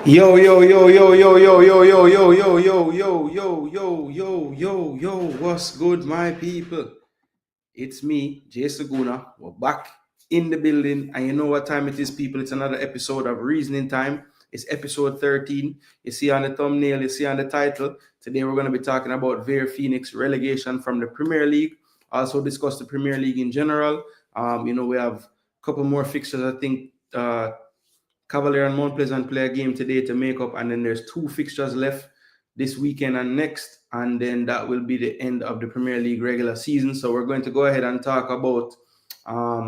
Yo, yo, yo, yo, yo, yo, yo, yo, yo, yo, yo, yo, yo, yo, yo, yo, yo, what's good, my people? It's me, Jason Gooner. We're back in the building, and you know what time it is, people. It's another episode of Reasoning Time. It's episode 13. You see on the thumbnail, you see on the title. Today we're going to be talking about Vere-Phoenix relegation from the Premier League. Also discuss the Premier League in general. We have a couple more fixtures, I think. Cavalier and Mount Pleasant play a game today to make up, and then there's two fixtures left this weekend and next, and then that will be the end of the Premier League regular season. So we're going to go ahead and talk about the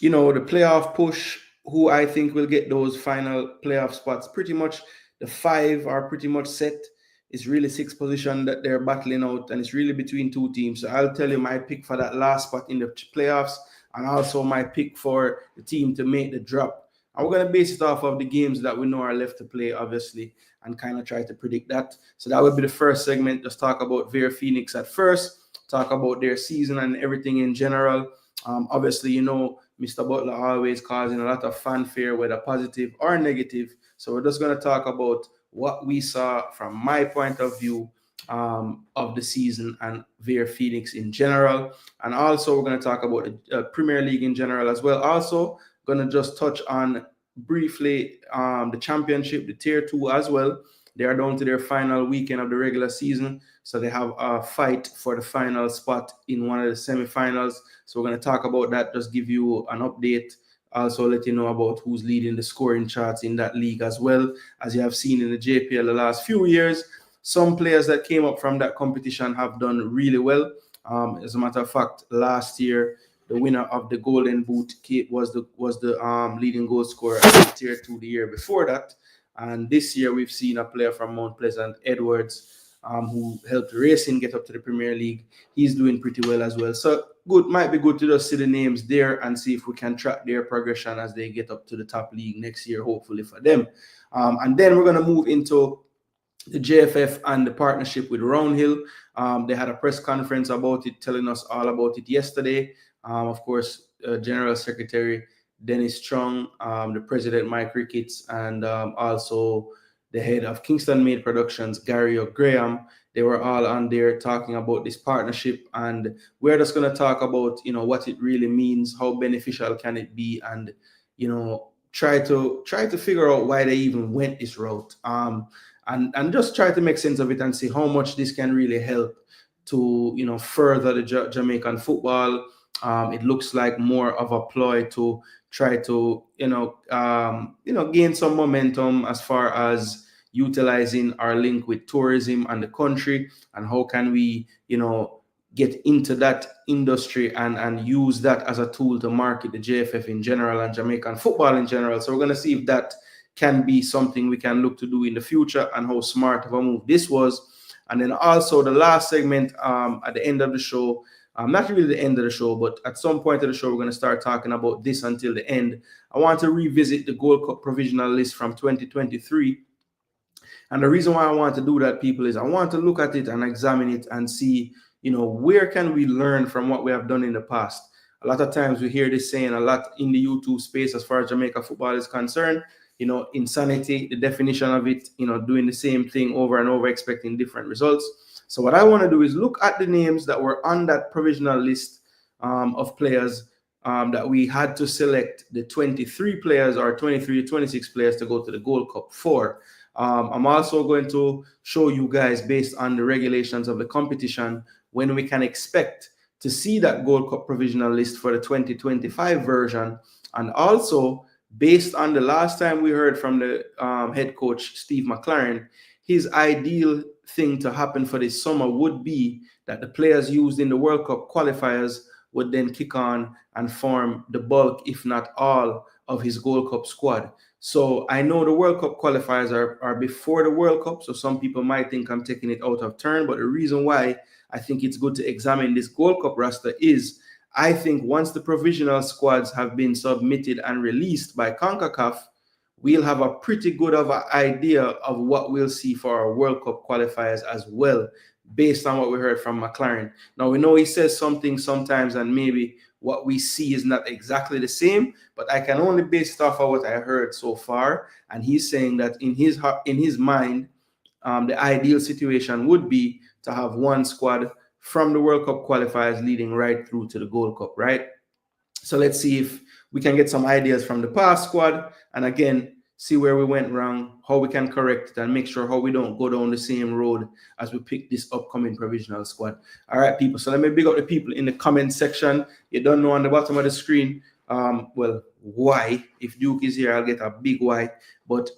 the playoff push. Who I think will get those final playoff spots. Pretty much the five are pretty much set. It's really six position that they're battling out, and it's really between two teams. So I'll tell you my pick for that last spot in the playoffs, and also my pick for the team to make the drop. And we're going to base it off of the games that we know are left to play, obviously, and kind of try to predict that. So that would be the first segment. Just talk about Vere-Phoenix at first, talk about their season and everything in general. Obviously, Mr. Butler always causing a lot of fanfare, whether positive or negative. So we're just going to talk about what we saw from my point of view of the season and Vere-Phoenix in general. And also we're going to talk about the Premier League in general as well. Also going to just touch on briefly the championship, the tier 2 as well. They are down to their final weekend of the regular season. So they have a fight for the final spot in one of the semifinals. So we're going to talk about that, just give you an update. Also let you know about who's leading the scoring charts in that league as well. As you have seen in the JPL the last few years, some players that came up from that competition have done really well. As a matter of fact, last year, the winner of the Golden Boot was the leading goal scorer at tier 2 the year before that. And this year, we've seen a player from Mount Pleasant, Edwards, who helped Racing get up to the Premier League. He's doing pretty well as well. So might be good to just see the names there and see if we can track their progression as they get up to the top league next year, hopefully for them. And then we're going to move into the JFF and the partnership with Roundhill. They had a press conference about it, telling us all about it yesterday. Of course, General Secretary Dennis Strong, the president Mike Ricketts, and also the head of Kingston Made Productions, Gary O'Graham. They were all on there talking about this partnership, and we're just going to talk about what it really means, how beneficial can it be, and try to figure out why they even went this route, and just try to make sense of it and see how much this can really help to further the Jamaican football. It looks like more of a ploy to try to gain some momentum as far as utilizing our link with tourism and the country, and how can we get into that industry and use that as a tool to market the JFF in general and Jamaican football in general. So we're going to see if that can be something we can look to do in the future, and how smart of a move this was. And then also the last segment at the end of the show, not really the end of the show, but at some point of the show, we're going to start talking about this until the end. I want to revisit the Gold Cup provisional list from 2023. And the reason why I want to do that, people, is I want to look at it and examine it and see, where can we learn from what we have done in the past. A lot of times we hear this saying a lot in the YouTube space as far as Jamaica football is concerned. Insanity, the definition of it, doing the same thing over and over, expecting different results. So what I want to do is look at the names that were on that provisional list of players that we had to select the 23 players or 23 to 26 players to go to the Gold Cup for. I'm also going to show you guys, based on the regulations of the competition, when we can expect to see that Gold Cup provisional list for the 2025 version. And also, based on the last time we heard from the head coach, Steve McLaren, his ideal thing to happen for this summer would be that the players used in the World Cup qualifiers would then kick on and form the bulk, if not all, of his Gold Cup squad. So I know the World Cup qualifiers are before the World Cup, so some people might think I'm taking it out of turn, but the reason why I think it's good to examine this Gold Cup roster is I think once the provisional squads have been submitted and released by CONCACAF, we'll have a pretty good of an idea of what we'll see for our World Cup qualifiers as well, based on what we heard from McLaren. Now, we know he says something sometimes, and maybe what we see is not exactly the same, but I can only base it off of what I heard so far. And he's saying that in his mind, the ideal situation would be to have one squad from the World Cup qualifiers leading right through to the Gold Cup, right? So let's see if we can get some ideas from the past squad, and again, see where we went wrong, how we can correct it, and make sure how we don't go down the same road as we pick this upcoming provisional squad. All right, people. So let me big up the people in the comment section. You don't know on the bottom of the screen. Well, why? If Duke is here, I'll get a big why. But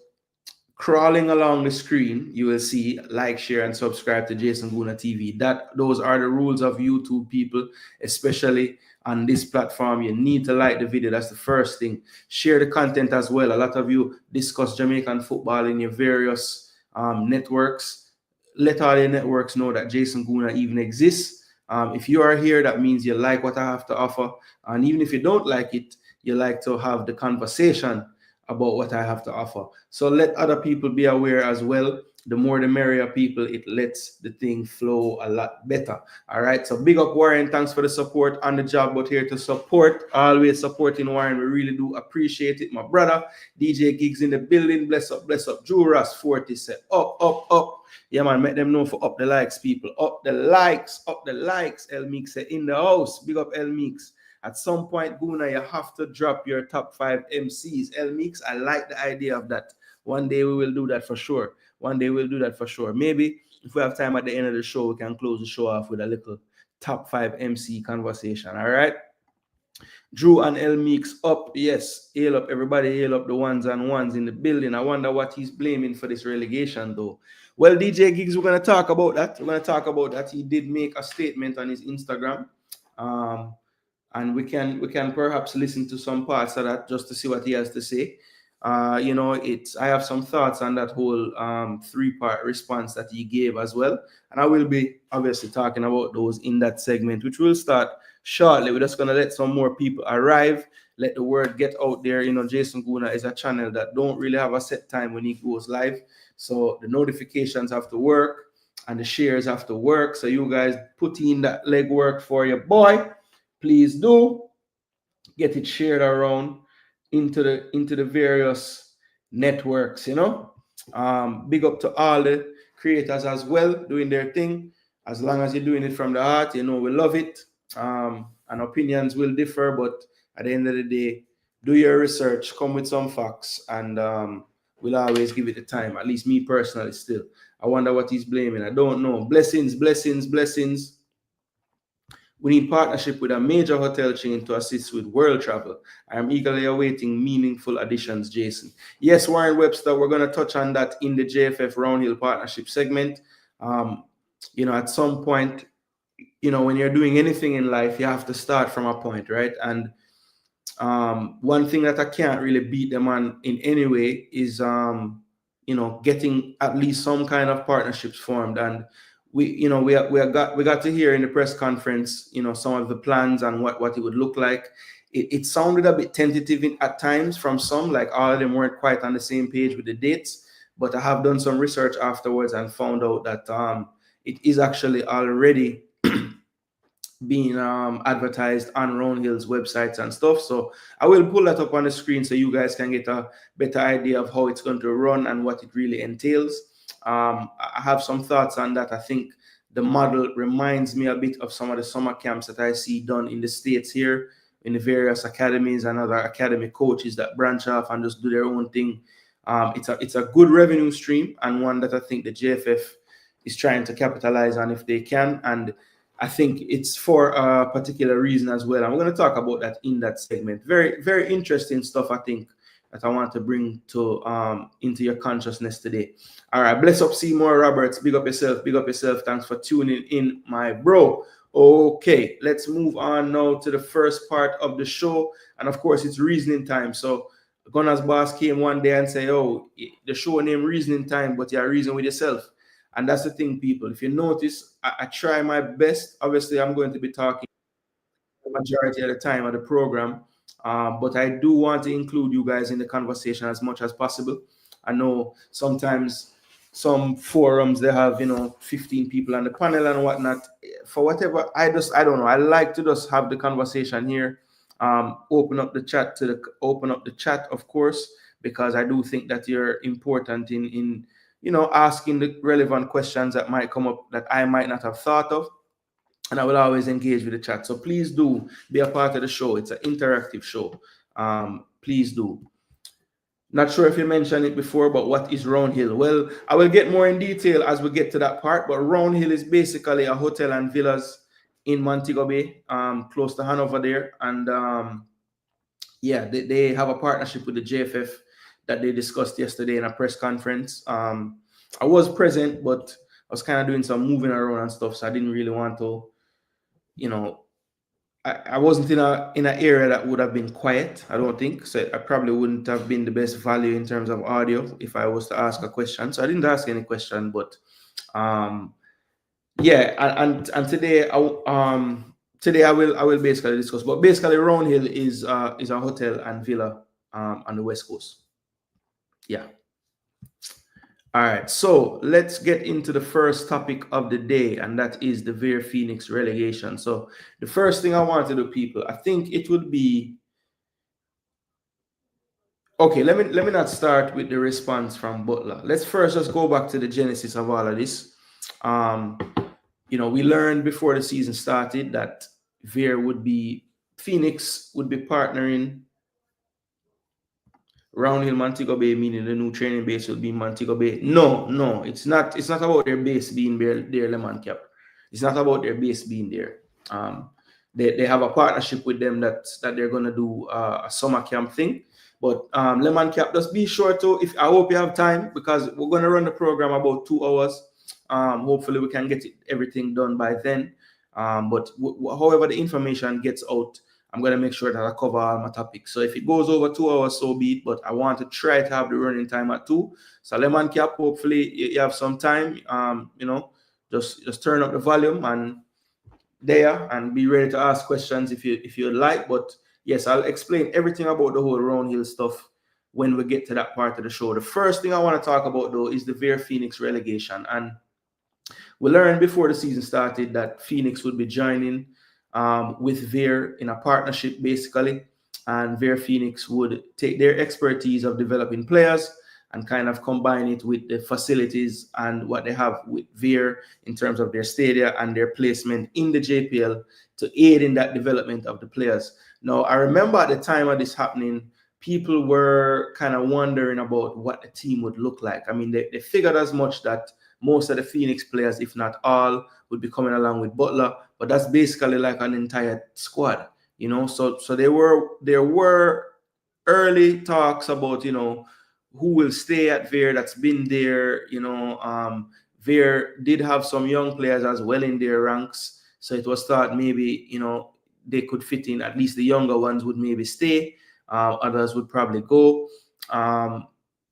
crawling along the screen, you will see like, share, and subscribe to Gooner TV. Those are the rules of YouTube, people, especially on this platform. You need to like the video. That's the first thing. Share the content as well. A lot of you discuss Jamaican football in your various networks. Let all your networks know that Jason Gooner even exists. If you are here, that means you like what I have to offer. And even if you don't like it, you like to have the conversation about what I have to offer. So let other people be aware as well. The more the merrier, people. It lets the thing flow a lot better. All right. So big up Warren. Thanks for the support on the job, but here to support. Always supporting Warren. We really do appreciate it. My brother, DJ Gigs in the building. Bless up, bless up. Juras 40 said up, up, up. Yeah, man. Make them know for up the likes, people. Up the likes, up the likes. El Meeks said in the house. Big up El Meeks. At some point, Gooner, you have to drop your top 5 MCs. El Meeks, I like the idea of that. One day we will do that for sure. One day we'll do that for sure. Maybe if we have time at the end of the show, we can close the show off with a little top 5 MC conversation. All right. Drew and El Meeks up. Yes. Hail up, everybody. Hail up the ones and ones in the building. I wonder what he's blaming for this relegation, though. Well, DJ Gigs, we're going to talk about that. We're going to talk about that. He did make a statement on his Instagram. And we can perhaps listen to some parts of that just to see what he has to say. I have some thoughts on that whole 3-part response that he gave as well. And I will be obviously talking about those in that segment, which will start shortly. We're just going to let some more people arrive, let the word get out there. Jason Gooner is a channel that don't really have a set time when he goes live. So the notifications have to work and the shares have to work. So you guys put in that legwork for your boy. Please do get it shared around into the various networks. Big up to all the creators as well doing their thing. As long as you're doing it from the heart, we love it. And opinions will differ, but at the end of the day, do your research, come with some facts, and we'll always give it the time. At least me personally, still. I wonder what he's blaming. I don't know. Blessings, blessings, blessings. We need partnership with a major hotel chain to assist with world travel. I am eagerly awaiting meaningful additions, Jason. Yes, Warren Webster, we're going to touch on that in the JFF Roundhill partnership segment. At some point, when you're doing anything in life, you have to start from a point, right? And one thing that I can't really beat them on in any way is, getting at least some kind of partnerships formed. And we got to hear in the press conference, some of the plans and what it would look like. It sounded a bit tentative at times from some, like all of them weren't quite on the same page with the dates. But I have done some research afterwards and found out that it is actually already being advertised on Roundhill's websites and stuff. So I will pull that up on the screen so you guys can get a better idea of how it's going to run and what it really entails. I have some thoughts on that. I think the model reminds me a bit of some of the summer camps that I see done in the States here, in the various academies and other academy coaches that branch off and just do their own thing. It's a good revenue stream and one that I think the JFF is trying to capitalize on if they can. And I think it's for a particular reason as well. And we're going to talk about that in that segment. Very, very interesting stuff, I think, that I want to bring to into your consciousness today. All right, bless up Seymour Roberts. Big up yourself. Big up yourself. Thanks for tuning in, my bro. Okay, let's move on now to the first part of the show. And of course, it's reasoning time. So Gunner's boss came one day and said, oh, the show name Reasoning Time, but you're reasoning with yourself. And that's the thing, people. If you notice, I try my best. Obviously, I'm going to be talking the majority of the time of the program. But I do want to include you guys in the conversation as much as possible. I know sometimes some forums they have 15 people on the panel and whatnot. For whatever, I don't know, I like to just have the conversation here, open up the chat, of course, because I do think that you're important in asking the relevant questions that might come up that I might not have thought of, and I will always engage with the chat. So please do be a part of the show. It's an interactive show. Please do. Not sure if you mentioned it before, but what is Roundhill? Well, I will get more in detail as we get to that part, but Roundhill is basically a hotel and villas in Montego Bay, close to Hanover there. And yeah, they have a partnership with the JFF that they discussed yesterday in a press conference. I was present, but I was kind of doing some moving around and stuff, so I didn't really want to, I wasn't in an area that would have been quiet, I don't think. So I probably wouldn't have been the best value in terms of audio if I was to ask a question. So I didn't ask any question, but yeah, and today I will basically discuss. But basically Roundhill is a hotel and villa on the West Coast. Yeah. All right, so let's get into the first topic of the day, and that is the Vere-Phoenix relegation. So the first thing I want to do, people, I think it would be okay. Let me not start with the response from Butler. Let's first just go back to the genesis of all of this. We learned before the season started that Phoenix would be partnering Roundhill, Montego Bay, meaning the new training base will be in Montego Bay. No, it's not. It's not about their base being there, Lemon Cap. It's not about their base being there. They have a partnership with them that they're gonna do a summer camp thing. But Lemon Cap, just be sure to. I hope you have time, because we're gonna run the program about 2 hours. Hopefully we can get everything done by then. But however the information gets out, I'm going to make sure that I cover all my topics. So if it goes over 2 hours, so be it. But I want to try to have the running time at 2. So Lemon Cap, hopefully you have some time. Just turn up the volume and be ready to ask questions if you'd like. But yes, I'll explain everything about the whole Roundhill stuff when we get to that part of the show. The first thing I want to talk about, though, is the Vere-Phoenix relegation. And we learned before the season started that Phoenix would be joining with Vere in a partnership, basically, and Vere-Phoenix would take their expertise of developing players and kind of combine it with the facilities and what they have with Vere in terms of their stadia and their placement in the JPL to aid in that development of the players. Now, I remember at the time of this happening, people were kind of wondering about what the team would look like. I mean, they figured as much that most of the Phoenix players, if not all, would be coming along with Butler, but that's basically like an entire squad, So there were early talks about, who will stay at Vere that's been there, Vere did have some young players as well in their ranks, so it was thought maybe, they could fit in, at least the younger ones would maybe stay, others would probably go.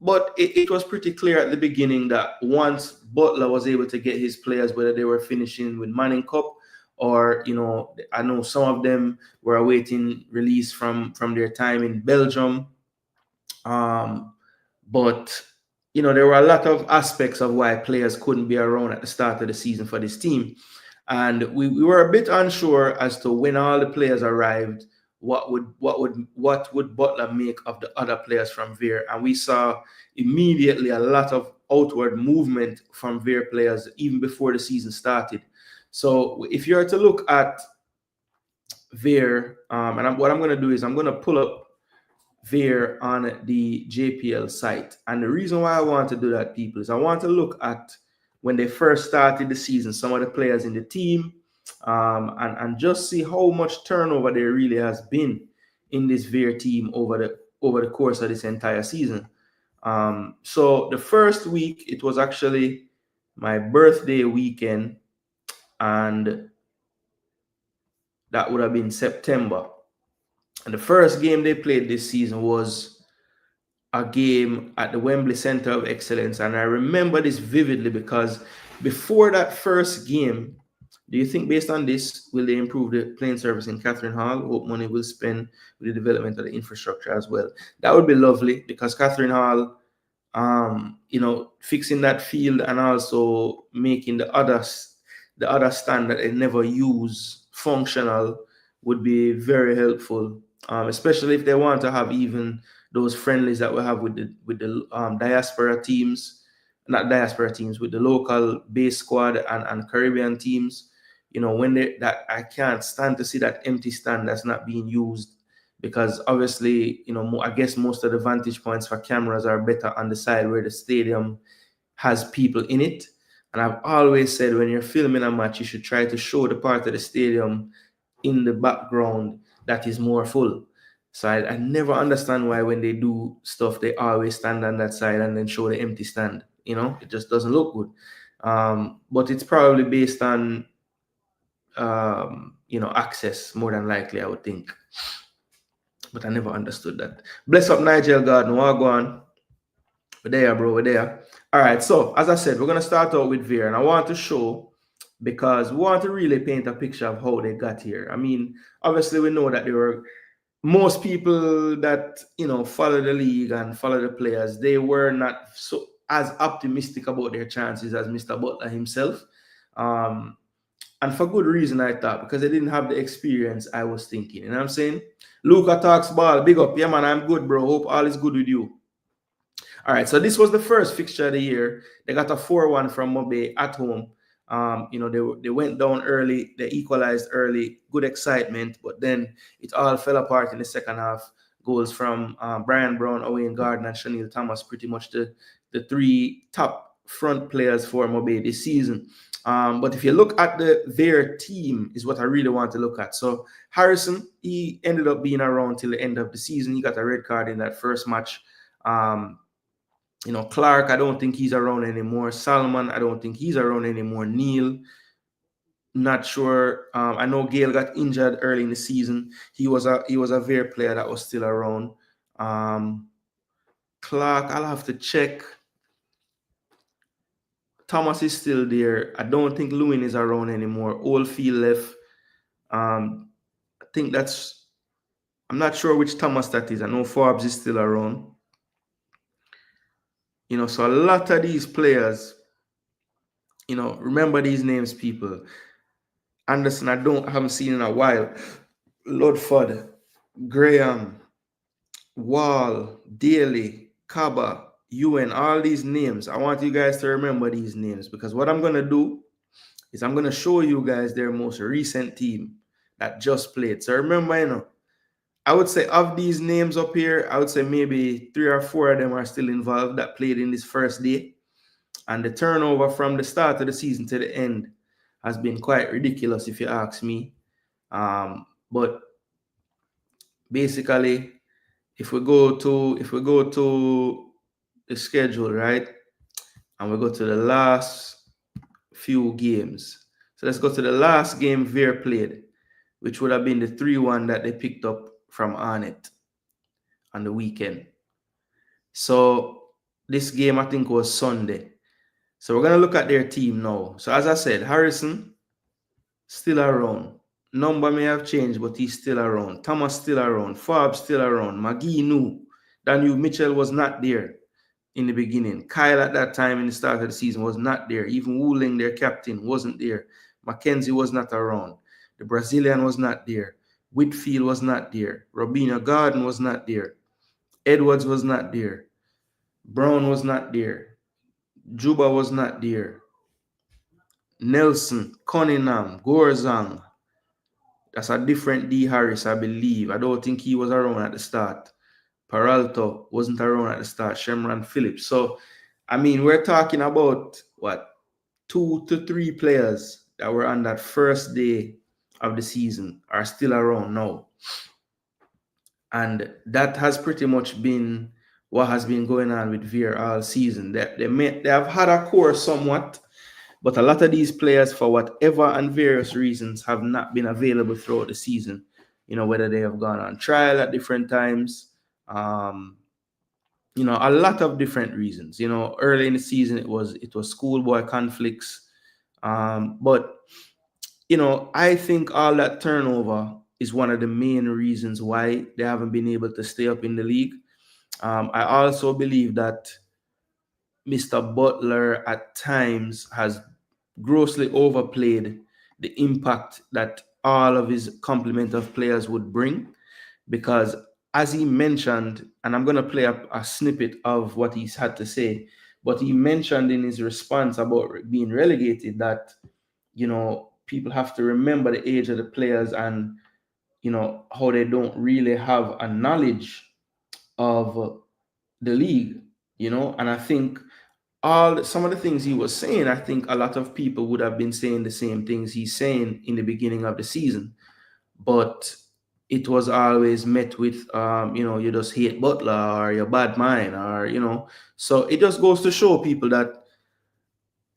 But it was pretty clear at the beginning that once Butler was able to get his players, whether they were finishing with Manning Cup or, I know some of them were awaiting release from their time in Belgium. But, there were a lot of aspects of why players couldn't be around at the start of the season for this team. And we were a bit unsure as to when all the players arrived, what would Butler make of the other players from Vere. And we saw immediately a lot of outward movement from Vere players even before the season started. So if you're to look at Vere, what I'm going to do is I'm going to pull up Vere on the JPL site. And the reason why I want to do that, people, is I want to look at when they first started the season, some of the players in the team, and just see how much turnover there really has been in this Vere team over the course of this entire season. So the first week, it was actually my birthday weekend, and that would have been September. And the first game they played this season was a game at the Wembley Center of Excellence. And I remember this vividly because before that first game, do you think based on this, will they improve the playing service in Catherine Hall? What money will spend with the development of the infrastructure as well? That would be lovely because Catherine Hall, fixing that field and also making the other stand that they never use functional would be very helpful. Especially if they want to have even those friendlies that we have with the diaspora teams, not diaspora teams, with the local base squad and Caribbean teams. When that I can't stand to see that empty stand that's not being used, because obviously, I guess most of the vantage points for cameras are better on the side where the stadium has people in it. And I've always said, when you're filming a match, you should try to show the part of the stadium in the background that is more full. So I never understand why when they do stuff, they always stand on that side and then show the empty stand. It just doesn't look good. But it's probably based on, access more than likely, I would think. But I never understood that. Bless up Nigel Garden. What go on? We're there, bro. We're there. All right. So, as I said, we're going to start out with Vere. And I want to show, because we want to really paint a picture of how they got here. I mean, obviously, we know that there were most people that, follow the league and follow the players. They were not so as optimistic about their chances as Mr. Butler himself. And for good reason, I thought, because they didn't have the experience I was thinking. You know what I'm saying? Luca talks ball. Big up. Yeah, man, I'm good, bro. Hope all is good with you. All right, so this was the first fixture of the year. They got a 4-1 from Mobe at home. They went down early. They equalized early. Good excitement. But then it all fell apart in the second half. Goals from Brian Brown, Owen Gardner, and Chanel Thomas, pretty much the three top front players for Mobe this season. But if you look at their team, is what I really want to look at. So Harrison, he ended up being around till the end of the season. He got a red card in that first match. Clark, I don't think he's around anymore. Salman, I don't think he's around anymore. Neil, not sure. I know Gale got injured early in the season. He was a Vere player that was still around. Clark, I'll have to check. Thomas is still there. I don't think Lewin is around anymore. Oldfield left. I think I'm not sure which Thomas that is. I know Forbes is still around. So a lot of these players, remember these names, people. Anderson, I haven't seen in a while. Ludford, Graham, Wall, Daly, Kaba, Ewan, all these names. I want you guys to remember these names, because what I'm going to do is I'm going to show you guys their most recent team that just played. So remember, I would say of these names up here, I would say maybe 3 or 4 of them are still involved that played in this first day. And the turnover from the start of the season to the end has been quite ridiculous, if you ask me. But basically, if we go to the schedule, right, and we go to the last few games. So let's go to the last game Vere played, which would have been the 3-1 that they picked up from Arnett on the weekend. So this game, I think, was Sunday. So we're going to look at their team now. So as I said, Harrison, still around. Number may have changed, but he's still around. Thomas still around. Forbes still around. McGee new. Daniel Mitchell was not there in the beginning. Kyle at that time in the start of the season was not there. Even Wooling, their captain, wasn't there. Mackenzie was not around. The Brazilian was not there. Whitfield was not there. Robinho Garden was not there. Edwards was not there. Brown was not there. Juba was not there. Nelson, Cunningham, Gorzang. That's a different D. Harris, I believe. I don't think he was around at the start. Peralta wasn't around at the start. Shemran Phillips. So, I mean, we're talking about, 2 to 3 players that were on that first day of the season are still around now. And that has pretty much been what has been going on with Vere all season. They have had a core somewhat, but a lot of these players, for whatever and various reasons, have not been available throughout the season. Whether they have gone on trial at different times, a lot of different reasons. Early in the season, it was schoolboy conflicts. But I think all that turnover is one of the main reasons why they haven't been able to stay up in the league. I also believe that Mr. Butler at times has grossly overplayed the impact that all of his complement of players would bring, because as he mentioned, and I'm going to play a snippet of what he's had to say, but he mentioned in his response about being relegated that, people have to remember the age of the players and, how they don't really have a knowledge of the league, and I think some of the things he was saying, I think a lot of people would have been saying the same things he's saying in the beginning of the season, but it was always met with, you just hate Butler or you're bad mind, or, so it just goes to show people that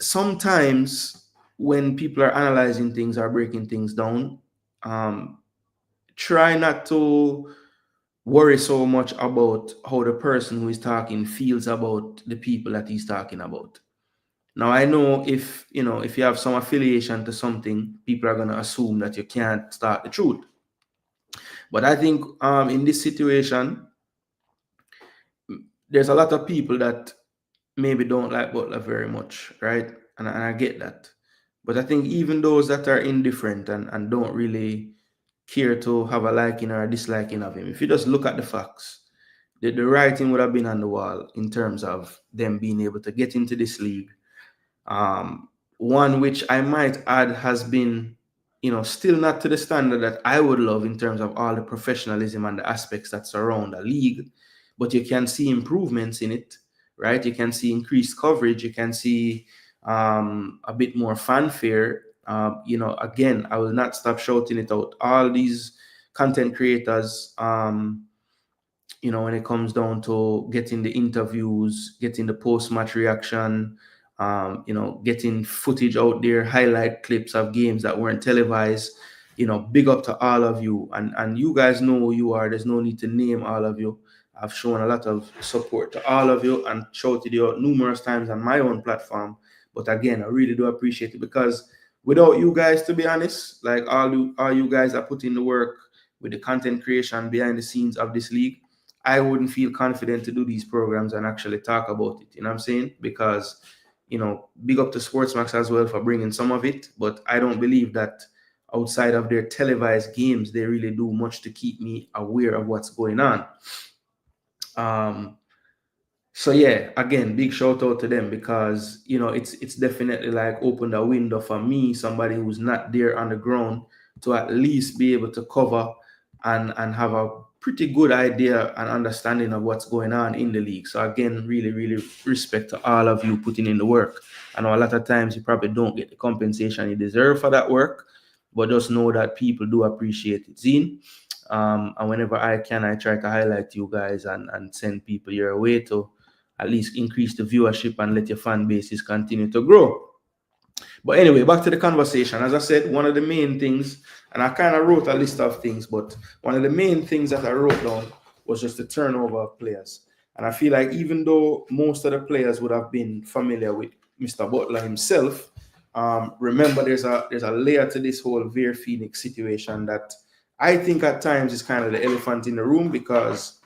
sometimes when people are analyzing things or breaking things down, try not to worry so much about how the person who is talking feels about the people that he's talking about. Now, I know if you have some affiliation to something, people are going to assume that you can't start the truth. But I think in this situation, there's a lot of people that maybe don't like Butler very much, right? And I get that. But I think even those that are indifferent and don't really care to have a liking or a disliking of him, if you just look at the facts, the writing would have been on the wall in terms of them being able to get into this league. One which I might add has been, still not to the standard that I would love in terms of all the professionalism and the aspects that surround a league, but you can see improvements in it, right? You can see increased coverage. You can see a bit more fanfare. Again, I will not stop shouting it out. All these content creators, when it comes down to getting the interviews, getting the post-match reaction, getting footage out there, highlight clips of games that weren't televised, big up to all of you. And you guys know who you are. There's no need to name all of you. I've shown a lot of support to all of you and shouted you out numerous times on my own platform. But again, I really do appreciate it, because without you guys, to be honest, like all you guys are putting the work with the content creation behind the scenes of this league, I wouldn't feel confident to do these programs and actually talk about it. You know what I'm saying? Because, big up to Sportsmax as well for bringing some of it. But I don't believe that outside of their televised games, they really do much to keep me aware of what's going on. So yeah, again, big shout out to them, because it's definitely like opened a window for me, somebody who's not there on the ground, to at least be able to cover and have a pretty good idea and understanding of what's going on in the league. So again, really, really respect to all of you putting in the work. I know a lot of times you probably don't get the compensation you deserve for that work, but just know that people do appreciate it. Zine. And whenever I can, I try to highlight you guys and send people your way to at least increase the viewership and let your fan bases continue to grow. But anyway, back to the conversation. As I said, one of the main things, and I kind of wrote a list of things, but one of the main things that I wrote down was just the turnover of players. And I feel like even though most of the players would have been familiar with Mr. Butler himself, remember there's a layer to this whole Vere-Phoenix situation that I think at times is kind of the elephant in the room, because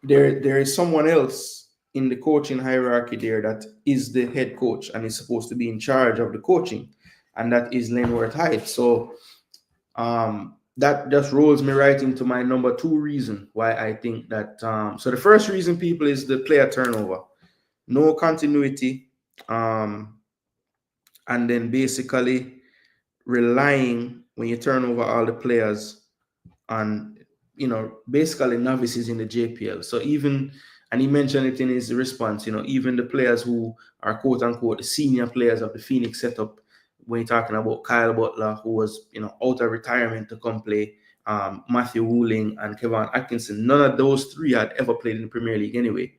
there is someone else in the coaching hierarchy there that is the head coach and is supposed to be in charge of the coaching, and that is Lenny Hyde. So that just rolls me right into my number 2 reason why I think that. So the first reason, people, is the player turnover, no continuity, and then basically relying, when you turn over all the players, on basically novices in the JPL. So even, and he mentioned it in his response, even the players who are quote unquote the senior players of the Phoenix setup, when you're talking about Kyle Butler, who was out of retirement to come play, Matthew Wooling and Kevin Atkinson, none of those 3 had ever played in the Premier League anyway.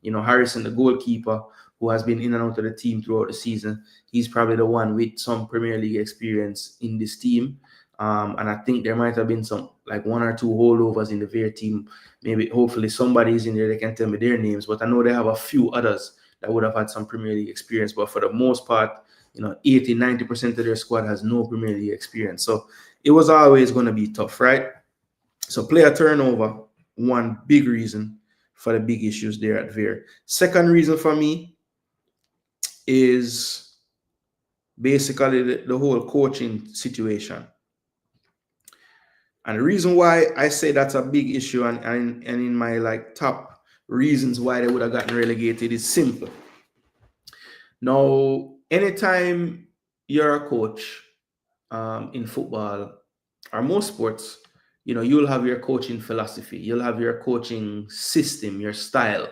Harrison, the goalkeeper, who has been in and out of the team throughout the season, he's probably the one with some Premier League experience in this team. And I think there might have been some, like 1 or 2 holdovers in the Vere team. Maybe, hopefully, somebody's in there, they can tell me their names. But I know they have a few others that would have had some Premier League experience. But for the most part, 80-90% of their squad has no Premier League experience. So it was always going to be tough, right? So player turnover, one big reason for the big issues there at Vere. Second reason for me is basically the whole coaching situation. And the reason why I say that's a big issue and in my like top reasons why they would have gotten relegated is simple. Now, anytime you're a coach in football or most sports, you'll have your coaching philosophy, you'll have your coaching system, your style.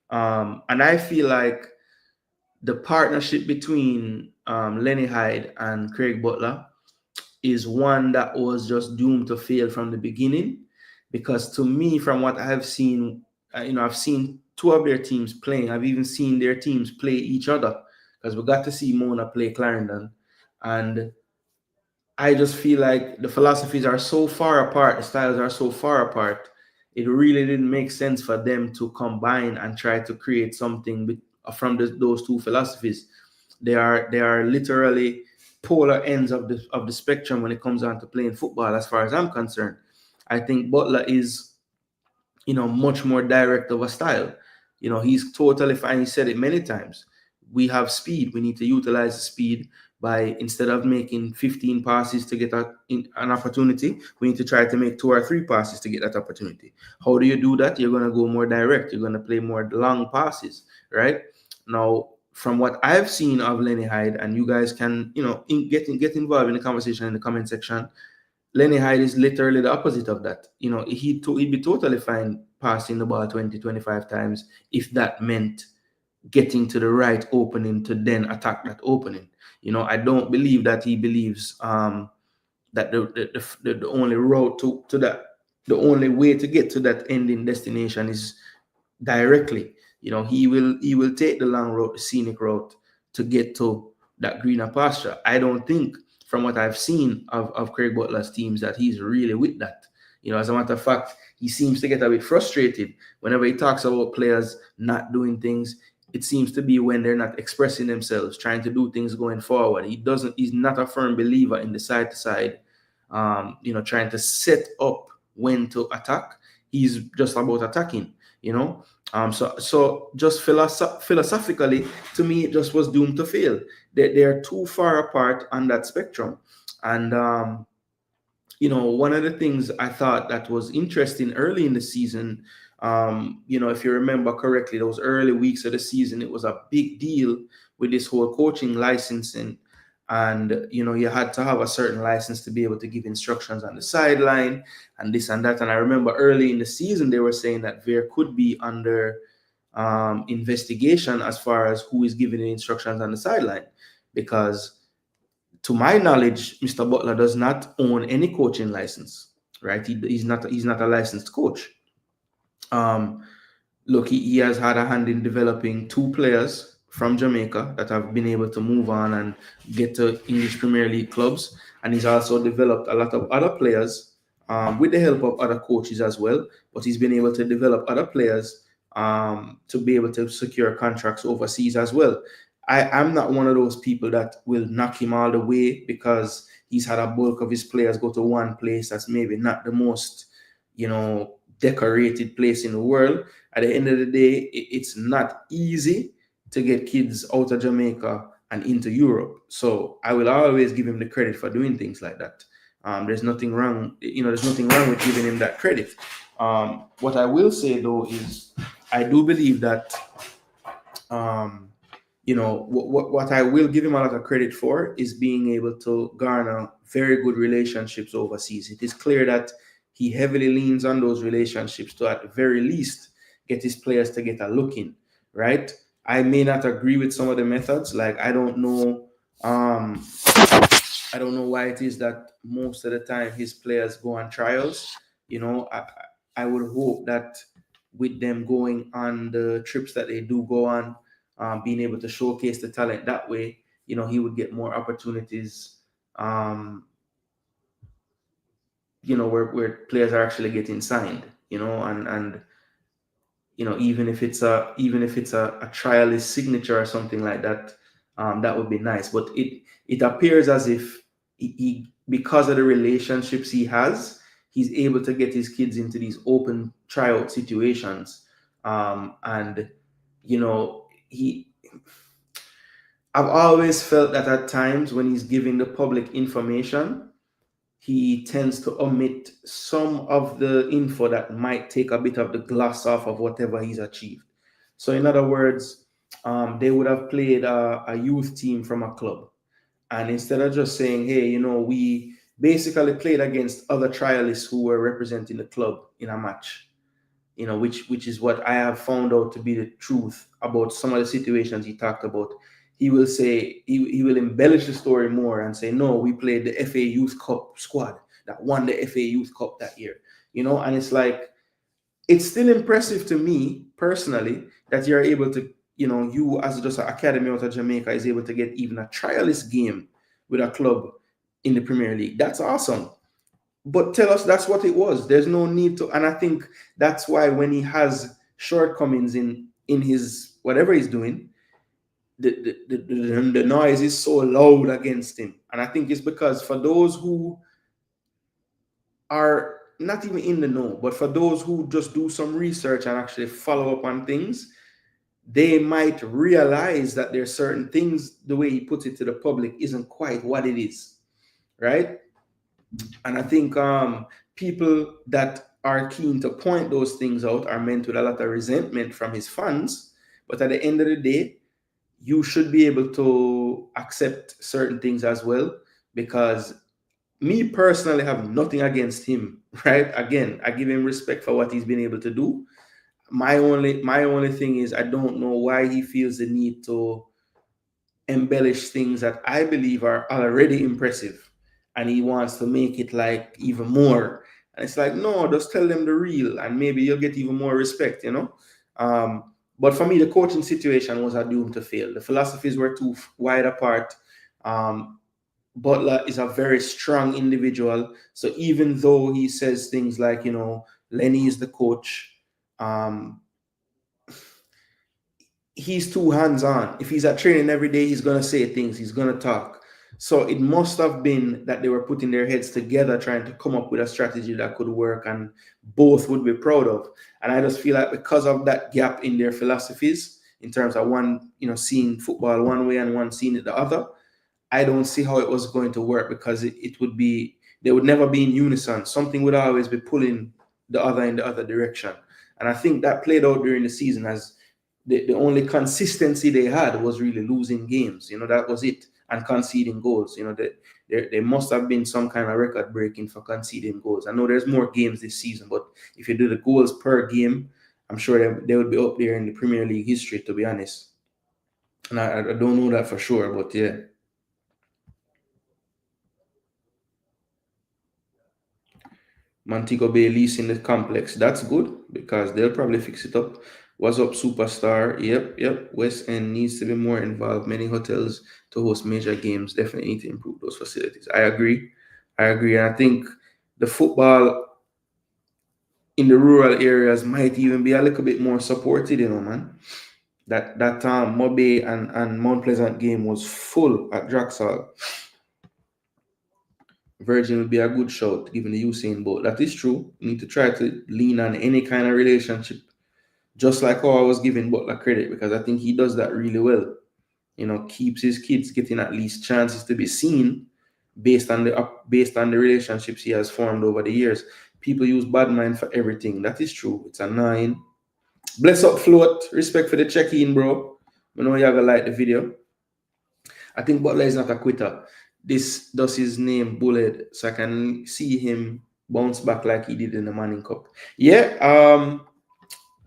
And I feel like the partnership between Lenny Hyde and Craig Butler is one that was just doomed to fail from the beginning. Because to me, from what I've seen, I've seen two of their teams playing. I've even seen their teams play each other, because we got to see Mona play Clarendon. And I just feel like the philosophies are so far apart, the styles are so far apart, it really didn't make sense for them to combine and try to create something from those two philosophies. They are literally polar ends of the spectrum when it comes down to playing football, as far as I'm concerned. I think Butler is, much more direct of a style. He's totally fine. He said it many times. We have speed. We need to utilize the speed by, instead of making 15 passes to get an opportunity, we need to try to make 2 or 3 passes to get that opportunity. How do you do that? You're going to go more direct. You're going to play more long passes, right? Now, from what I've seen of Lenny Hyde, and you guys can, get involved in the conversation in the comment section, Lenny Hyde is literally the opposite of that. He'd be totally fine passing the ball 20, 25 times if that meant getting to the right opening to then attack that opening. I don't believe that he believes that the only route to that, the only way to get to that ending destination is directly. He will take the long route, the scenic route, to get to that greener pasture. I don't think, from what I've seen of Craig Butler's teams, that he's really with that. As a matter of fact, he seems to get a bit frustrated whenever he talks about players not doing things. It seems to be when they're not expressing themselves, trying to do things going forward. He's not a firm believer in the side to side, trying to set up when to attack. He's just about attacking, so just philosophically, to me, it just was doomed to fail. They are too far apart on that spectrum. And one of the things I thought that was interesting early in the season, if you remember correctly, those early weeks of the season, it was a big deal with this whole coaching licensing. And, you had to have a certain license to be able to give instructions on the sideline and this and that. And I remember early in the season, they were saying that Vere could be under investigation as far as who is giving the instructions on the sideline. Because to my knowledge, Mr. Butler does not own any coaching license, right? He's not a licensed coach. Look, he has had a hand in developing 2 players from Jamaica that have been able to move on and get to English Premier League clubs. And he's also developed a lot of other players with the help of other coaches as well. But he's been able to develop other players to be able to secure contracts overseas as well. I'm not one of those people that will knock him all the way because he's had a bulk of his players go to one place that's maybe not the most, decorated place in the world. At the end of the day, it's not easy to get kids out of Jamaica and into Europe. So I will always give him the credit for doing things like that. There's nothing wrong, there's nothing wrong with giving him that credit. What I will say though is I do believe that what I will give him a lot of credit for is being able to garner very good relationships overseas. It is clear that he heavily leans on those relationships to, at the very least, get his players to get a look in, right? I may not agree with some of the methods. Like, I don't know why it is that most of the time his players go on trials. I would hope that with them going on the trips that they do go on, being able to showcase the talent that way, he would get more opportunities, where players are actually getting signed, and even if it's a trialist signature or something like that, that would be nice. But it appears as if he because of the relationships he has, he's able to get his kids into these open tryout situations And you know, I've always felt that at times when he's giving the public information, he tends to omit some of the info that might take a bit of the gloss off of whatever he's achieved. So, in other words, they would have played a youth team from a club. And instead of just saying, hey, you know, we basically played against other trialists who were representing the club in a match, you know, which is what I have found out to be the truth about some of the situations he talked about. He will say, he will embellish the story more and say, no, we played the FA Youth Cup squad that won the FA Youth Cup that year, you know, and it's like, it's still impressive to me personally that you're able to, you know, you as just an academy out of Jamaica is able to get even a trialist game with a club in the Premier League. That's awesome. But tell us that's what it was. There's no need to, and I think that's why when he has shortcomings in his whatever he's doing, the noise is so loud against him. And I think it's because for those who are not even in the know, but for those who just do some research and actually follow up on things, they might realize that there's certain things, the way he puts it to the public isn't quite what it is, right? And I think people that are keen to point those things out are meant with a lot of resentment from his fans. But at the end of the day, you should be able to accept certain things as well, because me personally have nothing against him, right? Again, I give him respect for what he's been able to do. My only thing is I don't know why he feels the need to embellish things that I believe are already impressive, and he wants to make it like even more. And it's like, no, just tell them the real, and maybe you'll get even more respect, you know. But for me, the coaching situation was a doom to fail. The philosophies were too wide apart. Um, Butler is a very strong individual. So even though he says things like, you know, Lenny is the coach, um, he's too hands-on. If he's at training every day, he's gonna say things, he's gonna talk. So it must have been that they were putting their heads together trying to come up with a strategy that could work and both would be proud of. And I just feel like because of that gap in their philosophies, in terms of one, you know, seeing football one way and one seeing it the other, I don't see how it was going to work, because it would be, they would never be in unison. Something would always be pulling the other in the other direction. And I think that played out during the season as the only consistency they had was really losing games. You know, that was it. And conceding goals. You know, there must have been some kind of record breaking for conceding goals. I know there's more games this season, but if you do the goals per game, I'm sure they would be up there in the Premier League history, to be honest. And I don't know that for sure, but yeah. Montego Bay leasing the complex. That's good because they'll probably fix it up. What's up, superstar? Yep. West End needs to be more involved. Many hotels to host major games definitely need to improve those facilities. I agree. And I think the football in the rural areas might even be a little bit more supported, you know, man. That Mobe and Mount Pleasant game was full at Draxall. Virgin would be a good shout given the Usain Bolt. That is true. You need to try to lean on any kind of relationship, just like how I was giving Butler credit, because I think he does that really well. You know, keeps his kids getting at least chances to be seen based on the relationships he has formed over the years. People use bad mind for everything. That is true. It's a 9. Bless up, float. Respect for the check-in, bro. I know you're gonna like the video. I think Butler is not a quitter. This does his name bullet, so I can see him bounce back like he did in the Manning Cup. Yeah,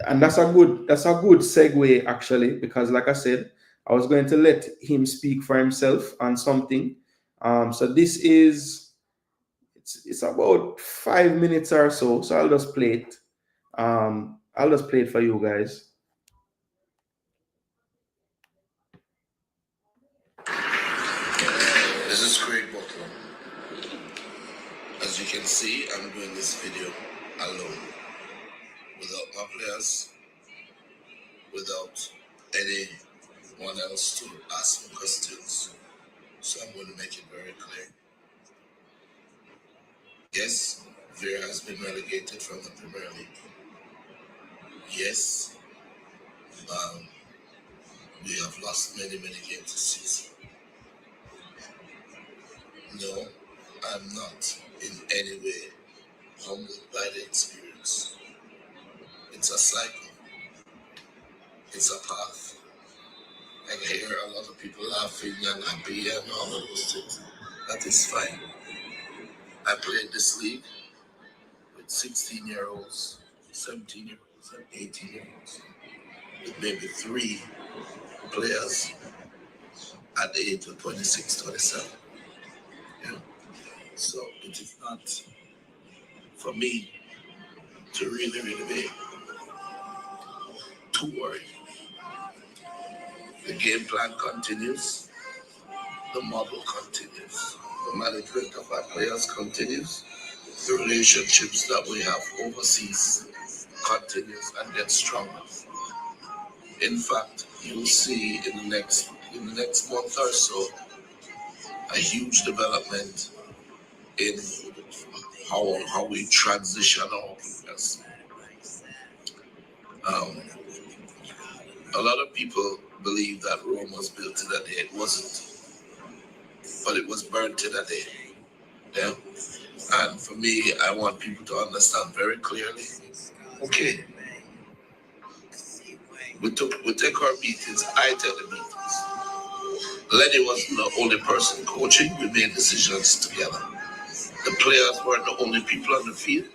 and that's a good segue actually, because like I said, I was going to let him speak for himself on something. So this is it's about 5 minutes or so. So I'll just play it. I'll just play it for you guys. This is Craig Butler. As you can see, I'm doing this video alone, without my players, without anyone else to ask me questions. So I'm going to make it very clear. Yes, Vere has been relegated from the Premier League. Yes, We have lost many games this season. No, I'm not in any way humbled by the experience. It's a cycle. It's a path. I hear a lot of people laughing and happy and all of those things. That is fine. I played this league with 16-year-olds, 17-year-olds, and 18-year-olds, with maybe 3 players at the age of 26, 27. Yeah. So it is not for me to really be too worried. The game plan continues, the model continues, the management of our players continues, the relationships that we have overseas continues and gets stronger. In fact, you'll see in the next month or so a huge development in how we transition our players. A lot of people believe that Rome was built in a day. It wasn't, but it was burnt in a day. Yeah. And for me, I want people to understand very clearly. Okay, we take our meetings. I take the meetings. Lenny wasn't the only person coaching. We made decisions together. The players weren't the only people on the field.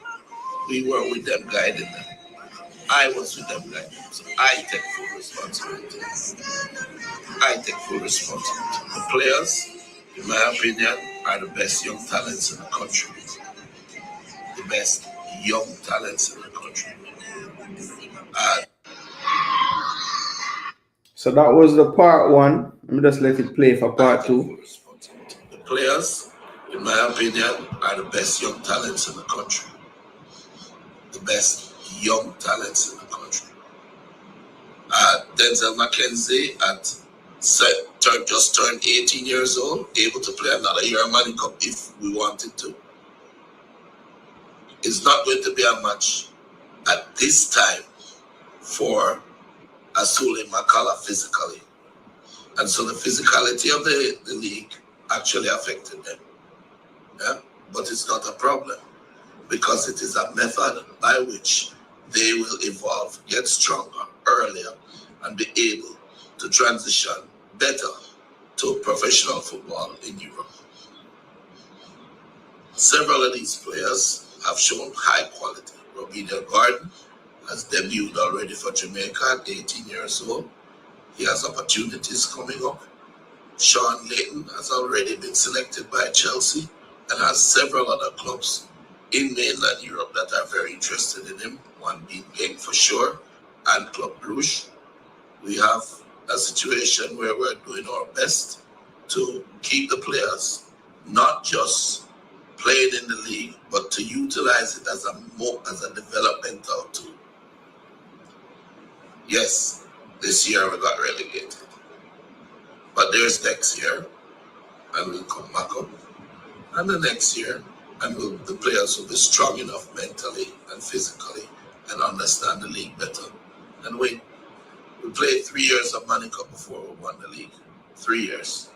We were with them, guiding them. I was with them, guiding them. So I take full responsibility. The players, in my opinion, are the best young talents in the country. The best young talents in the country. So that was the part 1. Let me just let it play for part 2. The players, in my opinion, are the best young talents in the country. The best young talents in the country. Denzel McKenzie just turned 18 years old, able to play another year of Manning Cup if we wanted to. It's not going to be a match at this time for Asule Makala physically. And so the physicality of the league actually affected them. Yeah? But it's not a problem because it is a method by which they will evolve, get stronger earlier, and be able to transition better to professional football in Europe. Several of these players have shown high quality. Robinho Gordon has debuted already for Jamaica at 18 years old. He has opportunities coming up. Sean Layton has already been selected by Chelsea and has several other clubs in mainland Europe that are very interested in him, one being Genk for sure, and Club Brugge. We have a situation where we're doing our best to keep the players not just playing in the league, but to utilize it as a developmental tool. Yes, this year we got relegated, but there's next year, and we'll come back up, and the next year, and the players will be strong enough mentally and physically and understand the league better and win. We played 3 years of Manning Cup before we won the league. 3 years.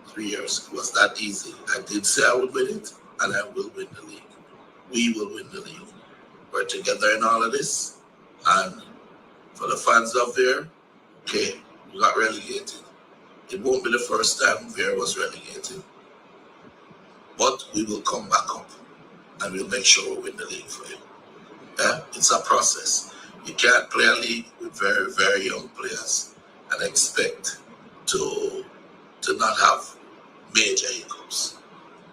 3 years. It was that easy. I did say I would win it, and I will win the league. We will win the league. We're together in all of this, and for the fans of Vere, okay, we got relegated. It won't be the first time Vere was relegated, but we will come back up, and we'll make sure we win the league for you. Yeah, it's a process. You can't play a league with very, very young players and expect to not have major hiccups.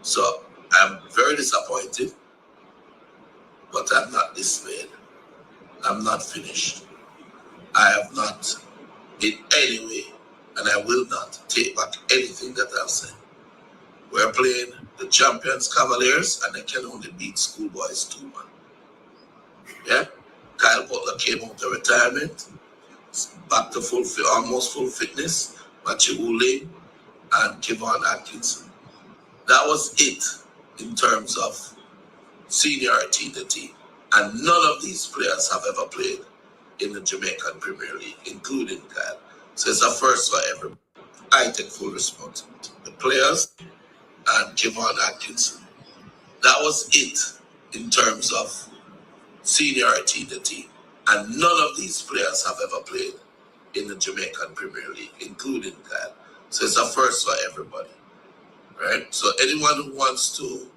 So I'm very disappointed, but I'm not dismayed. I'm not finished. I have not in any way, and I will not take back anything that I've said. We're playing the champions Cavaliers, and they can only beat schoolboys 2-1. Yeah? Kyle Butler came out of retirement, back to almost full fitness. Matthew Woolley and Kevon Atkinson. That was it in terms of seniority in the team. And none of these players have ever played in the Jamaican Premier League, including Kyle. So it's a first for everybody. I take full responsibility. The players and Javon Atkinson. That was it in terms of seniority in the team. And none of these players have ever played in the Jamaican Premier League, including Kyle. So it's a first for everybody, right? So anyone who wants to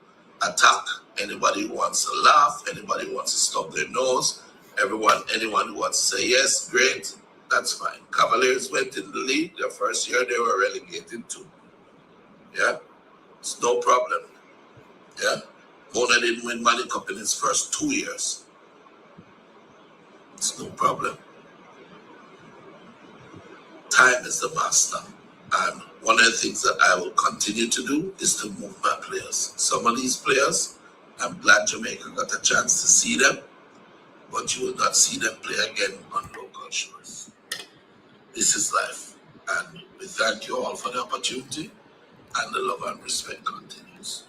attack, anybody who wants to laugh, anybody who wants to stub their nose, anyone who wants to say yes, great, that's fine. Cavaliers went in the league, their first year they were relegated too. Yeah, it's no problem. Yeah, Mona didn't win Mali Cup in his first 2 years. It's no problem. Time is the master. And one of the things that I will continue to do is to move my players. Some of these players, I'm glad Jamaica got a chance to see them, but you will not see them play again on local shores. This is life. And we thank you all for the opportunity, and the love and respect continues.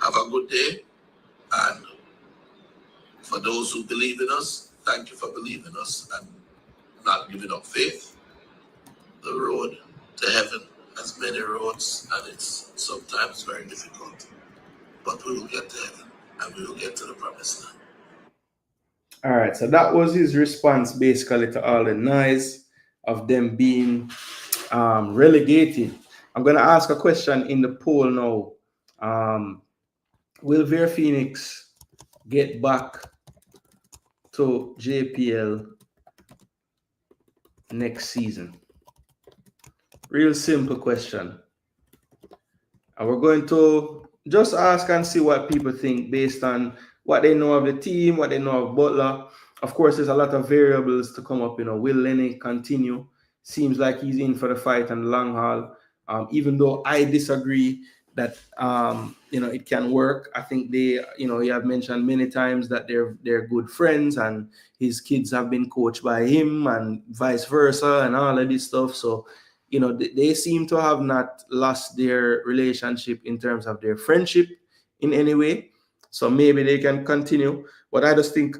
Have a good day. And for those who believe in us, thank you for believing us and not giving up faith. The road to heaven has many roads, and it's sometimes very difficult. But we will get to heaven, and we will get to the promised land. All right, so that was his response basically to all the noise of them being relegated. I'm going to ask a question in the poll now. Will Vere-Phoenix get back to JPL next season? Real simple question. And we're going to just ask and see what people think based on what they know of the team, what they know of Butler. Of course, there's a lot of variables to come up. Will Lenny continue? Seems like he's in for the fight and the long haul. Even though I disagree that it can work. I think they, he have mentioned many times that they're good friends, and his kids have been coached by him, and vice versa, and all of this stuff. So, they seem to have not lost their relationship in terms of their friendship in any way. So maybe they can continue, but I just think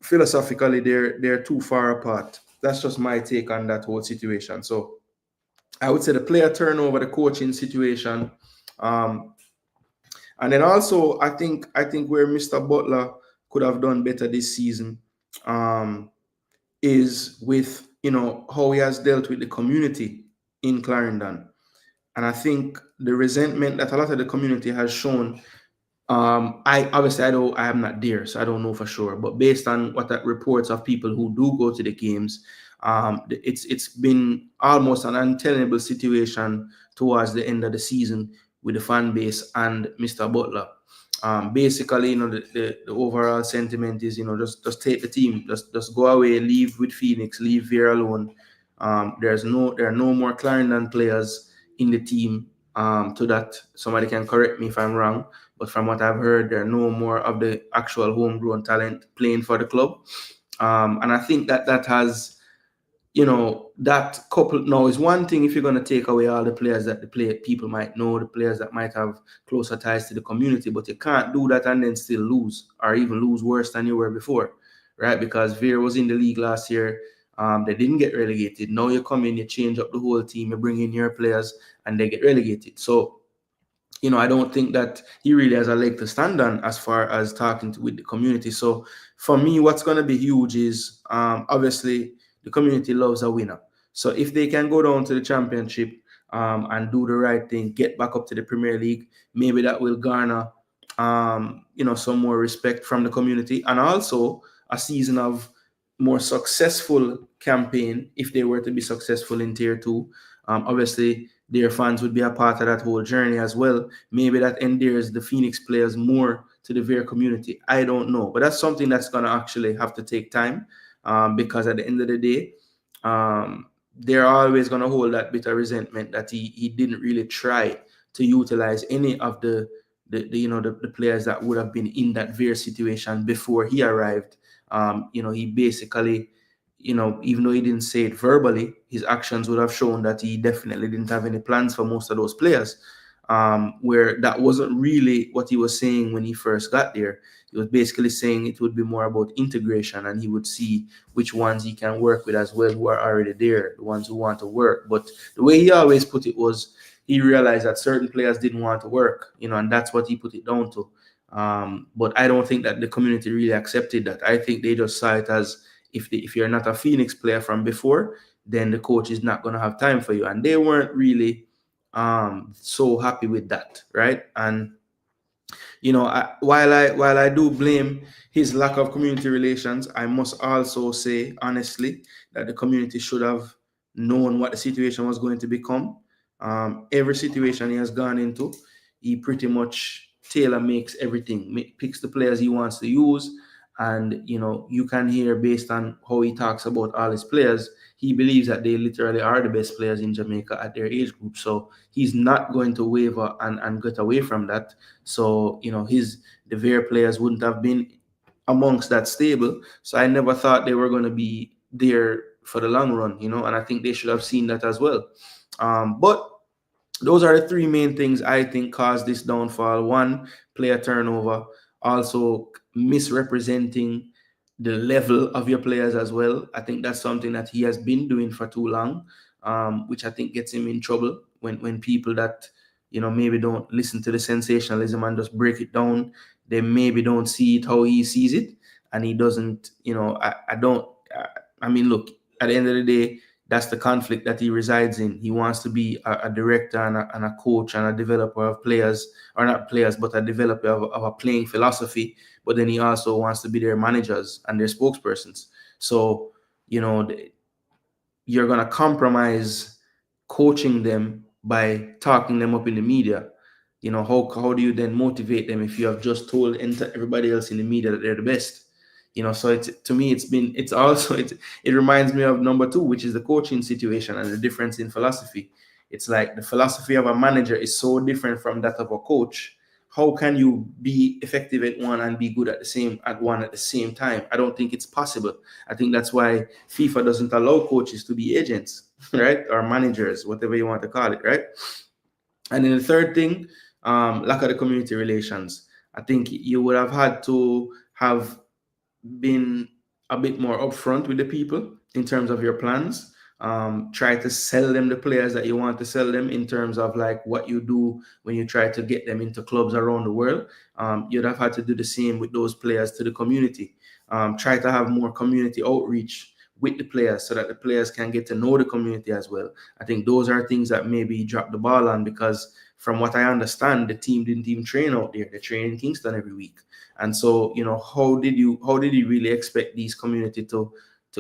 philosophically they're too far apart. That's just my take on that whole situation. So I would say the player turnover, the coaching situation, and then also I think where Mr. Butler could have done better this season is with how he has dealt with the community in Clarendon. And I think the resentment that a lot of the community has shown, I am not there, so I don't know for sure. But based on what that reports of people who do go to the games, it's been almost an untenable situation towards the end of the season with the fan base and Mr. Butler. Basically, the overall sentiment is, just take the team, just go away, leave with Phoenix, leave Vere alone. There are no more Clarendon players in the team. To that, somebody can correct me if I'm wrong, but from what I've heard, there are no more of the actual homegrown talent playing for the club. And I think that has, that couple now is one thing if you're going to take away all the players that people might know, the players that might have closer ties to the community, but you can't do that and then still lose, or even lose worse than you were before, right? Because Vere was in the league last year. They didn't get relegated. Now you come in, you change up the whole team, you bring in your players, and they get relegated. So, I don't think that he really has a leg to stand on as far as talking with the community. So for me, what's going to be huge is obviously the community loves a winner. So if they can go down to the championship and do the right thing, get back up to the Premier League, maybe that will garner some more respect from the community, and also a season of more successful campaign if they were to be successful in Tier 2. Obviously, their fans would be a part of that whole journey as well. Maybe that endears the Phoenix players more to the Vere community. I don't know. But that's something that's going to actually have to take time because at the end of the day, they're always going to hold that bit of resentment that he didn't really try to utilize any of the players that would have been in that Vere situation before he arrived. He basically, even though he didn't say it verbally, his actions would have shown that he definitely didn't have any plans for most of those players. where that wasn't really what he was saying when he first got there. He was basically saying it would be more about integration, and he would see which ones he can work with as well who are already there, the ones who want to work. But the way he always put it was he realized that certain players didn't want to work, and that's what he put it down to. But I don't think that the community really accepted that. I think they just saw it as if you're not a Phoenix player from before, then the coach is not going to have time for you. And they weren't really so happy with that, right? And while I do blame his lack of community relations, I must also say honestly that the community should have known what the situation was going to become. Every situation he has gone into, he pretty much tailor makes everything, picks the players he wants to use, and you can hear based on how he talks about all his players, he believes that they literally are the best players in Jamaica at their age group. So he's not going to waver and get away from that. So, the Vere players wouldn't have been amongst that stable. So I never thought they were going to be there for the long run, and I think they should have seen that as well. But those are the three main things I think caused this downfall. One, player turnover, also misrepresenting the level of your players as well. I think that's something that he has been doing for too long, which I think gets him in trouble when people that maybe don't listen to the sensationalism and just break it down, they maybe don't see it how he sees it, and he doesn't. I mean, look, at the end of the day, that's the conflict that he resides in. He wants to be a director and a coach and a developer of players, or not players, but a developer of a playing philosophy. But then he also wants to be their managers and their spokespersons. So, you're going to compromise coaching them by talking them up in the media. How do you then motivate them if you have just told everybody else in the media that they're the best? So to me, it reminds me of number two, which is the coaching situation and the difference in philosophy. It's like the philosophy of a manager is so different from that of a coach. How can you be effective at one and be good at the same time? I don't think it's possible. I think that's why FIFA doesn't allow coaches to be agents, right? Or managers, whatever you want to call it, right? And then the third thing, lack of the community relations. I think you would have had to have been a bit more upfront with the people in terms of your plans. Try to sell them the players that you want to sell them in terms of like what you do when you try to get them into clubs around the world. You'd have had to do the same with those players to the community. Try to have more community outreach with the players so that the players can get to know the community as well. I think those are things that maybe dropped the ball on, because from what I understand, the team didn't even train out there. They train in Kingston every week. And so, how did you really expect these community to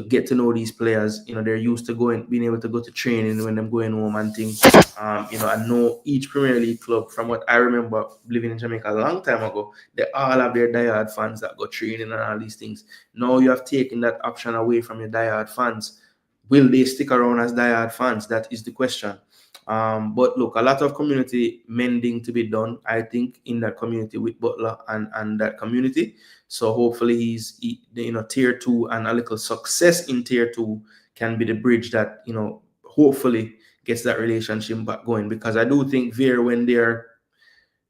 get to know these players? They're used to being able to go to training when they're going home and things. I know each Premier League club, from what I remember living in Jamaica a long time ago, they all have their diehard fans that go training and all these things. Now you have taken that option away from your diehard fans. Will they stick around as diehard fans? That is the question. But look, a lot of community mending to be done, I think, in that community with Butler and that community. So hopefully tier 2 and a little success in tier 2 can be the bridge that, hopefully gets that relationship back going. Because I do think Vere, when they're,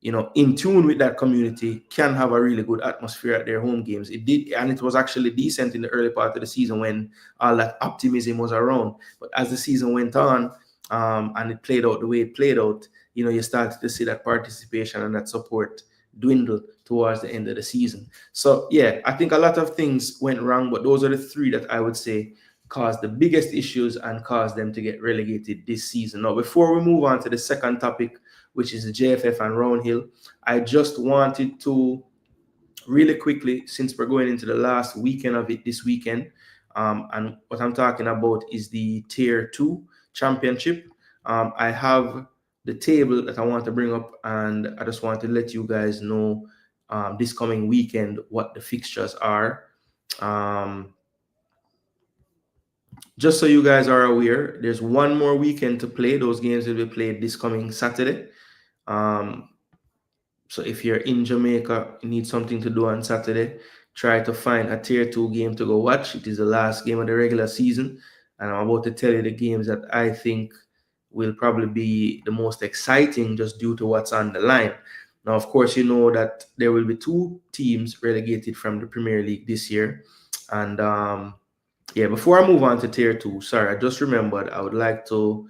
in tune with that community, can have a really good atmosphere at their home games. It did, and it was actually decent in the early part of the season when all that optimism was around. But as the season went on, and it played out the way it played out, you started to see that participation and that support dwindle towards the end of the season. So yeah, I think a lot of things went wrong, but those are the three that I would say caused the biggest issues and caused them to get relegated this season. Now, before we move on to the second topic, which is the JFF and Roundhill, I just wanted to really quickly, since we're going into the last weekend of it this weekend, and what I'm talking about is the Tier 2 Championship. I have the table that I want to bring up, and I just want to let you guys know this coming weekend what the fixtures are. Just so you guys are aware, there's one more weekend to play. Those games will be played this coming Saturday. So if you're in Jamaica, you need something to do on Saturday, try to find a Tier 2 game to go watch. It is the last game of the regular season, and I'm about to tell you the games that I think will probably be the most exciting just due to what's on the line. Now, of course, you know that there will be 2 teams relegated from the Premier League this year. And yeah, before I move on to Tier 2, sorry, I just remembered I would like to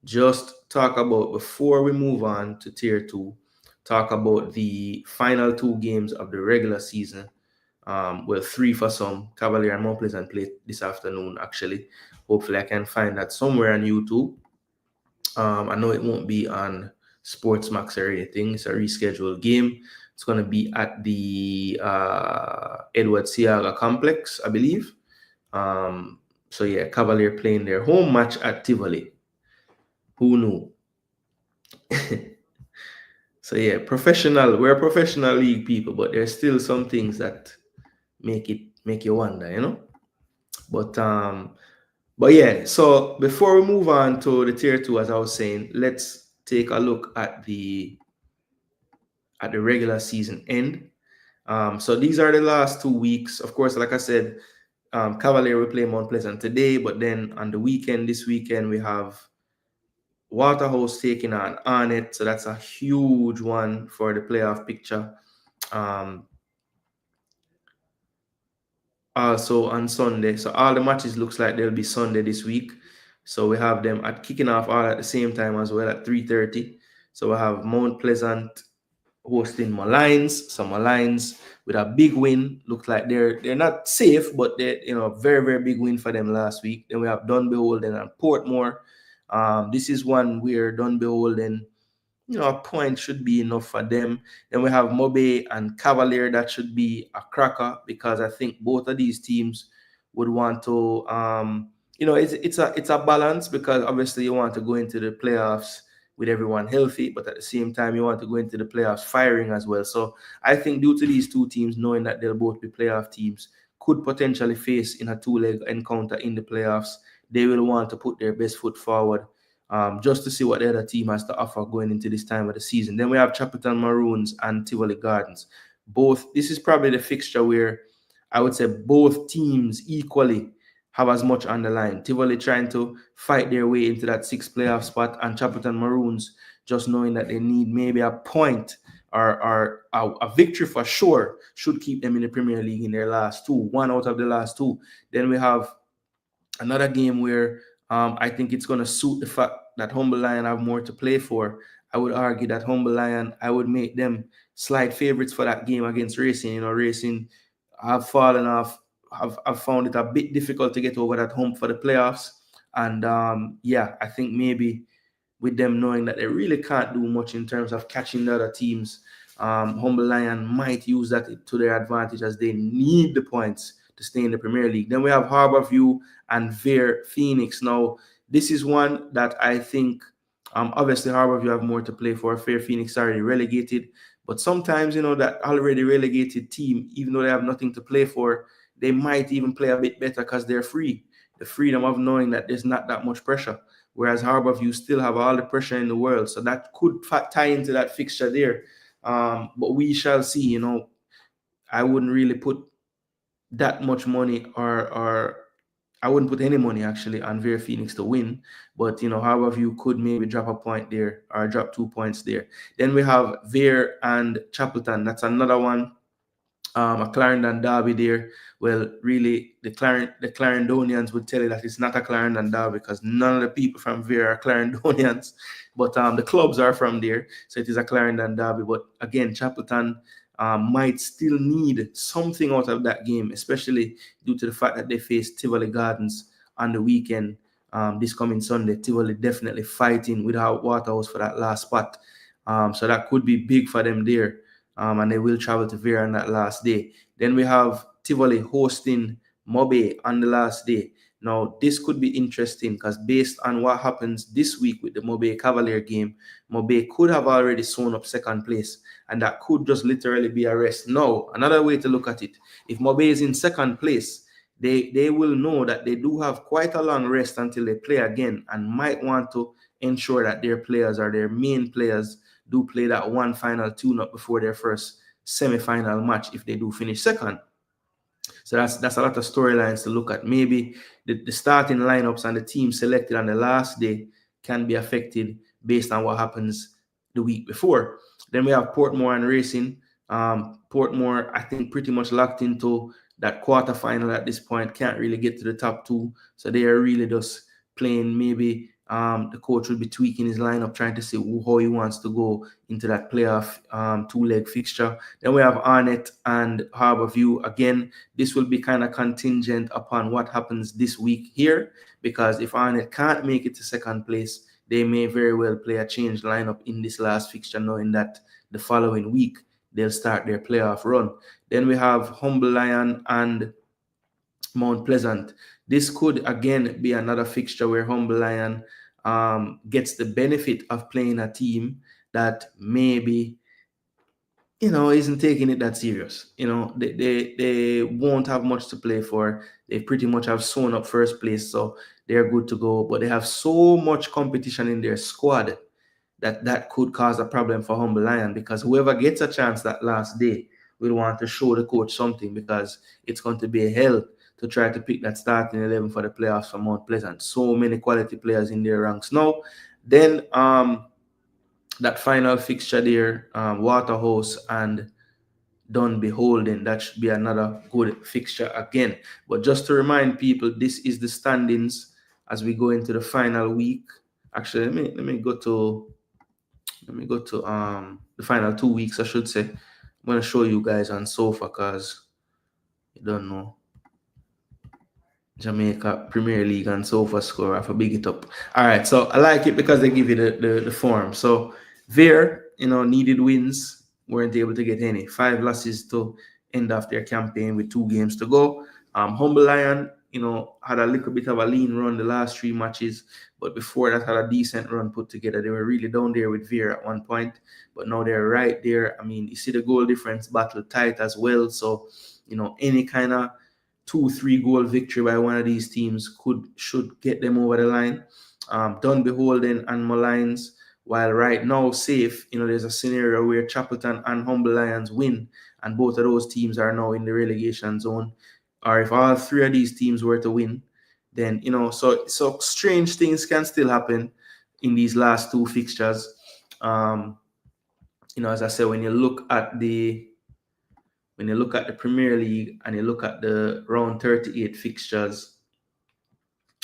just talk about, before we move on to Tier 2, talk about the final 2 games of the regular season. Well, 3 for some. Cavalier and Mount Pleasant play this afternoon, actually. Hopefully, I can find that somewhere on YouTube. I know it won't be on Sportsmax or anything. It's a rescheduled game. It's going to be at the Edward Siaga Complex, I believe. So yeah, Cavalier playing their home match at Tivoli. Who knew? So yeah, we're professional league people, but there's still some things that make you wonder, you know. But yeah, so before we move on to the Tier 2, as I was saying, let's take a look at the regular season end. So these are the last 2 weeks. Of course, like I said, Cavalier will play Mount Pleasant today, but then on the weekend, this weekend, we have Waterhouse taking on Arnett. So that's a huge one for the playoff picture. Also on Sunday. So all the matches looks like they'll be Sunday this week. So we have them kicking off all at the same time as well at 3:30. So we have Mount Pleasant hosting Malines. So Malines with a big win. Looks like they're not safe, but they're very, very big win for them last week. Then we have Dunbeholden and Portmore. This is one where Dunbeholden, a point should be enough for them. Then we have Mobe and Cavalier. That should be a cracker, because I think both of these teams would want to, it's a balance, because obviously you want to go into the playoffs with everyone healthy, but at the same time you want to go into the playoffs firing as well. So I think due to these 2 teams knowing that they'll both be playoff teams, could potentially face in a 2-leg encounter in the playoffs, they will want to put their best foot forward. Just to see what the other team has to offer going into this time of the season. Then we have Chapelton Maroons and Tivoli Gardens. This is probably the fixture where I would say both teams equally have as much on the line. Tivoli trying to fight their way into that 6th playoff spot, and Chapelton Maroons just knowing that they need maybe a point or a victory for sure should keep them in the Premier League in their last 2, 1 out of the last 2. Then we have another game where I think it's going to suit the fact that Humble Lion have more to play for. I would argue that Humble Lion, I would make them slight favorites for that game against Racing. Racing have fallen off. I've found it a bit difficult to get over that hump for the playoffs. And I think maybe with them knowing that they really can't do much in terms of catching the other teams, Humble Lion might use that to their advantage, as they need the points to stay in the Premier League. Then we have Harborview and Vere-Phoenix. Now, this is one that I think, obviously, Harborview have more to play for. Vere-Phoenix are already relegated. But sometimes, that already relegated team, even though they have nothing to play for, they might even play a bit better because they're free. The freedom of knowing that there's not that much pressure. Whereas Harborview still have all the pressure in the world. So that could tie into that fixture there. But we shall see. I wouldn't really put that much money, or I wouldn't put any money actually on Vere-Phoenix to win, but Harborview could maybe drop a point there or drop 2 points there. Then we have Vere and Chapelton. That's another one. A Clarendon derby there. Well, really, the Clarendonians would tell you that it's not a Clarendon derby, because none of the people from Vere are Clarendonians, but the clubs are from there, so it is a Clarendon derby. But again, Chapelton might still need something out of that game, especially due to the fact that they face Tivoli Gardens on the weekend. This coming Sunday, Tivoli definitely fighting with Waterhouse for that last spot. So that could be big for them there. And they will travel to Vere on that last day. Then we have Tivoli hosting Mobe on the last day. Now, this could be interesting, because based on what happens this week with the Mobe Cavalier game, Mobe could have already sewn up 2nd place, and that could just literally be a rest. Now, another way to look at it, if Mobe is in 2nd place, they will know that they do have quite a long rest until they play again, and might want to ensure that their players, or their main players, do play that one final tune-up before their first semi-final match if they do finish 2nd. So that's a lot of storylines to look at. Maybe the starting lineups and the team selected on the last day can be affected based on what happens the week before. Then we have Portmore and Racing. Portmore, I think, pretty much locked into that quarterfinal at this point. Can't really get to the top two, so they are really just playing. Maybe the coach will be tweaking his lineup, trying to see how he wants to go into that playoff two-leg fixture. Then we have Arnett and Harbourview. Again, this will be kind of contingent upon what happens this week here, because if Arnett can't make it to second place, they may very well play a changed lineup in this last fixture, knowing that the following week they'll start their playoff run. Then we have Humble Lion and Mount Pleasant. This could again be another fixture where Humble Lion gets the benefit of playing a team that maybe, isn't taking it that serious. They won't have much to play for. They pretty much have sewn up first place, so they're good to go. But they have so much competition in their squad that could cause a problem for Humble Lion, because whoever gets a chance that last day will want to show the coach something, because it's going to be a hell to try to pick that starting 11 for the playoffs for Mount Pleasant. So many quality players in their ranks now. Then that final fixture there, Waterhouse and Dunbeholden, that should be another good fixture again. But just to remind people, this is the standings as we go into the final week. Actually, let me go to the final 2 weeks, I should say. I'm going to show you guys on sofa, because you don't know. Jamaica Premier League and sofa score. I have to big it up. All right, so I like it because they give you the form. So Vere, needed wins, weren't able to get any. 5 losses to end off their campaign with 2 games to go. Humble Lion, had a little bit of a lean run the last 3 matches, but before that had a decent run put together. They were really down there with Vere at one point, but now they're right there. I mean, you see the goal difference battle tight as well. So, any kind of 2-3 goal victory by one of these teams should get them over the line. Dunbeholden and Mullines, while right now safe, there's a scenario where Chapelton and Humble Lions win, and both of those teams are now in the relegation zone. Or if all 3 of these teams were to win, then so strange things can still happen in these last 2 fixtures. As I said, when you look at the Premier League and you look at the round 38 fixtures,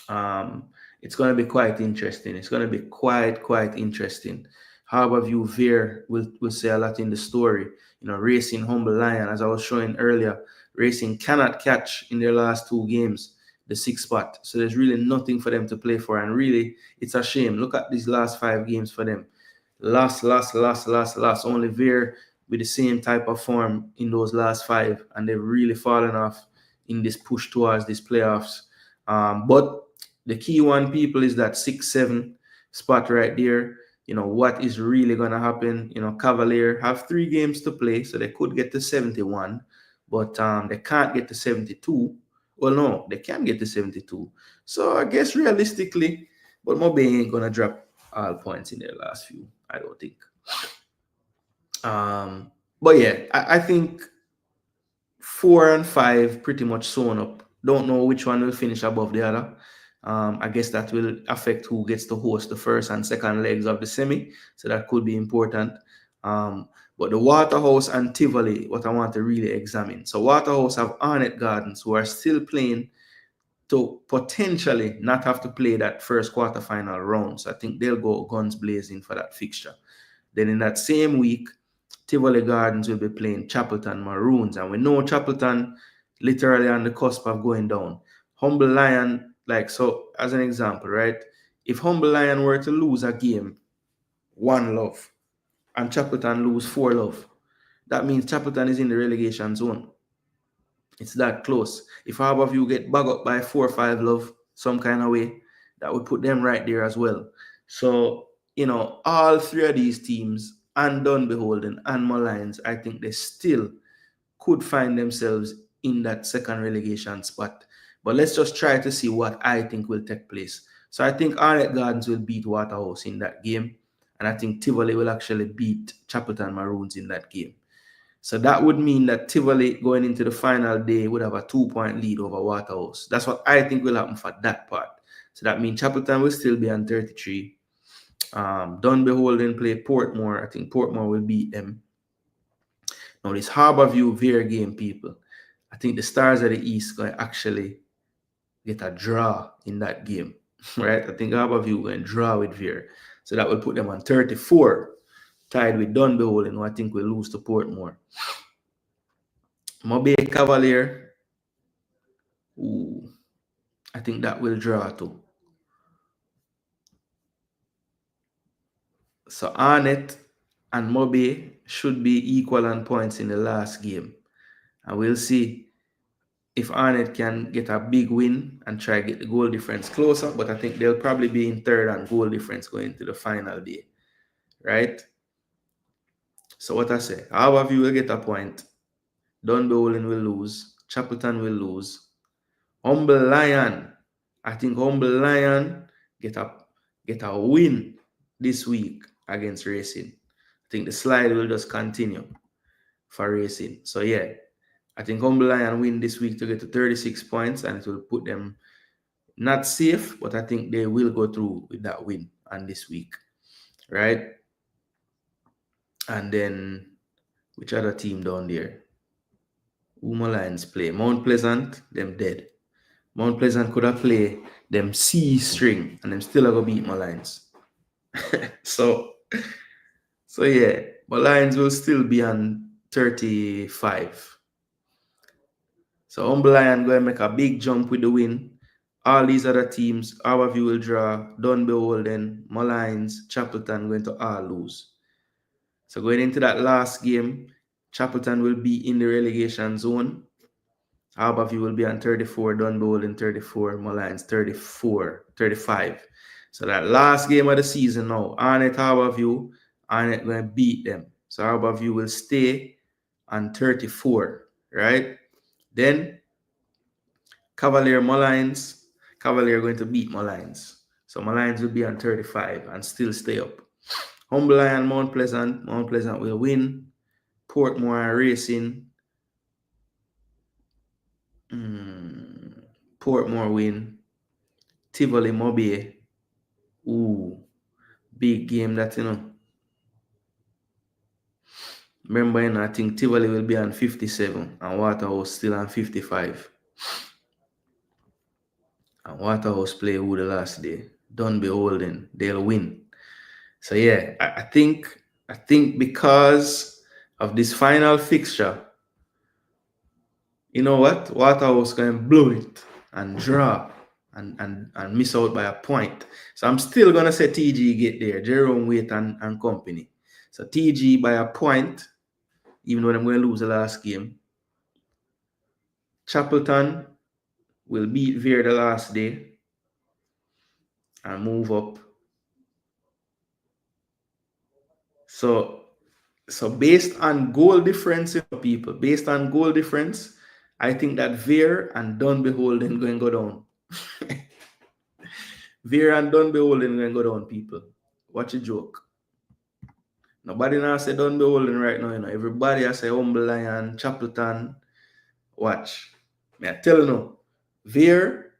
it's going to be quite interesting. It's going to be quite interesting. Harbourview Vere will say a lot in the story. Racing, Humble Lion, as I was showing earlier, Racing cannot catch in their last 2 games the 6th spot. So there's really nothing for them to play for. And really, it's a shame. Look at these last 5 games for them. Lost. Only Vere with the same type of form in those last 5. And they've really fallen off in this push towards these playoffs. But the key one, people, is that 6-7 spot right there. What is really going to happen? Cavalier have 3 games to play, so they could get to 71, but they can't get to 72. Well, no, they can get to 72. So I guess realistically, but Mobe ain't going to drop all points in their last few, I don't think. But yeah, I think 4 and 5 pretty much sewn up. Don't know which one will finish above the other. I guess that will affect who gets to host the first and second legs of the semi. So that could be important. But the Waterhouse and Tivoli, what I want to really examine. So Waterhouse have Arnett Gardens, who are still playing to potentially not have to play that first quarterfinal round. So I think they'll go guns blazing for that fixture. Then in that same week, Tivoli Gardens will be playing Chapelton Maroons. And we know Chapelton literally on the cusp of going down. Humble Lion, so as an example, right? If Humble Lion were to lose a game 1-0 and Chapelton lose 4-0, that means Chapelton is in the relegation zone. It's that close. If Harbourview get bagged up by 4-5 some kind of way, that would put them right there as well. So, all 3 of these teams, and Dunbeholden and Mullines, I think they still could find themselves in that second relegation spot. But let's just try to see what I think will take place. So I think Arnett Gardens will beat Waterhouse in that game. And I think Tivoli will actually beat Chapelton Maroons in that game. So that would mean that Tivoli going into the final day would have a 2-point lead over Waterhouse. That's what I think will happen for that part. So that means Chapelton will still be on 33. Done Beholden play Portmore. I think Portmore will beat them. Now this Harborview Vere game, people. I think the Stars of the East going to actually get a draw in that game, right? I think Harborview going to draw with Vere. So that will put them on 34, tied with Done Beholden, who I think will lose to Portmore. Mobay Cavalier. Ooh, I think that will draw too. So Arnett and Mobay should be equal on points in the last game. And we'll see if Arnett can get a big win and try to get the goal difference closer. But I think they'll probably be in third on goal difference going to the final day. Right? So what I say, Harborview will get a point. Dunbeholden will lose. Chapelton will lose. Humble Lion. I think Humble Lion get a win this week against Racing. I think the slide will just continue for Racing. So yeah, I think Humble Lion win this week to get to 36 points, and it will put them not safe, but I think they will go through with that win on this week, right? And then which other team down there? Uma Lions play Mount Pleasant, them dead. Mount Pleasant could have played them C string and them still have to beat my Lions. so yeah, my Lions will still be on 35. So Humble Lion going to make a big jump with the win. All these other teams, Harborview will draw, Done Beholden, my Lions, Chapelton going to all lose. So going into that last game, Chapelton will be in the relegation zone. Harborview will be on 34, Done Beholden 34, my Lions 35. So that last game of the season now, Arnett Harborview, Arnett going to beat them. So Harborview will stay on 34, right? Then Cavalier Mullines, Cavalier going to beat Mullines. So Mullines will be on 35 and still stay up. Humble Lion, Mount Pleasant will win. Portmore Racing. Portmore win. Tivoli Mobay. Ooh, big game that, Remember, I think Tivoli will be on 57 and Waterhouse still on 55. And Waterhouse play who the last day? Done Beholden. They'll win. So yeah, I think because of this final fixture, you know what? Waterhouse can blow it and draw and miss out by a point. So I'm still gonna say TG get there, Jerome Waite and company. So TG by a point, even though I'm going to lose the last game. Chapelton will beat Vere the last day and move up. So based on goal difference, people, based on goal difference, I think that Vere and Done Beholden going to go down. Vere and Done Beholden going to go down, people. Watch a joke. Nobody now say Done Beholden right now, Everybody has say Humble Lion, Chapelton. Watch. I tell you, Vere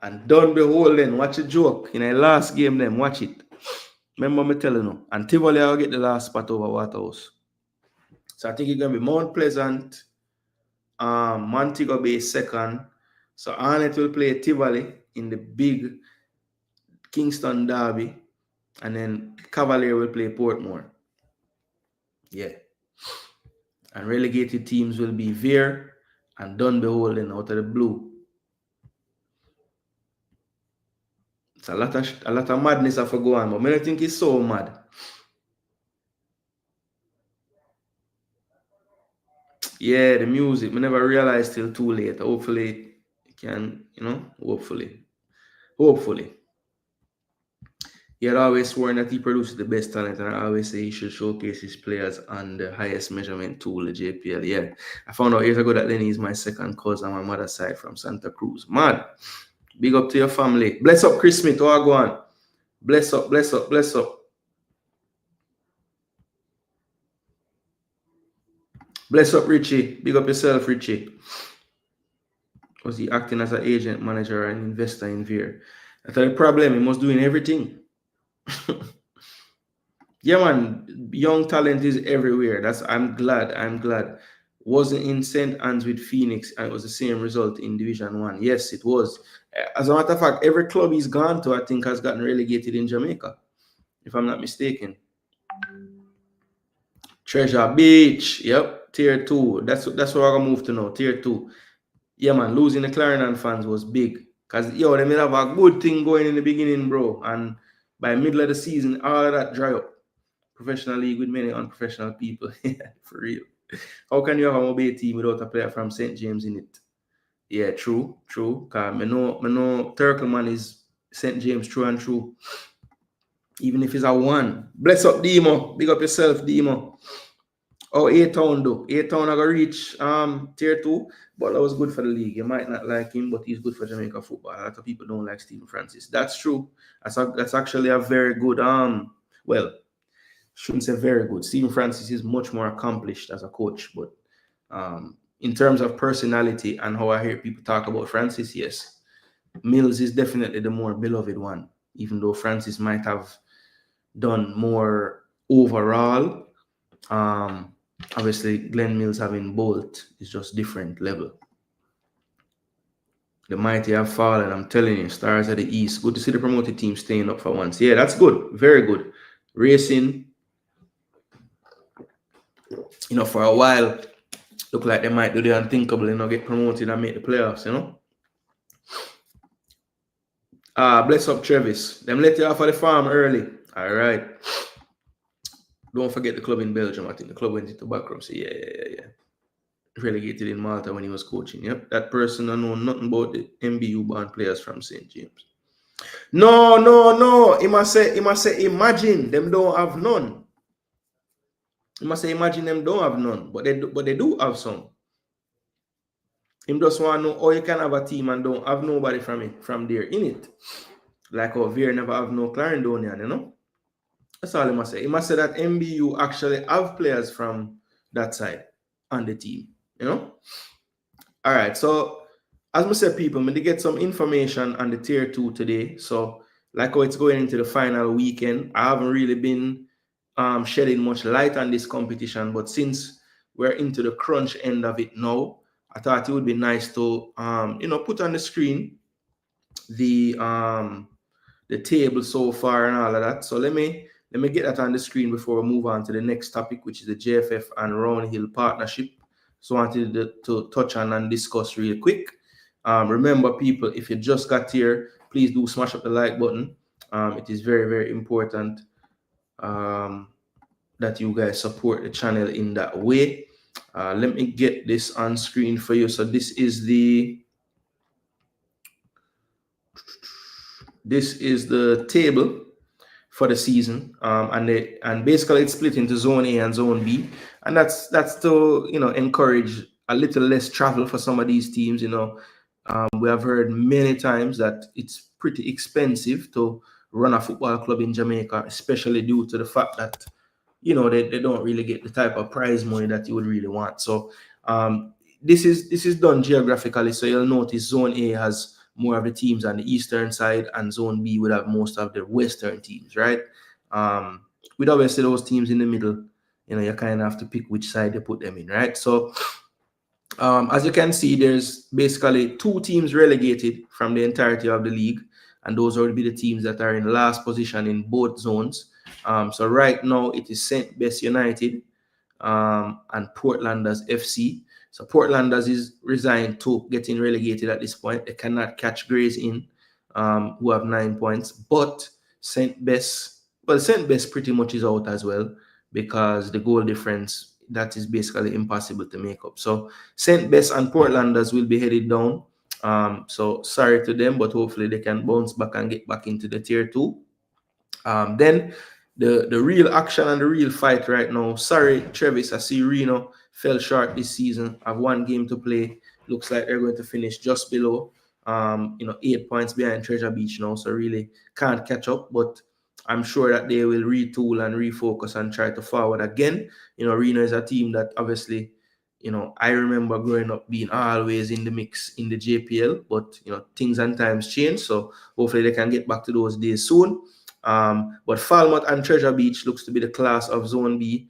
and Done Beholden, watch a joke. In the last game, them watch it. Remember me telling you. And Tivoli will get the last spot over Waterhouse. So I think it's going to be Mount Pleasant. Montego Bay second. So Arnett will play Tivoli in the big Kingston derby. And then Cavalier will play Portmore. Yeah. And relegated teams will be Vere and Done Beholden out of the blue. It's a lot of madness have to go on, but I don't think it's so mad. Yeah, the music, I never realized till too late. Hopefully it can, hopefully. He had always sworn that he produces the best talent, and I always say he should showcase his players on the highest measurement tool, the JPL. Yeah, I found out years ago that Lenny is my second cousin on my mother's side from Santa Cruz. Man, big up to your family. Bless up Chris Smith, how I go on? Bless up. Bless up, Richie. Big up yourself, Richie. Was he acting as an agent, manager, and investor in Vere? I thought the problem, he was doing everything. Yeah, man, young talent is everywhere. I'm glad. I'm glad. Wasn't in St. Anne's with Phoenix, and it was the same result in Division One. Yes, it was. As a matter of fact, every club he's gone to, I think, has gotten relegated in Jamaica, if I'm not mistaken. Treasure Beach, yep, Tier 2. That's what I'm gonna move to now. Tier 2. Yeah, man, losing the Clarendon fans was big. Because, they may have a good thing going in the beginning, bro. And by middle of the season, all of that dry up. Professional league with many unprofessional people. For real. How can you have a mobile team without a player from St. James in it? Yeah, true. Because I know Turkleman is St. James true and true. Even if it's a one. Bless up, Demo. Big up yourself, Demo. Oh, A-Town though. A-Town are going to reach tier 2. But that was good for the league. You might not like him, but he's good for Jamaica football. A lot of people don't like Stephen Francis. That's true. That's actually a very good well, shouldn't say very good. Stephen Francis is much more accomplished as a coach, but in terms of personality and how I hear people talk about Francis, yes, Mills is definitely the more beloved one, even though Francis might have done more overall. Obviously, Glenn Mills having Bolt is just different level. The mighty have fallen. I'm telling you, Stars of the East. Good to see the promoted team staying up for once. Yeah, that's good. Very good. Racing, for a while, look like they might do the unthinkable, get promoted and make the playoffs, Bless up Travis. Them let you off of the farm early. All right. Don't forget the club in Belgium. I think the club went into bankruptcy. Yeah. Relegated in Malta when he was coaching. Yep. That person I know nothing about the MBU born players from St. James. No. He must say, imagine them don't have none. He must say, imagine them don't have none. But they do have some. Him just want to know how you can have a team and don't have nobody from there in it. Like how Vere never have no Clarendonian, That's all he must say. He must say that MBU actually have players from that side on the team, All right, so as I said, people, I'm going to get some information on the tier 2 today. So, like how it's going into the final weekend, I haven't really been shedding much light on this competition, but since we're into the crunch end of it now, I thought it would be nice to put on the screen the table so far and all of that. So let me get that on the screen before we move on to the next topic, which is the JFF and Roundhill partnership. So I wanted to touch on and discuss real quick. Remember, people, if you just got here, please do smash up the like button. It is very, very important that you guys support the channel in that way. Let me get this on screen for you. So this is the table for the season, and basically it's split into Zone A and Zone B, and that's to encourage a little less travel for some of these teams. We have heard many times that it's pretty expensive to run a football club in Jamaica, especially due to the fact that they don't really get the type of prize money that you would really want. So this is done geographically. So you'll notice Zone A has more of the teams on the eastern side, and Zone B would have most of the western teams, right? With obviously those teams in the middle, you kind of have to pick which side you put them in, right? So as you can see, there's basically 2 teams relegated from the entirety of the league, and those would be the teams that are in last position in both zones. So right now it is St. Bess United and Portlanders FC. So Portlanders is resigned to getting relegated at this point. They cannot catch Grays in, who have 9 points. But St. Bess pretty much is out as well, because the goal difference, that is basically impossible to make up. So St. Bess and Portlanders will be headed down. So sorry to them, but hopefully they can bounce back and get back into the tier 2. Then the real action and the real fight right now. Sorry, Travis, I see Reno fell short this season. Have 1 game to play. Looks like they're going to finish just below, 8 points behind Treasure Beach now. So really can't catch up, but I'm sure that they will retool and refocus and try to forward again. Reno is a team that obviously, I remember growing up being always in the mix in the JPL, but things and times change. So hopefully they can get back to those days soon. But Falmouth and Treasure Beach looks to be the class of Zone B.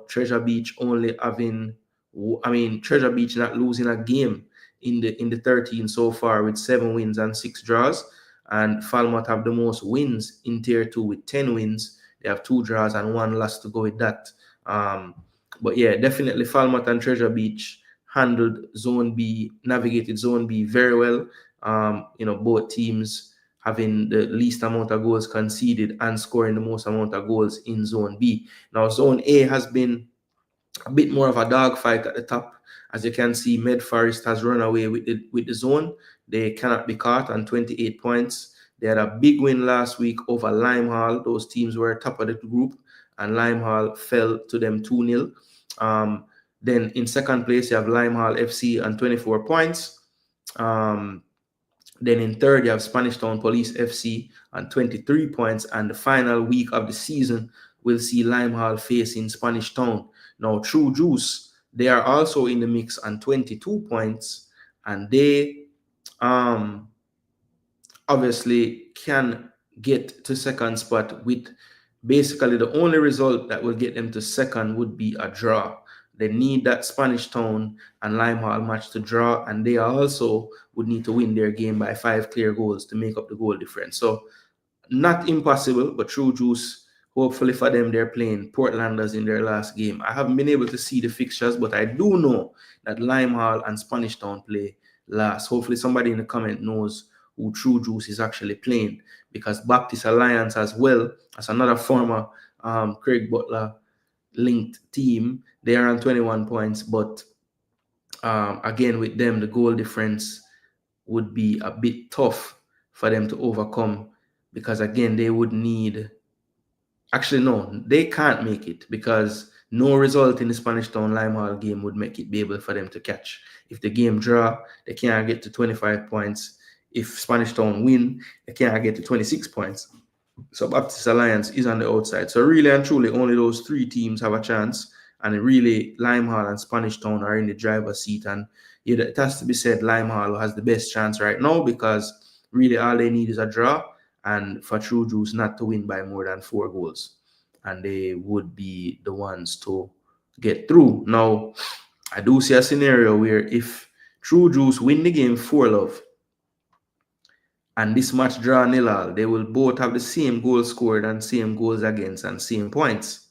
Treasure Beach only having, Treasure Beach not losing a game in the 13 so far with 7 wins and 6 draws. And Falmouth have the most wins in Tier 2 with 10 wins. They have 2 draws and 1 loss to go with that. But yeah, definitely Falmouth and Treasure Beach handled Zone B, navigated Zone B very well. Both teams having the least amount of goals conceded and scoring the most amount of goals in Zone B. Now, Zone A has been a bit more of a dogfight at the top. As you can see, Med Forest has run away with the zone. They cannot be caught on 28 points. They had a big win last week over Limehall. Those teams were top of the group, and Limehall fell to them 2-0. Then in second place, you have Limehall FC on 24 points. Then in third, you have Spanish Town Police FC on 23 points. And the final week of the season, we'll see Limehall facing Spanish Town. Now, True Juice, they are also in the mix on 22 points. And they obviously can get to second spot with basically the only result that will get them to second would be a draw. They need that Spanish Town and Limehall match to draw, and they also would need to win their game by 5 clear goals to make up the goal difference. So not impossible, but True Juice, hopefully for them, they're playing Portlanders in their last game. I haven't been able to see the fixtures, but I do know that Limehall and Spanish Town play last. Hopefully somebody in the comment knows who True Juice is actually playing, because Baptist Alliance as well, as another former Craig Butler linked team, they are on 21 points, but again with them the goal difference would be a bit tough for them to overcome, because again they would need, actually no, they can't make it, because no result in the Spanish Town Limehall game would make it be able for them to catch. If the game draw, they can't get to 25 points. If Spanish Town win, they can't get to 26 points. So Baptist Alliance is on the outside. So really and truly, only those 3 teams have a chance. And really, Limehall and Spanish Town are in the driver's seat. And it has to be said, Limehall has the best chance right now, because really all they need is a draw, and for True Juice not to win by more than 4 goals. And they would be the ones to get through. Now, I do see a scenario where if True Juice win the game 4-0, and this match draw 0-0, they will both have the same goal scored and same goals against and same points.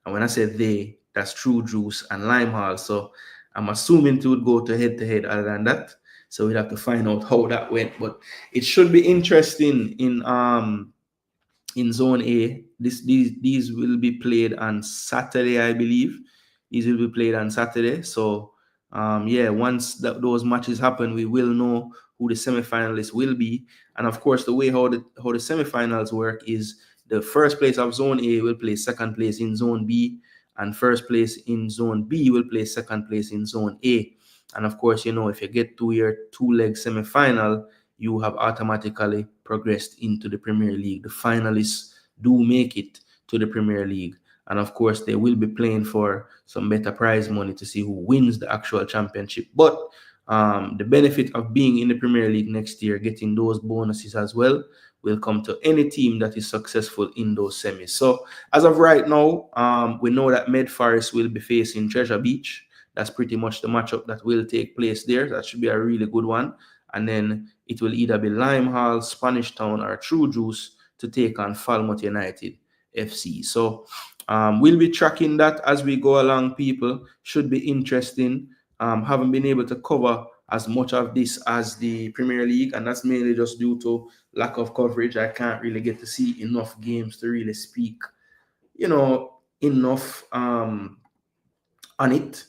And when I say they, that's True Juice and Limehall. So I'm assuming it would go to head-to-head other than that. So we'd have to find out how that went. But it should be interesting in Zone A. These will be played on Saturday, I believe. These will be played on Saturday. So once those matches happen, we will know who the semifinalists will be. And of course, the way how the semifinals work is the first place of Zone A will play second place in Zone B, and first place in Zone B will play second place in Zone A. And of course, if you get to your 2-leg semifinal, you have automatically progressed into the Premier League. The finalists do make it to the Premier League. And of course, they will be playing for some better prize money to see who wins the actual championship. But the benefit of being in the Premier League next year, getting those bonuses as well, will come to any team that is successful in those semis. So as of right now, we know that Med Forest will be facing Treasure Beach. That's pretty much the matchup that will take place there. That should be a really good one. And then it will either be Limehall, Spanish Town, or True Juice to take on Falmouth United FC. So we'll be tracking that as we go along, people. Should be interesting. Haven't been able to cover as much of this as the Premier League, and that's mainly just due to lack of coverage. I can't really get to see enough games to really speak, enough on it.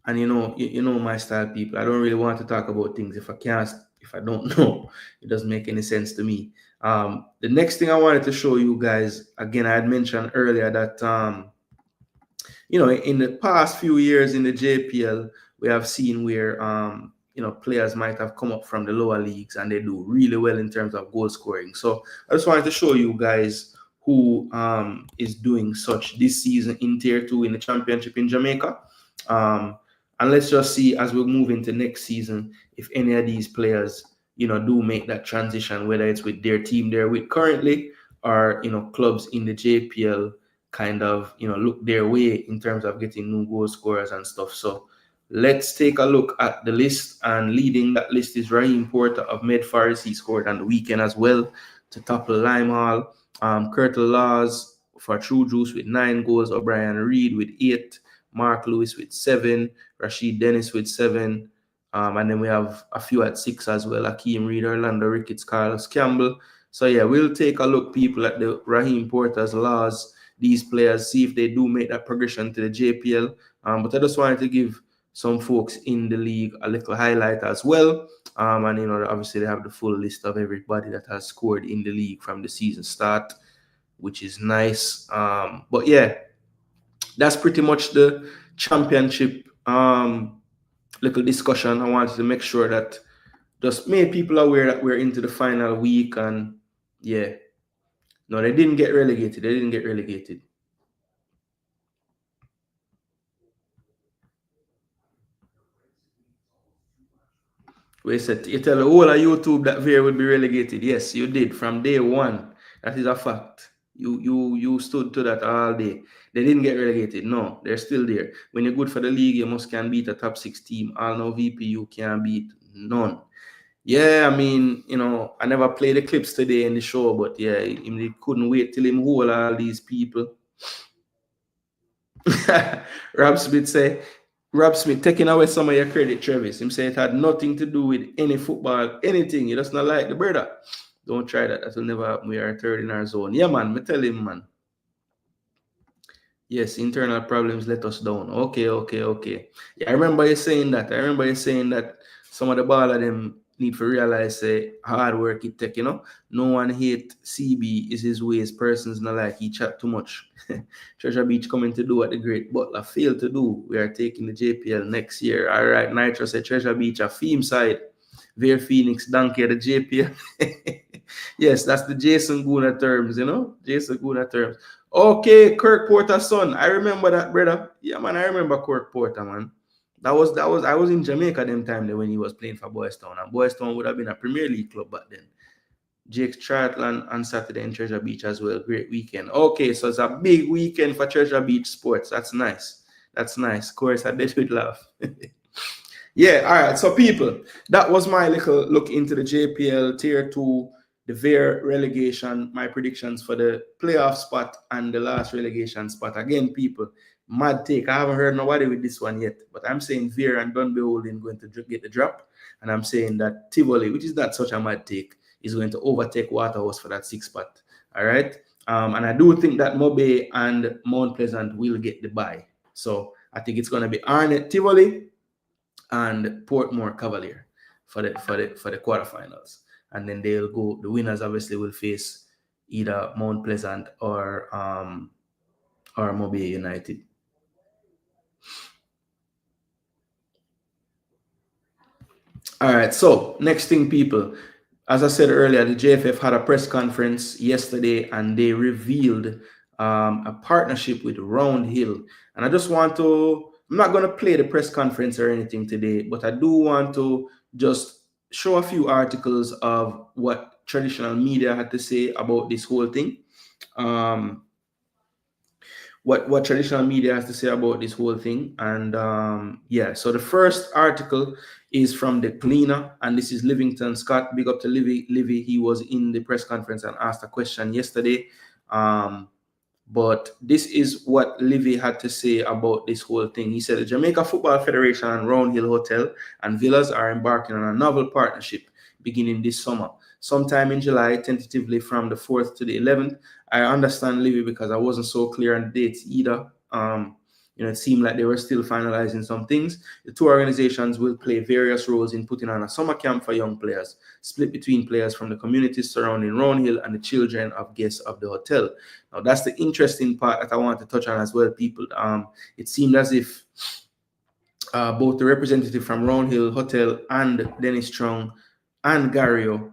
And you know my style, people. I don't really want to talk about things if I don't know. It doesn't make any sense to me. The next thing I wanted to show you guys, again, I had mentioned earlier that in the past few years in the JPL, we have seen where players might have come up from the lower leagues and they do really well in terms of goal scoring. So I just wanted to show you guys who is doing such this season in Tier 2 in the championship in Jamaica. And let's just see as we move into next season if any of these players, do make that transition, whether it's with their team they're with currently or clubs in the JPL kind of look their way in terms of getting new goal scorers and stuff. So let's take a look at the list, and leading that list is Raheem Porter of Med Forest. He scored on the weekend as well to topple Limehall. Curtle Laws for True Juice with 9 goals, O'Brien Reed with 8, Mark Lewis with 7, Rashid Dennis with 7, and then we have a few at 6 as well, Akeem Reed, Orlando Ricketts, Carlos Campbell. So yeah, we'll take a look, people, at the Raheem Porter's Laws, these players, see if they do make that progression to the JPL. But I just wanted to give some folks in the league a little highlight as well. And obviously they have the full list of everybody that has scored in the league from the season start, which is nice. But yeah, that's pretty much the championship little discussion. I wanted to make sure that just made people aware that we're into the final week, and yeah, no, they didn't get relegated. They didn't get relegated. We said, you tell the whole of YouTube that Vere would be relegated. Yes, you did from day one. That is a fact. You stood to that all day. They didn't get relegated. No, they're still there. When you're good for the league, you must can beat a top 6 team. All no VP, you can't beat none. Yeah, I mean, I never played the clips today in the show, but yeah, he couldn't wait till him hold all these people. Rob Smith taking away some of your credit, Travis. Him say it had nothing to do with any football, anything. You just not like the brother. Don't try that. That will never happen. We are third in our zone. Yeah, man. Me tell him, man. Yes, internal problems let us down. Okay. Yeah, I remember you saying that. Some of the baller them need to realize hard work it take, No one hate CB is his ways. Persons not like he chat too much. Treasure Beach coming to do what the great Butler failed to do. We are taking the JPL next year. All right, Nitro said Treasure Beach a theme side. Vere-Phoenix Donkey the JPL. Yes, that's the Jason Gooner terms, Jason Gooner terms. Okay, Kirk Porter's son. I remember that, brother. Yeah, man, I remember Kirk Porter, man. I was in Jamaica them time when he was playing for Boys Town, and Boys Town would have been a Premier League club back then. Jake's Triathlon on Saturday in Treasure Beach as well. Great weekend. Okay, so it's a big weekend for Treasure Beach sports. That's nice. Of course, I did with laugh. Yeah, all right. So people, that was my little look into the JPL Tier 2, the Vere relegation, my predictions for the playoff spot and the last relegation spot. Again, people, mad take. I haven't heard nobody with this one yet, but I'm saying Vere and Dunby Holding going to get the drop, and I'm saying that Tivoli, which is not such a mad take, is going to overtake Waterhouse for that 6th spot. All right, and I do think that Mobe and Mount Pleasant will get the bye. So I think it's going to be Arnett Tivoli and Portmore Cavalier for the quarterfinals, and then they'll go. The winners obviously will face either Mount Pleasant or Mobe United. All right, so next thing, people, as I said earlier, the JFF had a press conference yesterday, and they revealed a partnership with Round Hill. And I just want to, I'm not going to play the press conference or anything today, but I do want to just show a few articles of what traditional media had to say about this whole thing. What traditional media has to say about this whole thing. And yeah, so the first article is from the Gleaner, and this is Livington Scott. Big up to Livy. He was in the press conference and asked a question yesterday. But this is what Livy had to say about this whole thing. He said the Jamaica Football Federation and Round Hill Hotel and Villas are embarking on a novel partnership beginning this summer, sometime in July, tentatively from the 4th to the 11th. I understand, Livy, because I wasn't so clear on the dates either. It seemed like they were still finalizing some things. The two organizations will play various roles in putting on a summer camp for young players, split between players from the communities surrounding Round Hill and the children of guests of the hotel. Now, that's the interesting part that I want to touch on as well, people. It seemed as if both the representative from Round Hill Hotel and Dennis Strong and Gario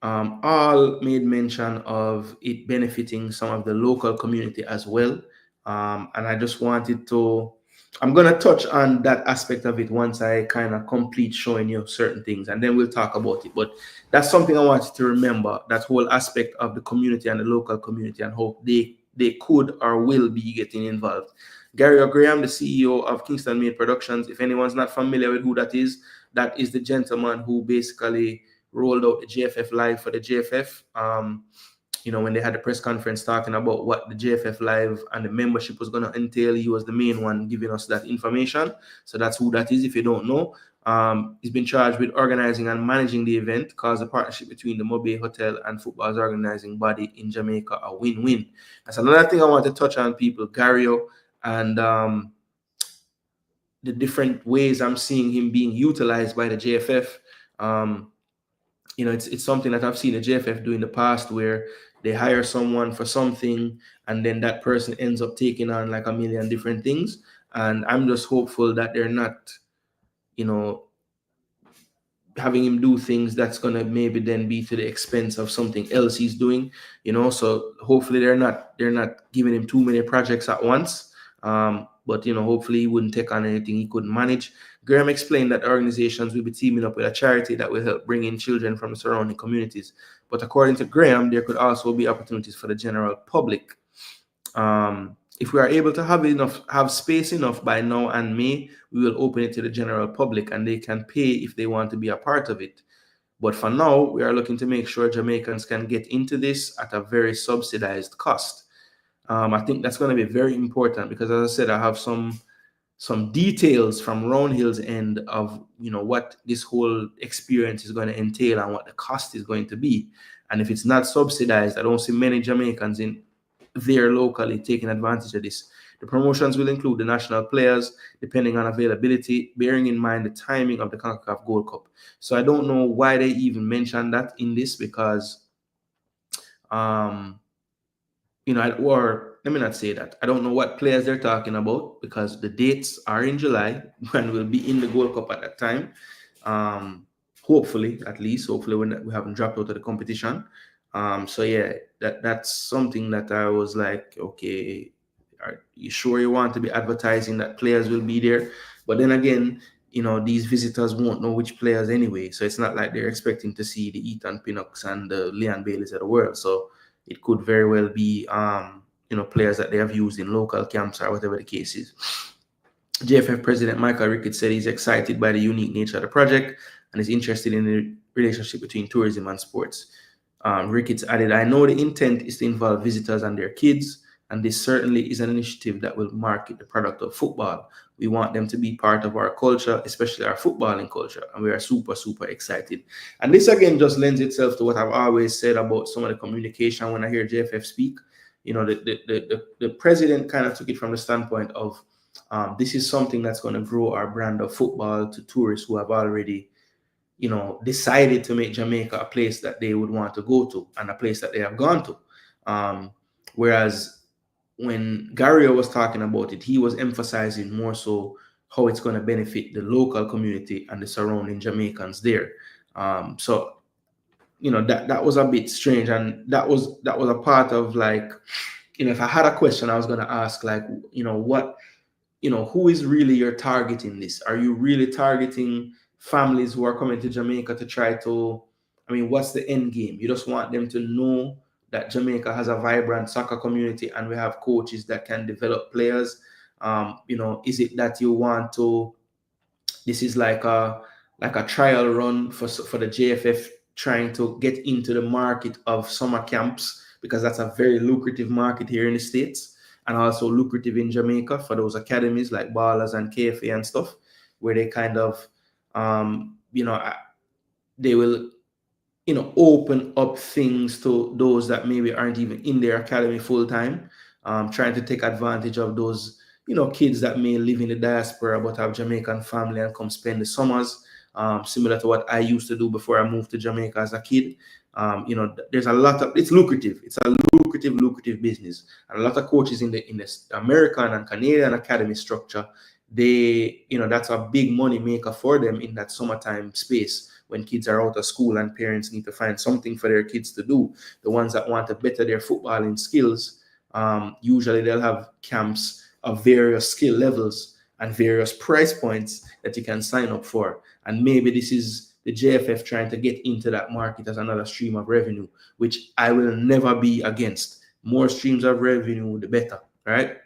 all made mention of it benefiting some of the local community as well. And I just wanted to I'm gonna touch on that aspect of it once I kind of complete showing you certain things, and then we'll talk about it. But that's something I want you to remember, that whole aspect of the community and the local community, and how they could or will be getting involved. Gary O'Graham, the CEO of Kingston Made Productions, if anyone's not familiar with who that is the gentleman who basically rolled out the JFF Live for the JFF. When they had the press conference talking about what the JFF Live and the membership was going to entail, he was the main one giving us that information. So that's who that is, if you don't know. He's been charged with organizing and managing the event, caused a partnership between the Mobay Hotel and football's organizing body in Jamaica a win-win. That's another thing I want to touch on, people. Gario and the different ways I'm seeing him being utilized by the JFF. It's something that I've seen the JFF do in the past, where they hire someone for something and then that person ends up taking on like a million different things. And I'm just hopeful that they're not, having him do things that's going to maybe then be to the expense of something else he's doing, so hopefully they're not giving him too many projects at once. But hopefully he wouldn't take on anything he couldn't manage. Graham explained that organizations will be teaming up with a charity that will help bring in children from the surrounding communities. But according to Graham, there could also be opportunities for the general public. If we are able to have space enough by now and May, we will open it to the general public and they can pay if they want to be a part of it. But for now, we are looking to make sure Jamaicans can get into this at a very subsidized cost. I think that's going to be very important because, as I said, I have some details from Roundhill's end of what this whole experience is going to entail and what the cost is going to be. And if it's not subsidized, I don't see many Jamaicans in there locally taking advantage of this. The promotions will include the national players, depending on availability, bearing in mind the timing of the CONCACAF Gold Cup. So I don't know why they even mentioned that in this, because or let me not say that. I don't know what players they're talking about, because the dates are in July and we'll be in the Gold Cup at that time. Hopefully we haven't dropped out of the competition. So yeah, that's something that I was like, okay, are you sure you want to be advertising that players will be there? But then again, these visitors won't know which players anyway. So it's not like they're expecting to see the Ethan Pinnocks and the Leon Baileys of the world. So it could very well be, players that they have used in local camps or whatever the case is. JFF President Michael Ricketts said he's excited by the unique nature of the project and is interested in the relationship between tourism and sports. Ricketts added, "I know the intent is to involve visitors and their kids, and this certainly is an initiative that will market the product of football. We want them to be part of our culture, especially our footballing culture, and we are super, super excited." And this again just lends itself to what I've always said about some of the communication when I hear JFF speak. The president kind of took it from the standpoint of this is something that's going to grow our brand of football to tourists who have already decided to make Jamaica a place that they would want to go to and a place that they have gone to. Whereas when Gario was talking about it, he was emphasizing more so how it's going to benefit the local community and the surrounding Jamaicans there. So that was a bit strange, and that was a part of, like, if I had a question, I was going to ask, like, what, who is really your target in this? Are you really targeting families who are coming to Jamaica to try to, what's the end game? You just want them to know that Jamaica has a vibrant soccer community and we have coaches that can develop players. Is it that you want to, this is like a trial run for the JFF trying to get into the market of summer camps, because that's a very lucrative market here in the States, and also lucrative in Jamaica for those academies like Ballers and KFA and stuff, where they kind of, they will, open up things to those that maybe aren't even in their academy full time, trying to take advantage of those, kids that may live in the diaspora but have Jamaican family and come spend the summers, similar to what I used to do before I moved to Jamaica as a kid. There's a lot of, it's lucrative. It's a lucrative business. And a lot of coaches in the American and Canadian academy structure, they, that's a big money maker for them in that summertime space when kids are out of school and parents need to find something for their kids to do. The ones that want to better their footballing skills, usually they'll have camps of various skill levels, and various price points that you can sign up for. And maybe this is the JFF trying to get into that market as another stream of revenue, which I will never be against. More streams of revenue, the better, right?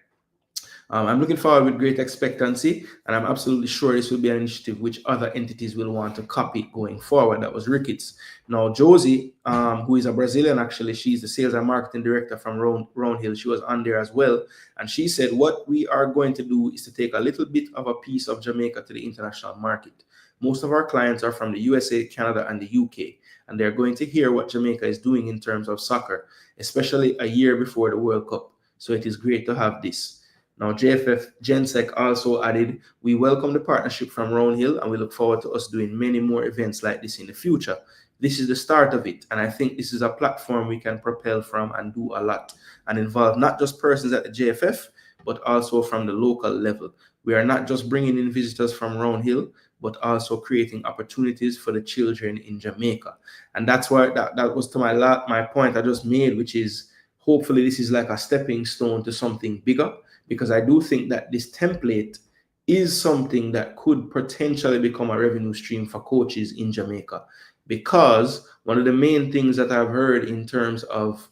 I'm looking forward with great expectancy, and I'm absolutely sure this will be an initiative which other entities will want to copy going forward. That was Ricketts. Now, Josie, who is a Brazilian, actually, she's the sales and marketing director from Roundhill. She was on there as well. And she said, what we are going to do is to take a little bit of a piece of Jamaica to the international market. Most of our clients are from the USA, Canada, and the UK, and they're going to hear what Jamaica is doing in terms of soccer, especially a year before the World Cup. So it is great to have this. Now, JFF Gensec also added, we welcome the partnership from Roundhill, and we look forward to us doing many more events like this in the future. This is the start of it, and I think this is a platform we can propel from and do a lot and involve not just persons at the JFF, but also from the local level. We are not just bringing in visitors from Roundhill, but also creating opportunities for the children in Jamaica. And that's why that was to my point I just made, which is hopefully this is like a stepping stone to something bigger, because I do think that this template is something that could potentially become a revenue stream for coaches in Jamaica. Because one of the main things that I've heard in terms of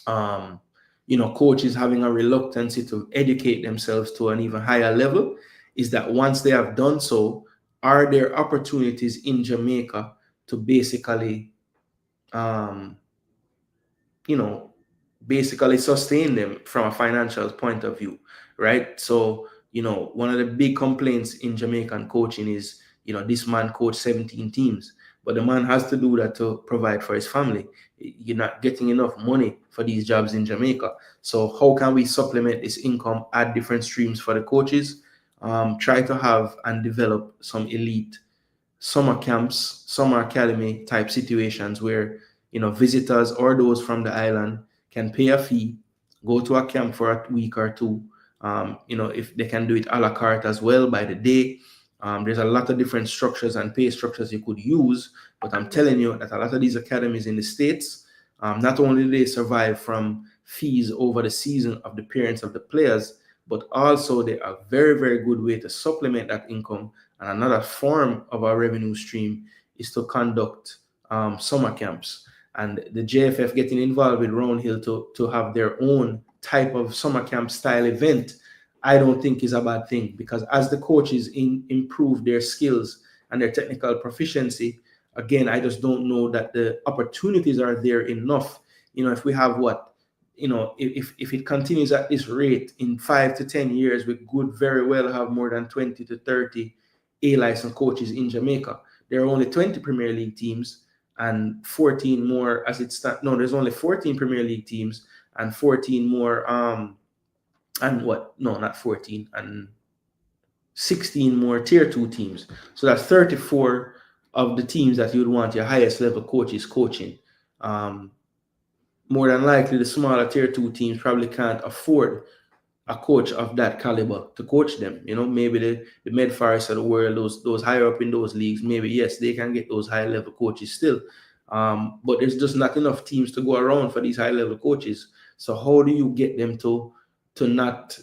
coaches having a reluctance to educate themselves to an even higher level is that once they have done so, are there opportunities in Jamaica to basically sustain them from a financial point of view, right? So, one of the big complaints in Jamaican coaching is, this man coached 17 teams, but the man has to do that to provide for his family. You're not getting enough money for these jobs in Jamaica. So how can we supplement this income, add different streams for the coaches, try to have and develop some elite summer camps, summer academy type situations where, visitors or those from the island can pay a fee, go to a camp for a week or two. If they can do it a la carte as well by the day. There's a lot of different structures and pay structures you could use, but I'm telling you that a lot of these academies in the States, not only do they survive from fees over the season of the parents of the players, but also they are a very, very good way to supplement that income. And another form of our revenue stream is to conduct summer camps. And the JFF getting involved with Roundhill to have their own type of summer camp style event, I don't think is a bad thing, because as the coaches improve their skills and their technical proficiency, again, I just don't know that the opportunities are there enough. If we have if it continues at this rate in 5 to 10 years, we could very well have more than 20 to 30 A-licensed coaches in Jamaica. There are only 20 Premier League teams and 14 more as it stands. No, there's only 14 Premier League teams and 14 more not 14, and 16 more tier 2 teams. So that's 34 of the teams that you'd want your highest level coaches coaching. More than likely, the smaller tier 2 teams probably can't afford a coach of that caliber to coach them. Maybe the Medforest of the world, those higher up in those leagues, maybe yes, they can get those high level coaches still. But there's just not enough teams to go around for these high level coaches. So how do you get them to not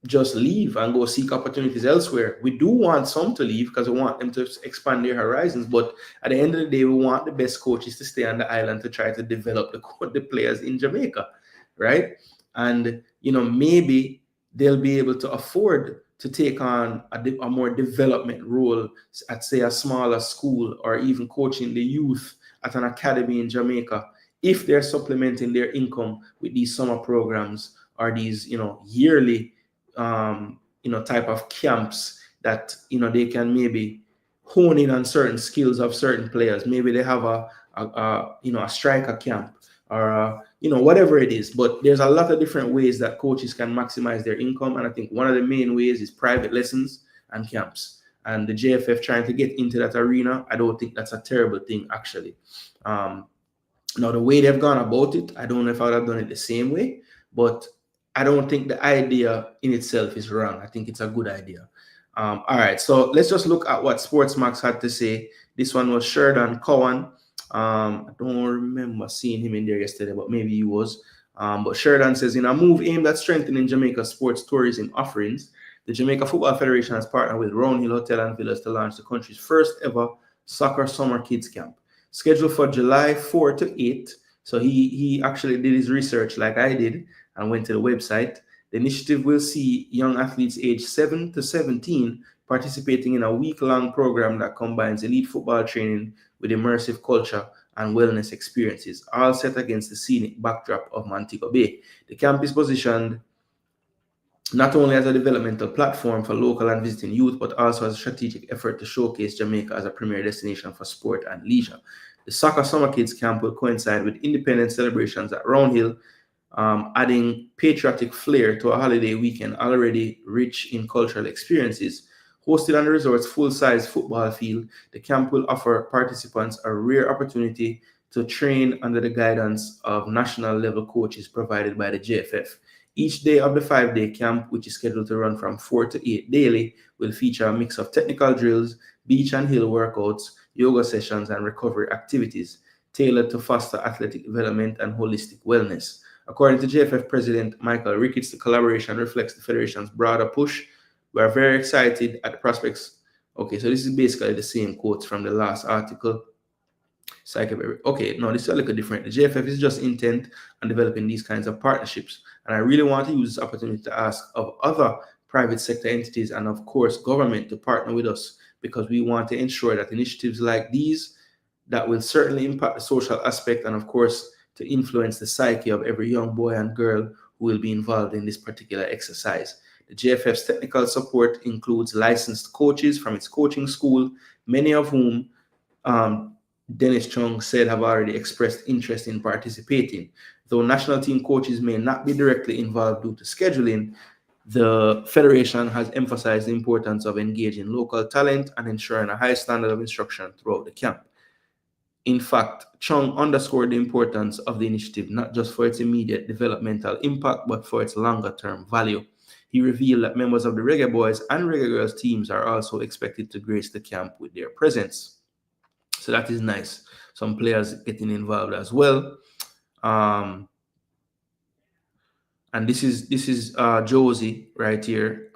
just leave and go seek opportunities elsewhere? We do want some to leave because we want them to expand their horizons, but at the end of the day, we want the best coaches to stay on the island to try to develop the players in Jamaica, right? And maybe they'll be able to afford to take on a more development role at, say, a smaller school, or even coaching the youth at an academy in Jamaica, if they're supplementing their income with these summer programs or these yearly type of camps that they can maybe hone in on certain skills of certain players. Maybe they have a striker camp, or whatever it is. But there's a lot of different ways that coaches can maximize their income, and I think one of the main ways is private lessons and camps. And the JFF trying to get into that arena, I don't think that's a terrible thing, actually. Now, the way they've gone about it, I don't know if I would have done it the same way, but I don't think the idea in itself is wrong. I think it's a good idea. All right, so let's just look at what Sportsmax had to say. This one was Sheridan Cowan. I don't remember seeing him in there yesterday, but maybe he was. But Sheridan says, in a move aimed at strengthening Jamaica's sports tourism offerings, The Jamaica Football Federation has partnered with Roundhill Hotel and Villas to launch the country's first ever soccer summer kids camp, scheduled for July 4 to 8. So he actually did his research like I did and went to the website. The initiative will see young athletes aged 7 to 17 participating in a week-long program that combines elite football training with immersive culture and wellness experiences, all set against the scenic backdrop of Montego Bay. The camp is positioned not only as a developmental platform for local and visiting youth, but also as a strategic effort to showcase Jamaica as a premier destination for sport and leisure. The Soccer Summer Kids Camp will coincide with independence celebrations at Roundhill, adding patriotic flair to a holiday weekend already rich in cultural experiences. Hosted on the resort's full-size football field, the camp will offer participants a rare opportunity to train under the guidance of national-level coaches provided by the JFF. Each day of the 5-day camp, which is scheduled to run from 4 to 8 daily, will feature a mix of technical drills, beach and hill workouts, yoga sessions, and recovery activities tailored to foster athletic development and holistic wellness. According to JFF President Michael Ricketts, the collaboration reflects the Federation's broader push. We are very excited at the prospects. Okay, so this is basically the same quotes from the last article. Okay, no, this is a little different. The JFF is just intent on developing these kinds of partnerships. And I really want to use this opportunity to ask of other private sector entities and, of course, government to partner with us, because we want to ensure that initiatives like these that will certainly impact the social aspect and, of course, to influence the psyche of every young boy and girl who will be involved in this particular exercise. The JFF's technical support includes licensed coaches from its coaching school, many of whom Dennis Chung said have already expressed interest in participating. Though national team coaches may not be directly involved due to scheduling, the Federation has emphasized the importance of engaging local talent and ensuring a high standard of instruction throughout the camp. In fact, Chung underscored the importance of the initiative not just for its immediate developmental impact, but for its longer-term value. He revealed that members of the Reggae Boys and Reggae Girls teams are also expected to grace the camp with their presence. So that is nice. Some players getting involved as well. And this is Josie right here.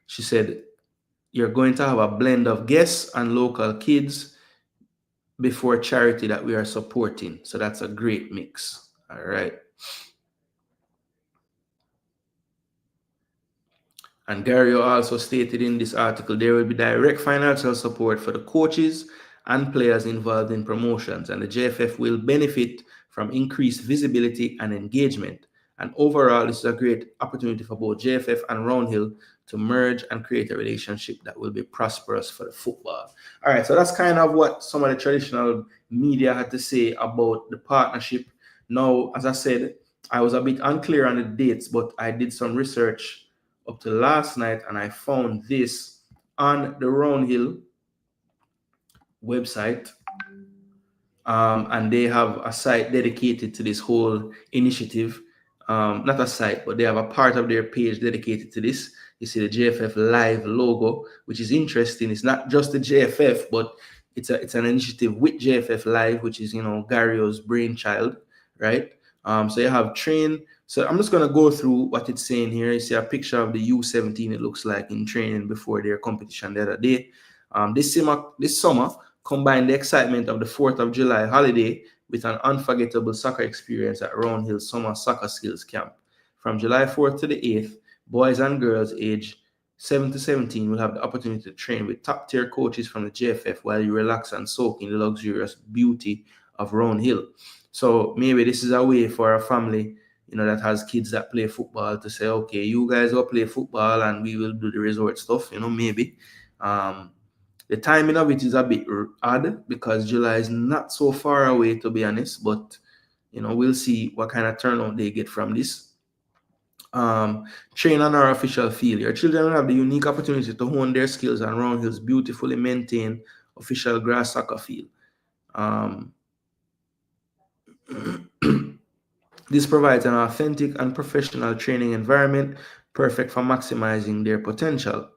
She said, you're going to have a blend of guests and local kids before charity that we are supporting. So that's a great mix. All right. And Gary also stated in this article, there will be direct financial support for the coaches and players involved in promotions, and the JFF will benefit from increased visibility and engagement. And overall, this is a great opportunity for both JFF and Roundhill to merge and create a relationship that will be prosperous for the football. All right, so that's kind of what some of the traditional media had to say about the partnership. Now, as I said, I was a bit unclear on the dates, but I did some research up to last night, and I found this on the Roundhill website, and they have a site dedicated to this whole initiative. Not a site, but they have a part of their page dedicated to this. You see the JFF Live logo, which is interesting. It's not just the JFF, but it's an initiative with JFF Live, which is, Gario's brainchild, right? So you have train. So I'm just gonna go through what it's saying here. You see a picture of the U17. It looks like in training before their competition the other day. This summer, combine the excitement of the 4th of July holiday with an unforgettable soccer experience at Roundhill Summer Soccer Skills Camp. From July 4th to the 8th, boys and girls aged 7 to 17 will have the opportunity to train with top-tier coaches from the JFF while you relax and soak in the luxurious beauty of Roundhill. So maybe this is a way for a family, that has kids that play football to say, okay, you guys will play football and we will do the resort stuff, maybe. The timing of it is a bit odd because July is not so far away, to be honest, but we'll see what kind of turnout they get from this. Train on our official field. Your children will have the unique opportunity to hone their skills on Roundhill's beautifully maintained official grass soccer field. This provides an authentic and professional training environment, perfect for maximizing their potential.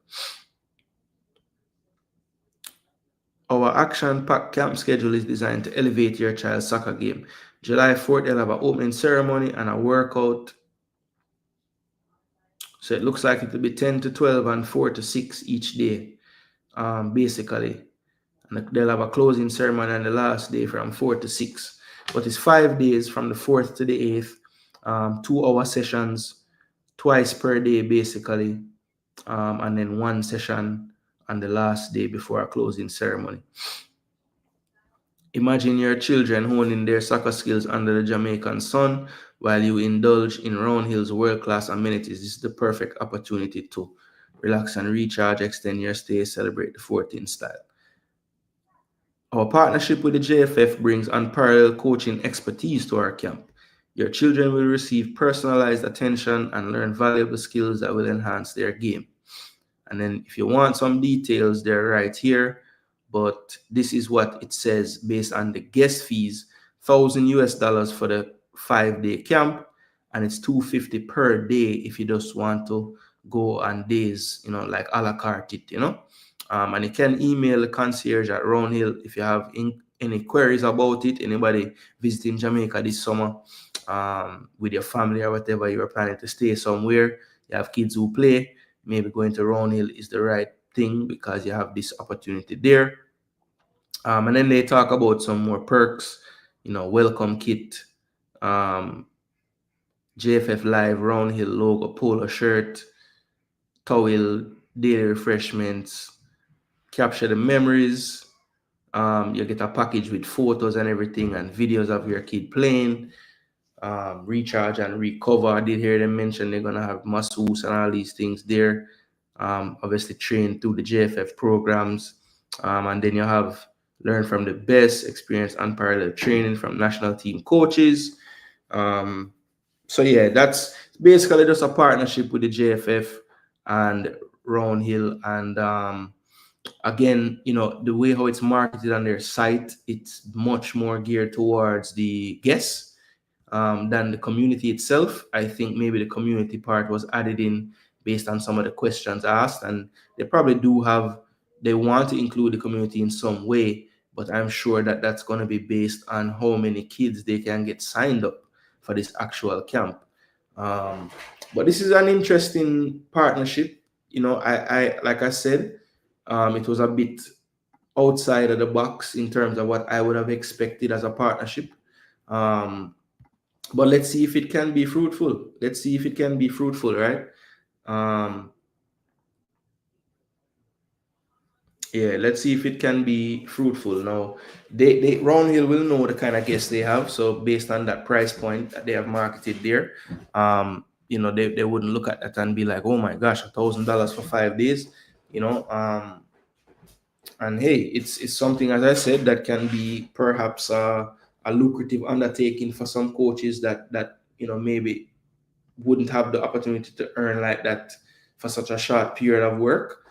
Our action-packed camp schedule is designed to elevate your child's soccer game. July 4th, they'll have an opening ceremony and a workout So it looks like it will be 10 to 12 and 4 to 6 each day, basically. And they'll have a closing ceremony on the last day from 4 to 6. But it's 5 days from the 4th to the 8th, 2-hour sessions twice per day, basically, and then one session on the last day before a closing ceremony. Imagine your children honing their soccer skills under the Jamaican sun while you indulge in Round Hill's world-class amenities. This is the perfect opportunity to relax and recharge, extend your stay, celebrate the 14 style. Our partnership with the JFF brings unparalleled coaching expertise to our camp. Your children will receive personalized attention and learn valuable skills that will enhance their game. And then if you want some details, they're right here. But this is what it says based on the guest fees: $1,000 for the 5-day camp, and it's $250 per day if you just want to go on days, like a la carte it, and you can email the concierge at Round Hill if you have any queries about it. Anybody visiting Jamaica this summer with your family or whatever, you are planning to stay somewhere, you have kids who play, maybe going to Round Hill is the right thing because you have this opportunity there. And then they talk about some more perks, welcome kit, JFF Live, Round Hill logo, polo shirt, towel, daily refreshments, capture the memories. You get a package with photos and everything and videos of your kid playing. Recharge and recover. I did hear them mention they're gonna have masseuse and all these things there. Obviously trained through the JFF programs. And then you have learn from the best, experience unparalleled training from national team coaches. So yeah, that's basically just a partnership with the JFF and Round Hill. And again, the way how it's marketed on their site, it's much more geared towards the guests than the community itself. I think maybe the community part was added in based on some of the questions asked, and they probably they want to include the community in some way, but I'm sure that that's going to be based on how many kids they can get signed up for this actual camp. But this is an interesting partnership. I like I said, it was a bit outside of the box in terms of what I would have expected as a partnership. But let's see if it can be fruitful. Let's see if it can be fruitful, right? Yeah, let's see if it can be fruitful. Now, they Round Hill will know the kind of guests they have. So based on that price point that they have marketed there, they wouldn't look at that and be like, oh my gosh, $1,000 for 5 days, and hey, it's something, as I said, that can be perhaps a lucrative undertaking for some coaches that maybe wouldn't have the opportunity to earn like that for such a short period of work.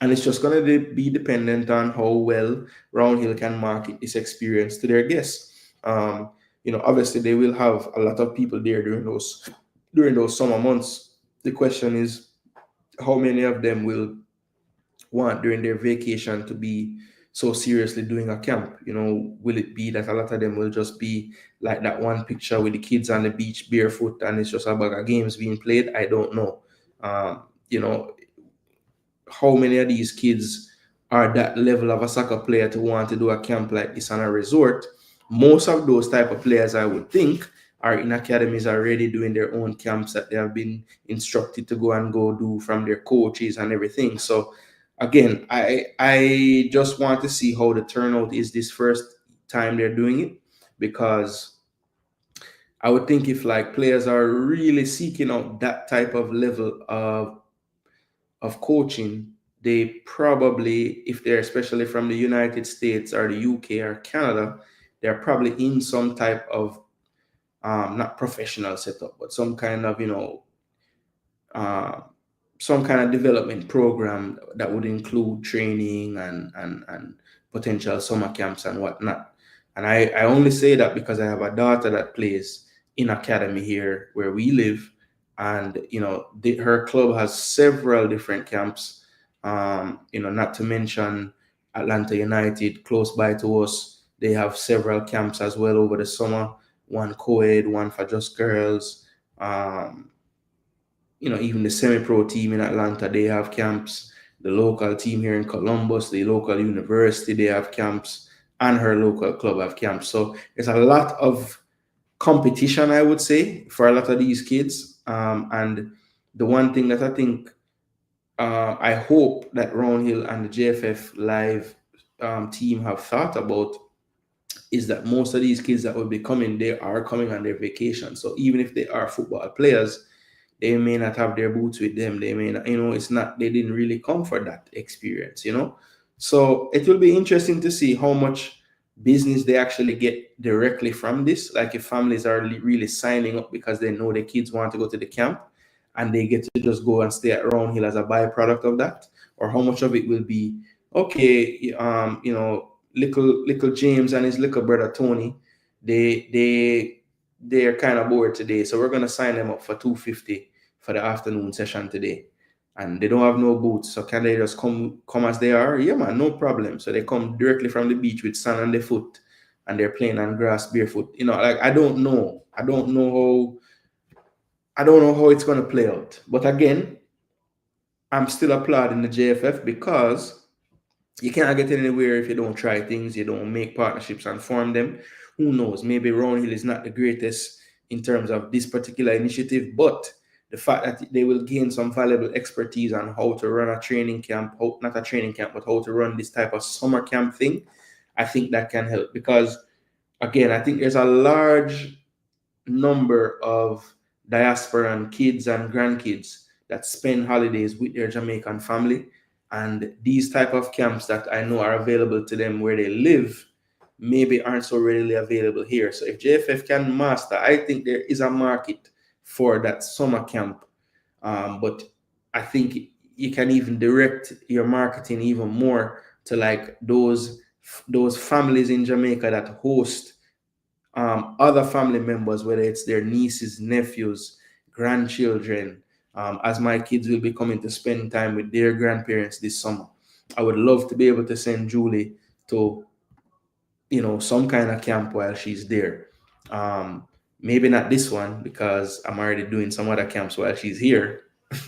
And it's just going to be dependent on how well Round Hill can market this experience to their guests. Obviously they will have a lot of people there during those summer months. The question is how many of them will want during their vacation to be so seriously doing a camp. Will it be that a lot of them will just be like that one picture with the kids on the beach barefoot and it's just a bag of games being played? I don't know. How many of these kids are that level of a soccer player to want to do a camp like this on a resort? Most of those type of players, I would think, are in academies already doing their own camps that they have been instructed to go do from their coaches and everything. So again, I just want to see how the turnout is this first time they're doing it, because I would think if like players are really seeking out that type of level of coaching, they probably, if they're especially from the United States or the UK or Canada, they're probably in some type of not professional setup, but some kind of some kind of development program that would include training and potential summer camps and whatnot. And I only say that because I have a daughter that plays in academy here where we live, and her club has several different camps. Not to mention Atlanta United close by to us, they have several camps as well over the summer. One co-ed, one for just girls. even the semi-pro team in Atlanta, they have camps. The local team here in Columbus, the local university, they have camps, and her local club have camps. So there's a lot of competition, I would say, for a lot of these kids. And the one thing that I think I hope that Roundhill and the JFF Live team have thought about is that most of these kids that will be coming, they are coming on their vacation. So even if they are football players, they may not have their boots with them. They may not, it's not, they didn't really come for that experience. So it will be interesting to see how much business they actually get directly from this. Like if families are really signing up because they know their kids want to go to the camp and they get to just go and stay at Roundhill as a byproduct of that, or how much of it will be, okay, little James and his little brother Tony, they're kind of bored today, so we're gonna sign them up for $250 for the afternoon session today, and they don't have no boots, so can they just come as they are? Yeah, man, no problem. So they come directly from the beach with sand on their foot, and they're playing on grass barefoot. Like I don't know how it's gonna play out, but again, I'm still applauding the JFF because you can't get anywhere if you don't try things, you don't make partnerships and form them. Who knows? Maybe Roundhill is not the greatest in terms of this particular initiative, but the fact that they will gain some valuable expertise on how to run a training camp, not a training camp, but how to run this type of summer camp thing, I think that can help. Because again, I think there's a large number of diasporan kids and grandkids that spend holidays with their Jamaican family, and these type of camps that I know are available to them where they live maybe aren't so readily available here. So if JFF can master, I think there is a market for that summer camp. But I think you can even direct your marketing even more to like those families in Jamaica that host other family members, whether it's their nieces, nephews, grandchildren. As my kids will be coming to spend time with their grandparents this summer, I would love to be able to send Julie to, some kind of camp while she's there. Maybe not this one because I'm already doing some other camps while she's here.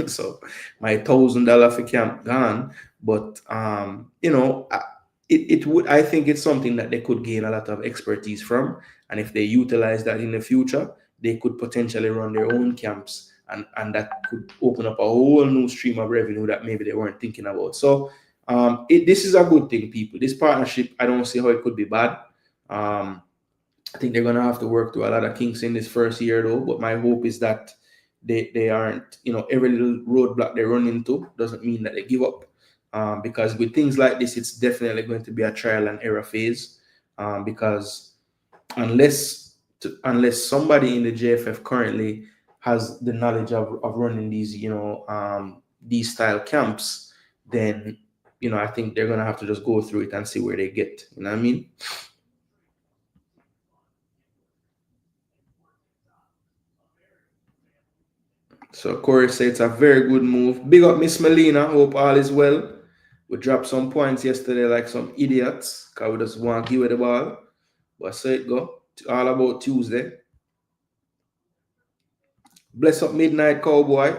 So my $1,000 for camp gone. But it would. I think it's something that they could gain a lot of expertise from, and if they utilize that in the future, they could potentially run their own camps, and that could open up a whole new stream of revenue that maybe they weren't thinking about. So this is a good thing, people. This partnership, I don't see how it could be bad. I think they're gonna have to work through a lot of kinks in this first year, though. But my hope is that they aren't, every little roadblock they run into doesn't mean that they give up. Because with things like this, it's definitely going to be a trial and error phase. Because unless somebody in the JFF currently has the knowledge of running these, these style camps, then I think they're gonna have to just go through it and see where they get. You know what I mean? So Corey said it's a very good move. Big up Miss Melina. Hope all is well. We dropped some points yesterday like some idiots because we just want to give it the ball. But so it go. All about Tuesday. Bless up Midnight Cowboy.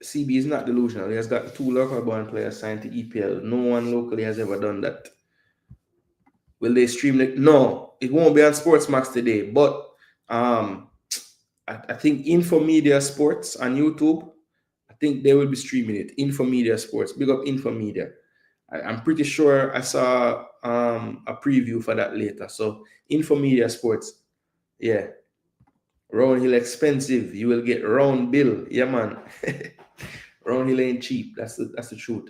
CB is not delusional. He has got 2 local born players signed to EPL. No one locally has ever done that. Will they stream it? No, it won't be on Sportsmax today. But I think Infomedia Sports on YouTube, I think they will be streaming it. Infomedia Sports. Big up Infomedia. I'm pretty sure I saw a preview for that later. So Infomedia Sports. Yeah. Roundhill expensive. You will get round bill. Yeah, man. Roundhill ain't cheap. That's the truth.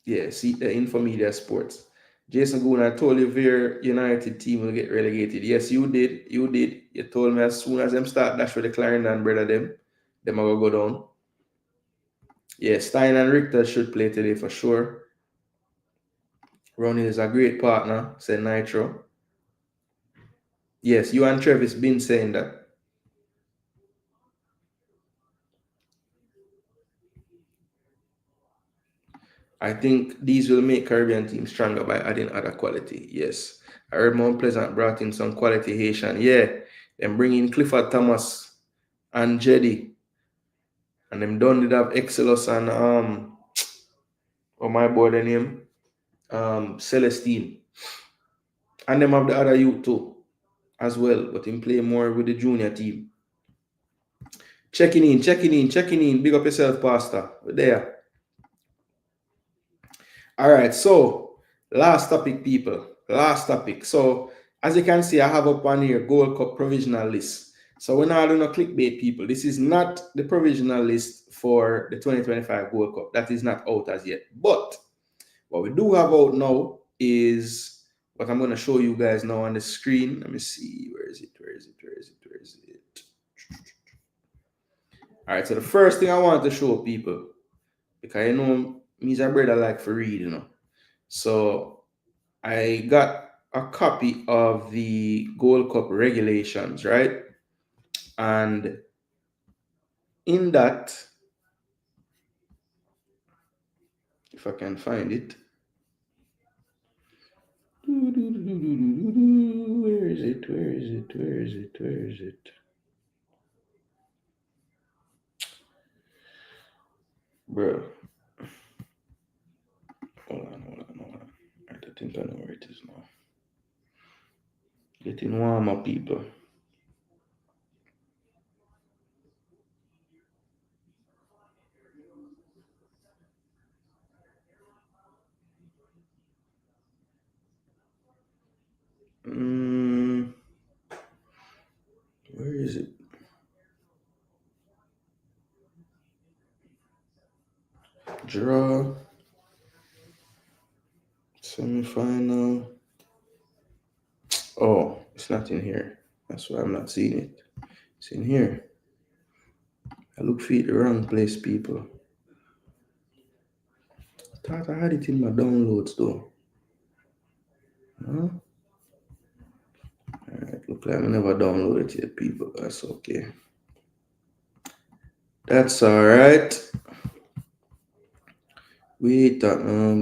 Yeah, see the Infomedia Sports. Jason Gooner, I told you Vere United team will get relegated. Yes, you did. You did. You told me as soon as them start dash for the Clarendon brother them will go down. Yeah, Stein and Richter should play today for sure. Ronnie is a great partner, said Nitro. Yes, you and Travis been saying that. I think these will make Caribbean teams stronger by adding other quality. Yes. I heard Mount Pleasant brought in some quality Haitian. Yeah. Them bring in Clifford Thomas and Jedi. And them done did have Excelus and my boy the name Celestine. And them have the other youth too as well, but him play more with the junior team. Checking in. Big up yourself, Pastor. We're there. All right, so last topic, people. Last topic. So as you can see, I have up on here Gold Cup provisional list. So we're not doing a clickbait, people. This is not the provisional list for the 2025 Gold Cup. That is not out as yet. But what we do have out now is what I'm going to show you guys now on the screen. Let me see. Where is it? All right, so the first thing I want to show people, because you know, me's a brother like for read, you know. So I got a copy of the Gold Cup regulations, right? And in that, if I can find it, where is it? Bro. Hold on. I think I know where it is now. Getting warmer, people. Where is it? Draw. Semi-final. Oh, it's not in here. That's why I'm not seeing it. It's in here. I look for it the wrong place, people. I thought I had it in my downloads though. Huh? Alright, look like I never downloaded it yet, people. That's okay. That's alright. Wait that now.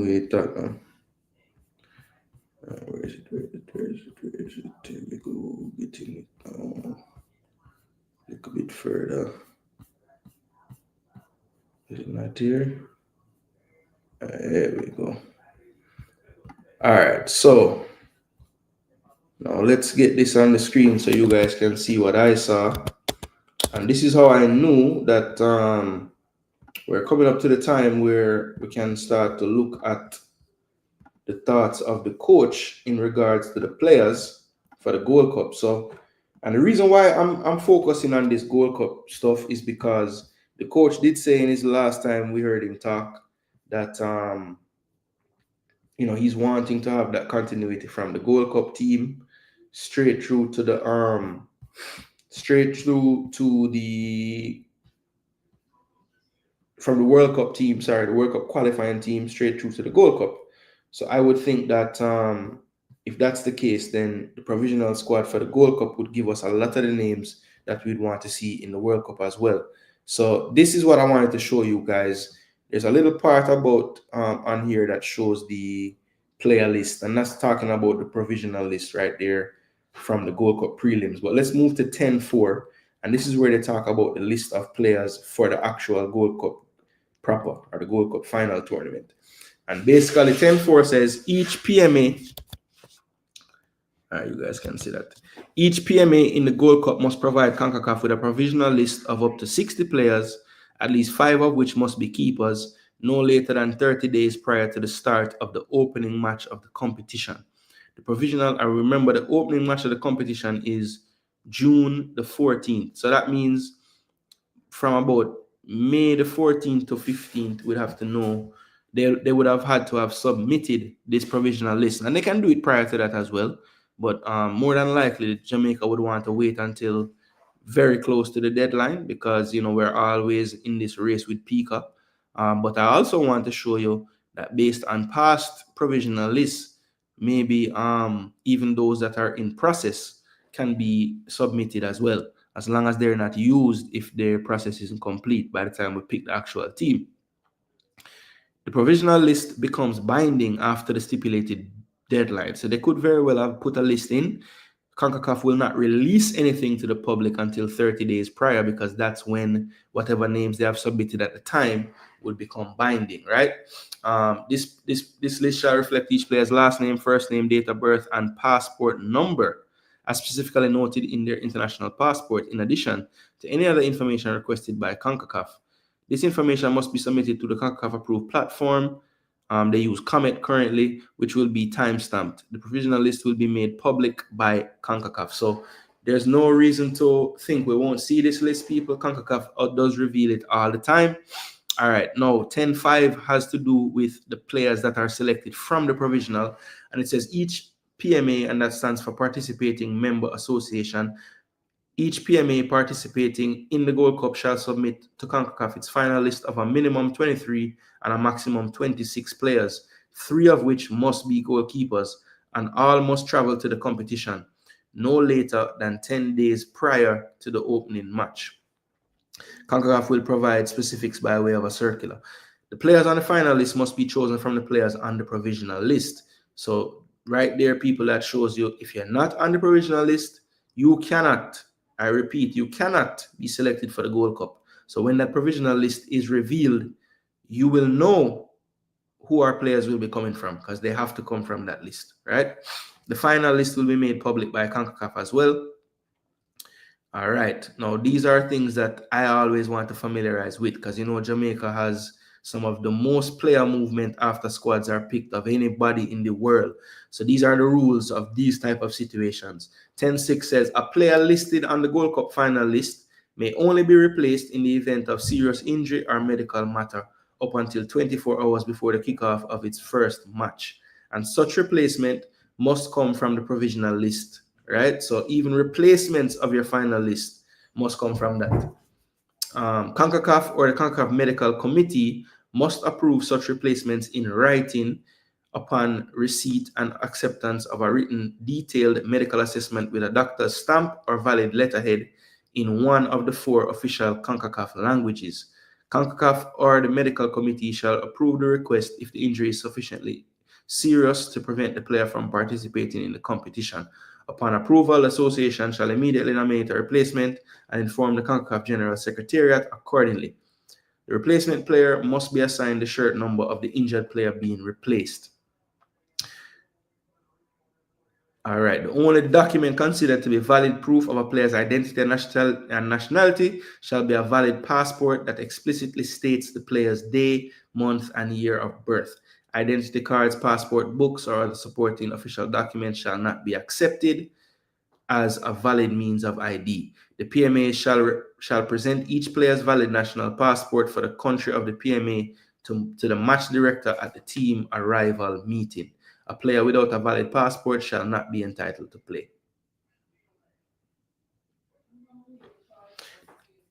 Where is it? Here we go. Getting it now. A little bit further. Is it not here? There we go. Alright, so now let's get this on the screen so you guys can see what I saw. And this is how I knew that we're coming up to the time where we can start to look at the thoughts of the coach in regards to the players for the Gold Cup. So, and the reason why I'm focusing on this Gold Cup stuff is because the coach did say in his last time we heard him talk that he's wanting to have that continuity from the Gold Cup team straight through to the from the World Cup team, the World Cup qualifying team straight through to the Gold Cup. So I would think that if that's the case, then the provisional squad for the Gold Cup would give us a lot of the names that we'd want to see in the World Cup as well. So this is what I wanted to show you guys. There's a little part about on here that shows the player list, and that's talking about the provisional list right there from the Gold Cup prelims. But let's move to 10-4, and this is where they talk about the list of players for the actual Gold Cup proper, or the Gold Cup final tournament. And basically 10-4 says each PMA, you guys can see that, each PMA in the Gold Cup must provide CONCACAF with a provisional list of up to 60 players, at least 5 of which must be keepers, no later than 30 days prior to the start of the opening match of the competition. The provisional, I remember the opening match of the competition is June the 14th. So that means from about May the 14th to 15th, we'd have to know, they would have had to have submitted this provisional list. And they can do it prior to that as well. But more than likely, Jamaica would want to wait until very close to the deadline because, we're always in this race with Pika. But I also want to show you that based on past provisional lists, maybe even those that are in process can be submitted as well, as long as they're not used if their process isn't complete by the time we pick the actual team. The provisional list becomes binding after the stipulated deadline. So they could very well have put a list in, CONCACAF will not release anything to the public until 30 days prior, because that's when whatever names they have submitted at the time will become binding, right? This list shall reflect each player's last name, first name, date of birth, and passport number, as specifically noted in their international passport, in addition to any other information requested by CONCACAF. This information must be submitted to the CONCACAF approved platform. They use Comet currently, which will be time-stamped. The provisional list will be made public by CONCACAF. So there's no reason to think we won't see this list, people. CONCACAF does reveal it all the time. All right, now 10.5 has to do with the players that are selected from the provisional, and it says each PMA, and that stands for Participating Member Association, each PMA participating in the Gold Cup shall submit to CONCACAF its final list of a minimum 23 and a maximum 26 players, 3 of which must be goalkeepers, and all must travel to the competition no later than 10 days prior to the opening match. CONCACAF will provide specifics by way of a circular. The players on the final list must be chosen from the players on the provisional list. So right there, people, that shows you if you're not on the provisional list, you cannot, I repeat, you cannot be selected for the Gold Cup. So when that provisional list is revealed, you will know who our players will be coming from, because they have to come from that list, right? The final list will be made public by CONCACAF as well. All right. Now, these are things that I always want to familiarize with, because, you know, Jamaica has some of the most player movement after squads are picked of anybody in the world. So these are the rules of these type of situations. 10.6 says a player listed on the Gold Cup final list may only be replaced in the event of serious injury or medical matter up until 24 hours before the kickoff of its first match. And such replacement must come from the provisional list, right? So even replacements of your final list must come from that. CONCACAF or the CONCACAF Medical Committee must approve such replacements in writing upon receipt and acceptance of a written detailed medical assessment with a doctor's stamp or valid letterhead in one of the 4 official CONCACAF languages. CONCACAF or the medical committee shall approve the request if the injury is sufficiently serious to prevent the player from participating in the competition. Upon approval, the association shall immediately nominate a replacement and inform the CONCACAF General Secretariat accordingly. The replacement player must be assigned the shirt number of the injured player being replaced. All right. The only document considered to be valid proof of a player's identity and nationality shall be a valid passport that explicitly states the player's day, month, and year of birth. Identity cards, passport books, or other supporting official documents shall not be accepted as a valid means of ID. The PMA shall present each player's valid national passport for the country of the PMA to the match director at the team arrival meeting. A player without a valid passport shall not be entitled to play.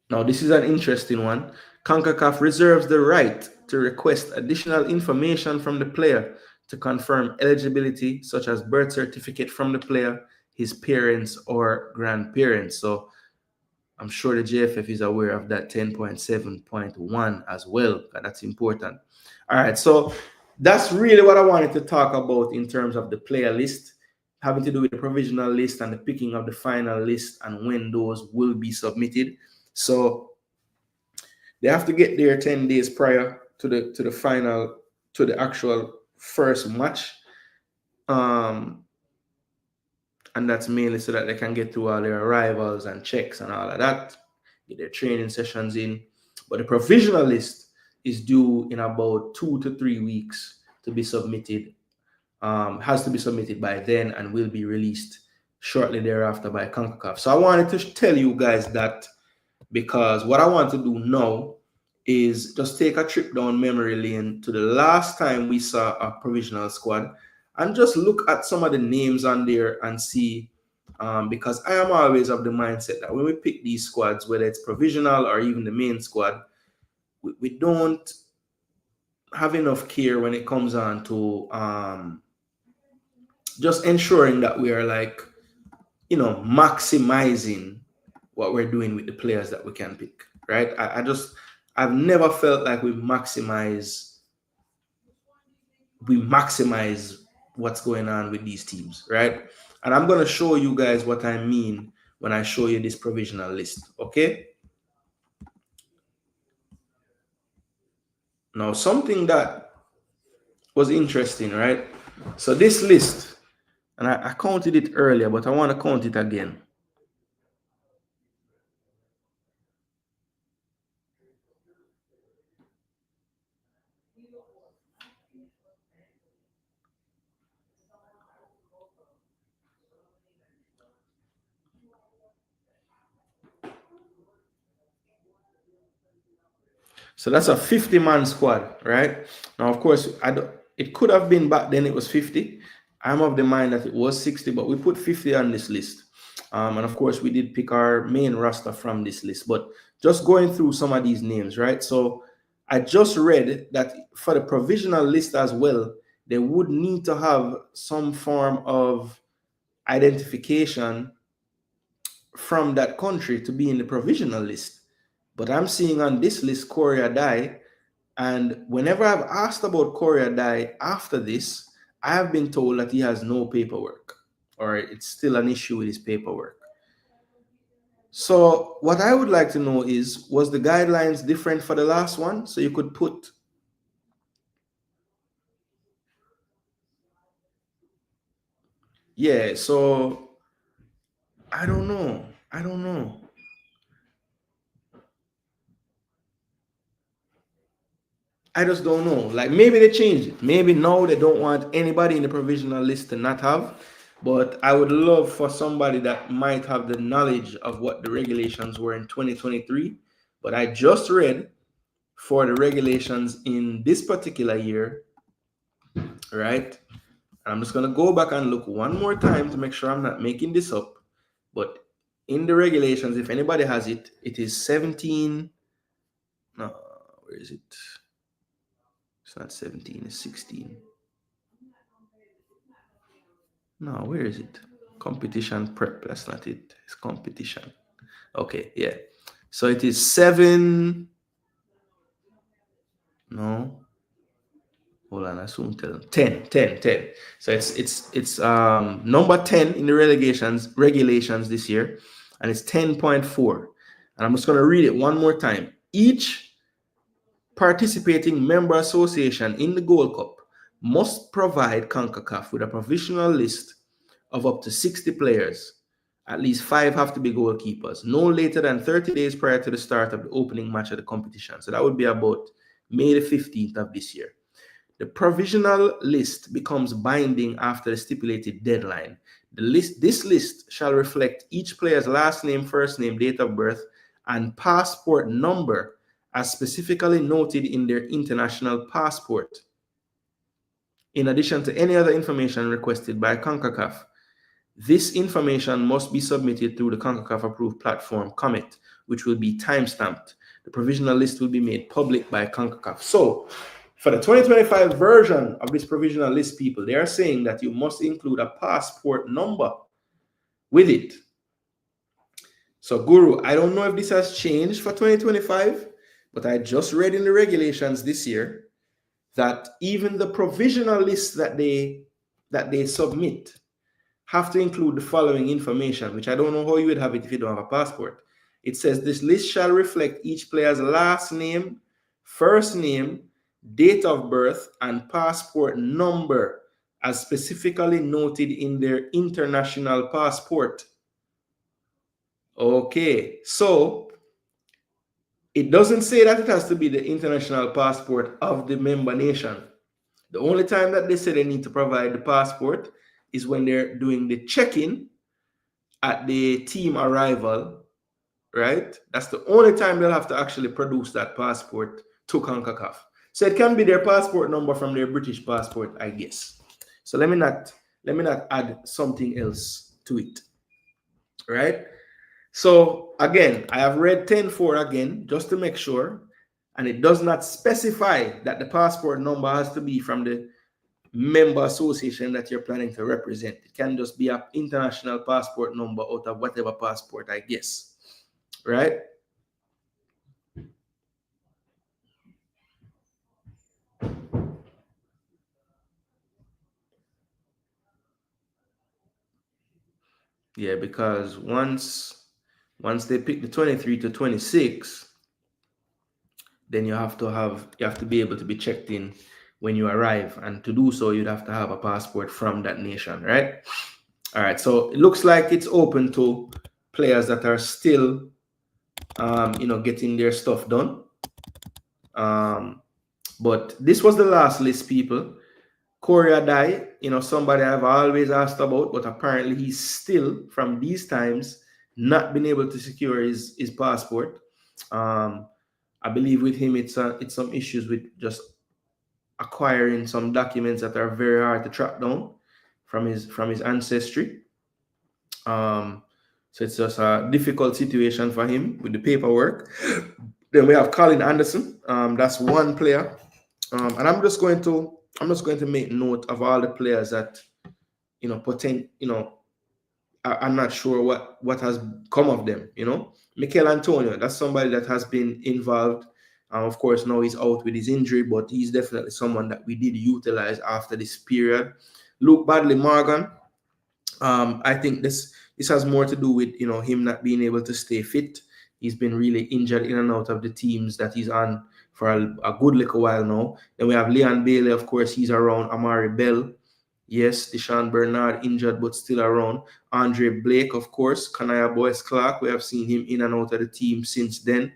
Now, this is an interesting one. CONCACAF reserves the right to request additional information from the player to confirm eligibility, such as birth certificate from the player, his parents, or grandparents. So I'm sure the JFF is aware of that 10.7.1 as well. That's important. All right, so that's really what I wanted to talk about in terms of the player list, having to do with the provisional list and the picking of the final list and when those will be submitted. So they have to get there 10 days prior to the final, to the actual first match. And that's mainly so that they can get through all their arrivals and checks and all of that, get their training sessions in. But the provisional list is due in about 2 to 3 weeks to be submitted. Has to be submitted by then and will be released shortly thereafter by CONCACAF. So I wanted to tell you guys that, because what I want to do now is just take a trip down memory lane to the last time we saw a provisional squad and just look at some of the names on there and see, because I am always of the mindset that when we pick these squads, whether it's provisional or even the main squad, we don't have enough care when it comes on to just ensuring that we are, like, you know, maximizing what we're doing with the players that we can pick, right? I've never felt like we maximize what's going on with these teams, right? And I'm going to show you guys what I mean when I show you this provisional list, okay? Now, something that was interesting, right? So this list, and I counted it earlier, but I want to count it again. So that's a 50-man squad, right? Now, of course, it could have been back then it was 50. I'm of the mind that it was 60, but we put 50 on this list. And of course, we did pick our main roster from this list. But just going through some of these names, right? So I just read that for the provisional list as well, they would need to have some form of identification from that country to be in the provisional list. But I'm seeing on this list Korea Dai, and whenever I've asked about Korea Dai after this, I have been told that he has no paperwork, or it's still an issue with his paperwork. So what I would like to know is, was the guidelines different for the last one? So you could put, yeah, so I don't know. I don't know. I just don't know. Like maybe they changed it. Maybe now they don't want anybody in the provisional list to not have. But I would love for somebody that might have the knowledge of what the regulations were in 2023. But I just read for the regulations in this particular year, right? And I'm just gonna go back and look one more time to make sure I'm not making this up. But in the regulations, if anybody has it, it is 17. No, where is it? It's not 17, it's 16. No, where is it? Competition prep. That's not it. It's competition. Okay, yeah. So it is 7. No. Hold on, I soon tell them. 10. So it's number 10 in the regulations this year, and it's 10.4. And I'm just gonna read it one more time. Each participating member association in the Gold Cup must provide CONCACAF with a provisional list of up to 60 players. At least 5 have to be goalkeepers, no later than 30 days prior to the start of the opening match of the competition. So that would be about May the 15th of this year. The provisional list becomes binding after the stipulated deadline. This list shall reflect each player's last name, first name, date of birth, and passport number as specifically noted in their international passport, in addition to any other information requested by CONCACAF. This information must be submitted through the CONCACAF approved platform, Comet, which will be time-stamped. The provisional list will be made public by CONCACAF. So, for the 2025 version of this provisional list, people, they are saying that you must include a passport number with it. So, Guru, I don't know if this has changed for 2025, but I just read in the regulations this year that even the provisional list that they submit have to include the following information, which I don't know how you would have it if you don't have a passport. It says this list shall reflect each player's last name, first name, date of birth, and passport number as specifically noted in their international passport. Okay, so it doesn't say that it has to be the international passport of the member nation. The only time that they say they need to provide the passport is when they're doing the check-in at the team arrival, right? That's the only time they'll have to actually produce that passport to CONCACAF. So it can be their passport number from their British passport, I guess. So let me not add something else to it, right? So again, I have read 10.4 again just to make sure, and it does not specify that the passport number has to be from the member association that you're planning to represent. It can just be an international passport number out of whatever passport, I guess, right? Yeah, because once they pick the 23 to 26, then you have to be able to be checked in when you arrive, and to do so you'd have to have a passport from that nation, right? All right, so it looks like it's open to players that are still getting their stuff done. But this was the last list, people. Corey Adai, somebody I've always asked about, but apparently he's still, from these times, not been able to secure his passport. I believe with him, it's some issues with just acquiring some documents that are very hard to track down from his ancestry. So it's just a difficult situation for him with the paperwork. Then we have Colin Anderson. That's one player. And I'm just going to make note of all the players that I'm not sure what has come of them. Mikel Antonio, that's somebody that has been involved. Of course, now he's out with his injury, but he's definitely someone that we did utilize after this period. Luke Badley Morgan, I think this has more to do with him not being able to stay fit. He's been really injured in and out of the teams that he's on for a good little while now. Then we have Leon Bailey, of course, he's around. Amari Bell, yes. Deshaun Bernard injured but still around. Andre Blake, of course. Kanaya Boyce Clark, we have seen him in and out of the team since then.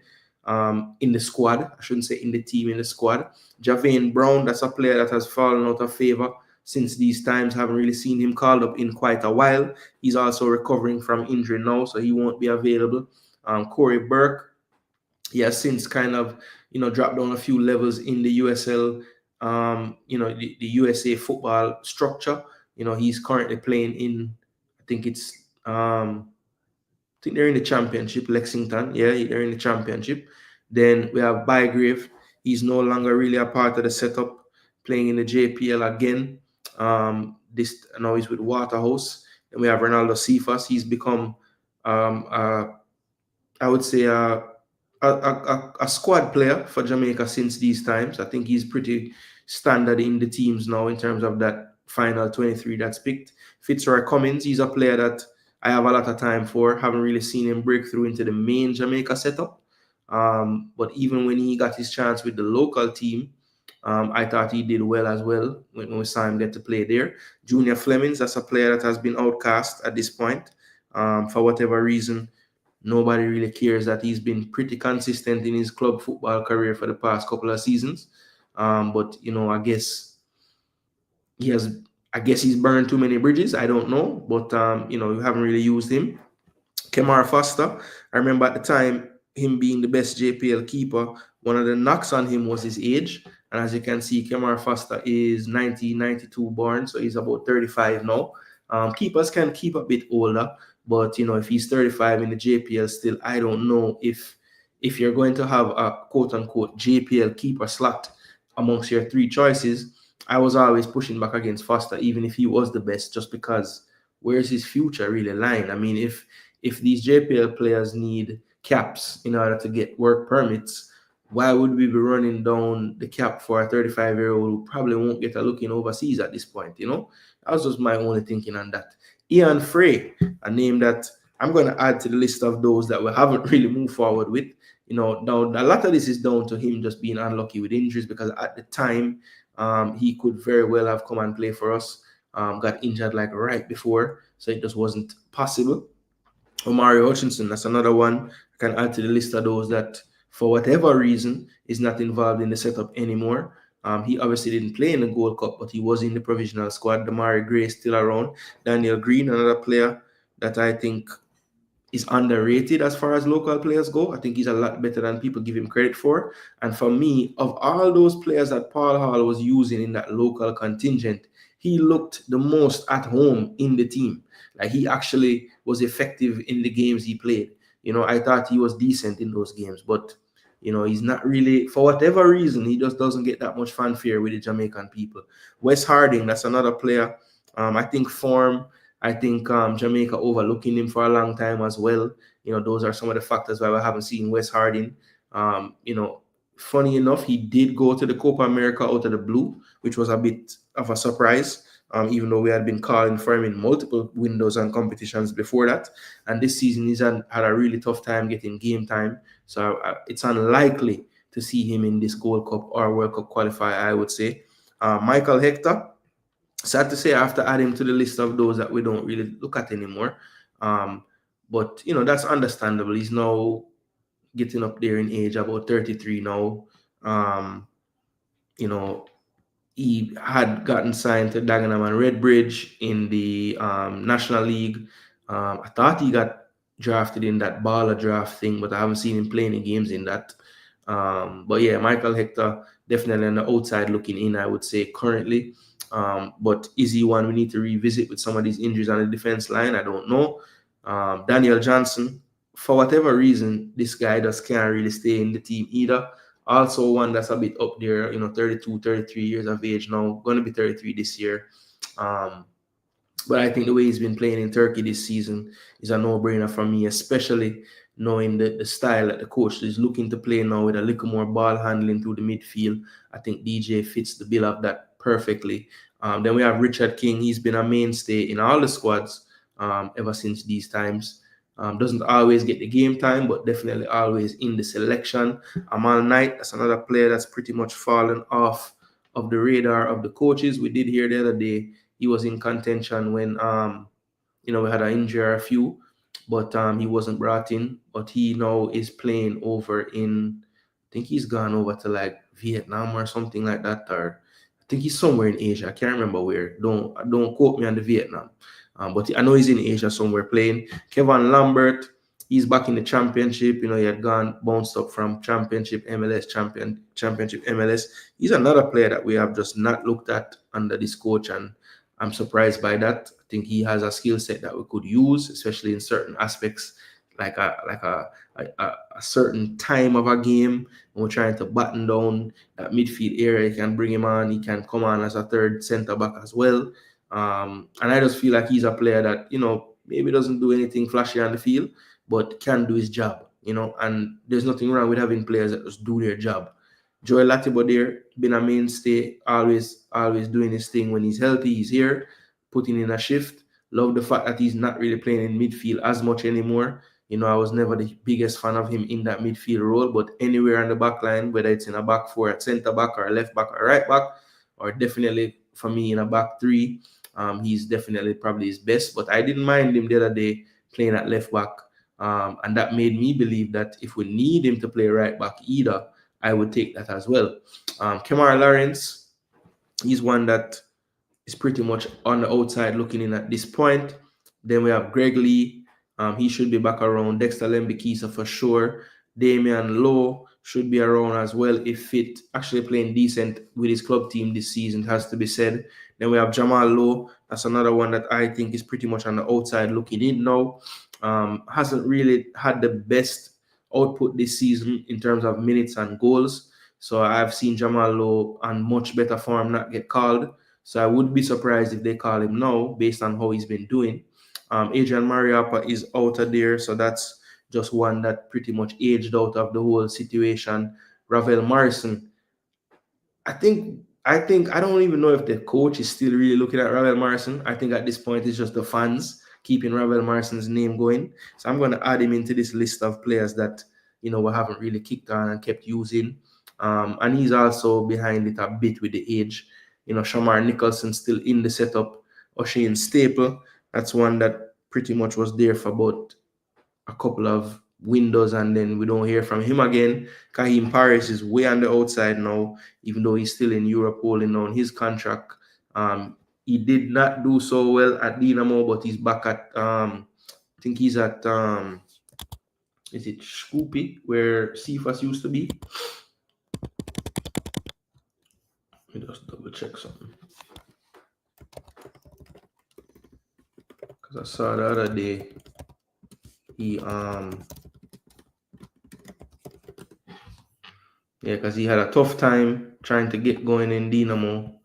In the squad, I shouldn't say in the team, in the squad. Javane Brown, that's a player that has fallen out of favor since these times. Haven't really seen him called up in quite a while. He's also recovering from injury now, so he won't be available. Corey Burke, he has since kind of dropped down a few levels in the USL, the USA football structure. He's currently playing in, I think they're in the championship, Lexington. Yeah, they're in the championship. Then we have Bygrave. He's no longer really a part of the setup, playing in the JPL again. This now he's with Waterhouse. And we have Ronaldo Cephas. He's become, I would say, a squad player for Jamaica since these times. I think he's pretty standard in the teams now in terms of that final 23 that's picked. Fitzroy Cummins, he's a player that I have a lot of time for. Haven't really seen him break through into the main Jamaica setup. But even when he got his chance with the local team, I thought he did well as well when we saw him get to play there. Junior Flemings, that's a player that has been outcast at this point. For whatever reason, nobody really cares that he's been pretty consistent in his club football career for the past couple of seasons. But I guess he's burned too many bridges. I don't know, but you haven't really used him. Kemar Foster, I remember at the time him being the best JPL keeper. One of the knocks on him was his age, and as you can see, Kemar Foster is 1992 born, so he's about 35 now. Keepers can keep a bit older, but if he's 35 in the JPL still, I don't know if you're going to have a quote-unquote JPL keeper slot amongst your three choices. I was always pushing back against Foster, even if he was the best, just because where's his future really lying? I mean, if these JPL players need caps in order to get work permits, why would we be running down the cap for a 35-year-old who probably won't get a look in overseas at this point? That was just my only thinking on that. Ian Frey, a name that I'm going to add to the list of those that we haven't really moved forward with. Now a lot of this is down to him just being unlucky with injuries, because at the time he could very well have come and play for us. Got injured like right before, so it just wasn't possible. Omari Hutchinson, that's another one I can add to the list of those that, for whatever reason, is not involved in the setup anymore. He obviously didn't play in the Gold Cup, but he was in the provisional squad. Damari Gray is still around. Daniel Green, another player that I think is underrated as far as local players go. I think he's a lot better than people give him credit for. And for me, of all those players that Paul Hall was using in that local contingent, he looked the most at home in the team. Like, he actually was effective in the games he played. I thought he was decent in those games, but he's not really, for whatever reason, he just doesn't get that much fanfare with the Jamaican people. Wes Harding, that's another player. I think Jamaica overlooking him for a long time as well. Those are some of the factors why we haven't seen Wes Harding. Funny enough, he did go to the Copa America out of the blue, which was a bit of a surprise. even though we had been calling for him in multiple windows and competitions before that. And this season, he's had a really tough time getting game time. So it's unlikely to see him in this Gold Cup or World Cup qualifier, I would say. Michael Hector, sad to say, I have to add him to the list of those that we don't really look at anymore. But, that's understandable. He's now getting up there in age, about 33 now. He had gotten signed to Dagenham and Redbridge in the National League. I thought he got drafted in that baller draft thing, but I haven't seen him play any games in that. But yeah, Michael Hector definitely on the outside looking in, I would say, currently. But is he one we need to revisit with some of these injuries on the defense line? I don't know. Daniel Johnson, for whatever reason, this guy just can't really stay in the team either. Also one that's a bit up there, 32, 33 years of age now, going to be 33 this year. But I think the way he's been playing in Turkey this season is a no-brainer for me, especially knowing the style that the coach is looking to play now with a little more ball handling through the midfield. I think DJ fits the bill of that perfectly. Then we have Richard King. He's been a mainstay in all the squads ever since these times. Doesn't always get the game time, but definitely always in the selection. Amal Knight, that's another player that's pretty much fallen off of the radar of the coaches. We did hear the other day he was in contention when we had an injury or a few, but he wasn't brought in. But he now is playing over in, I think he's gone over to like Vietnam or something like that, or I think he's somewhere in Asia. I can't remember where. Don't quote me on the Vietnam. But I know he's in Asia somewhere playing. Kevin Lambert, he's back in the championship. He had bounced up from championship MLS, championship MLS. He's another player that we have just not looked at under this coach, and I'm surprised by that. I think he has a skill set that we could use, especially in certain aspects, like a certain time of a game when we're trying to batten down that midfield area. He can bring him on. He can come on as a third center back as well. And I just feel like he's a player that, maybe doesn't do anything flashy on the field, but can do his job, and there's nothing wrong with having players that just do their job. Joel Latibo there, been a mainstay, always doing his thing. When he's healthy, he's here, putting in a shift. Love the fact that he's not really playing in midfield as much anymore. I was never the biggest fan of him in that midfield role, but anywhere on the back line, whether it's in a back four, at center back, or a left back, or right back, or definitely for me in a back three, he's definitely probably his best. But I didn't mind him the other day playing at left back, and that made me believe that if we need him to play right back either, I would take that as well. Kemar Lawrence, he's one that is pretty much on the outside looking in at this point. Then we have Greg Lee. He should be back around. Dexter Lembikisa for sure. Damian Lowe should be around as well if fit. Actually playing decent with his club team this season, has to be said. Then we have Jamal Lowe. That's another one that I think is pretty much on the outside looking in now. Hasn't really had the best output this season in terms of minutes and goals. So I've seen Jamal Lowe on much better form not get called. So I would be surprised if they call him now based on how he's been doing. Adrian Mariappa is out of there. So that's just one that pretty much aged out of the whole situation. Ravel Morrison, I don't even know if the coach is still really looking at Ravel Morrison. I think at this point it's just the fans keeping Ravel Morrison's name going. So I'm going to add him into this list of players that, we haven't really kicked on and kept using. And he's also behind it a bit with the age. Shamar Nicholson still in the setup. O'Shane Staple, that's one that pretty much was there for about a couple of windows, and then we don't hear from him again. Kahim Paris is way on the outside now, even though he's still in Europe holding on his contract. He did not do so well at Dynamo, but he's back at I think he's at is it Scoopy, where Cephas used to be? Let me just double check something, because I saw the other day he because he had a tough time trying to get going in Dynamo.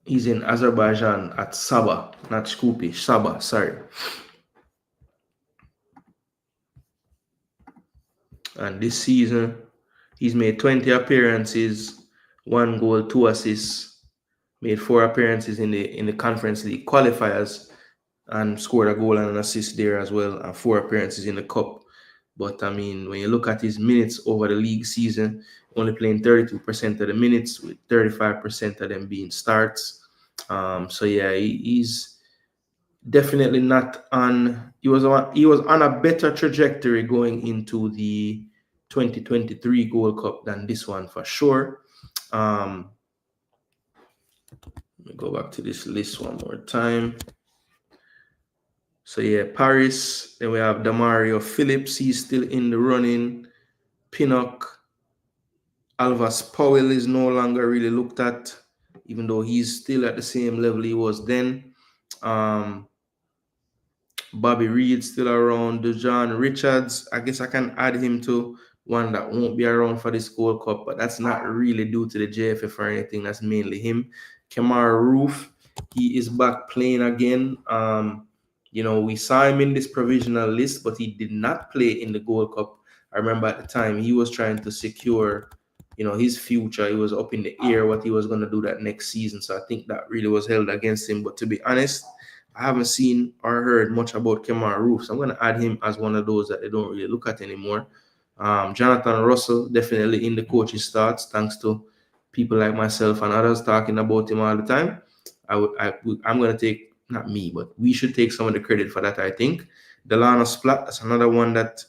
He's in Azerbaijan at Sabah, not Scoopy, Sabah, sorry. And this season, He's made 20 appearances, 1 goal, 2 assists, made 4 appearances in the Conference League qualifiers, and scored a goal and an assist there as well, and 4 appearances in the cup. But I mean, when you look at his minutes over the league season, only playing 32% of the minutes, with 35% of them being starts. So yeah, he's definitely not on. He was on a better trajectory going into the 2023 Gold Cup than this one for sure. Let me go back to this list one more time. So yeah, Paris. Then we have Damario Phillips. He's still in the running. Pinnock. Alvas Powell is no longer really looked at, even though he's still at the same level he was then. Bobby Reed still around. Dejan Richards, I guess I can add him to one that won't be around for this Gold Cup, but that's not really due to the JFF or anything. That's mainly him. Kemar Roof, he is back playing again. We saw him in this provisional list, but he did not play in the Gold Cup. I remember at the time he was trying to secure, his future. He was up in the air what he was going to do that next season. So I think that really was held against him. But to be honest, I haven't seen or heard much about Kemar Roof, so I'm going to add him as one of those that they don't really look at anymore. Jonathan Russell, definitely in the coaching starts, thanks to people like myself and others talking about him all the time. I'm going to take, not me, but we should take some of the credit for that, I think. Delano Splat, that's another one that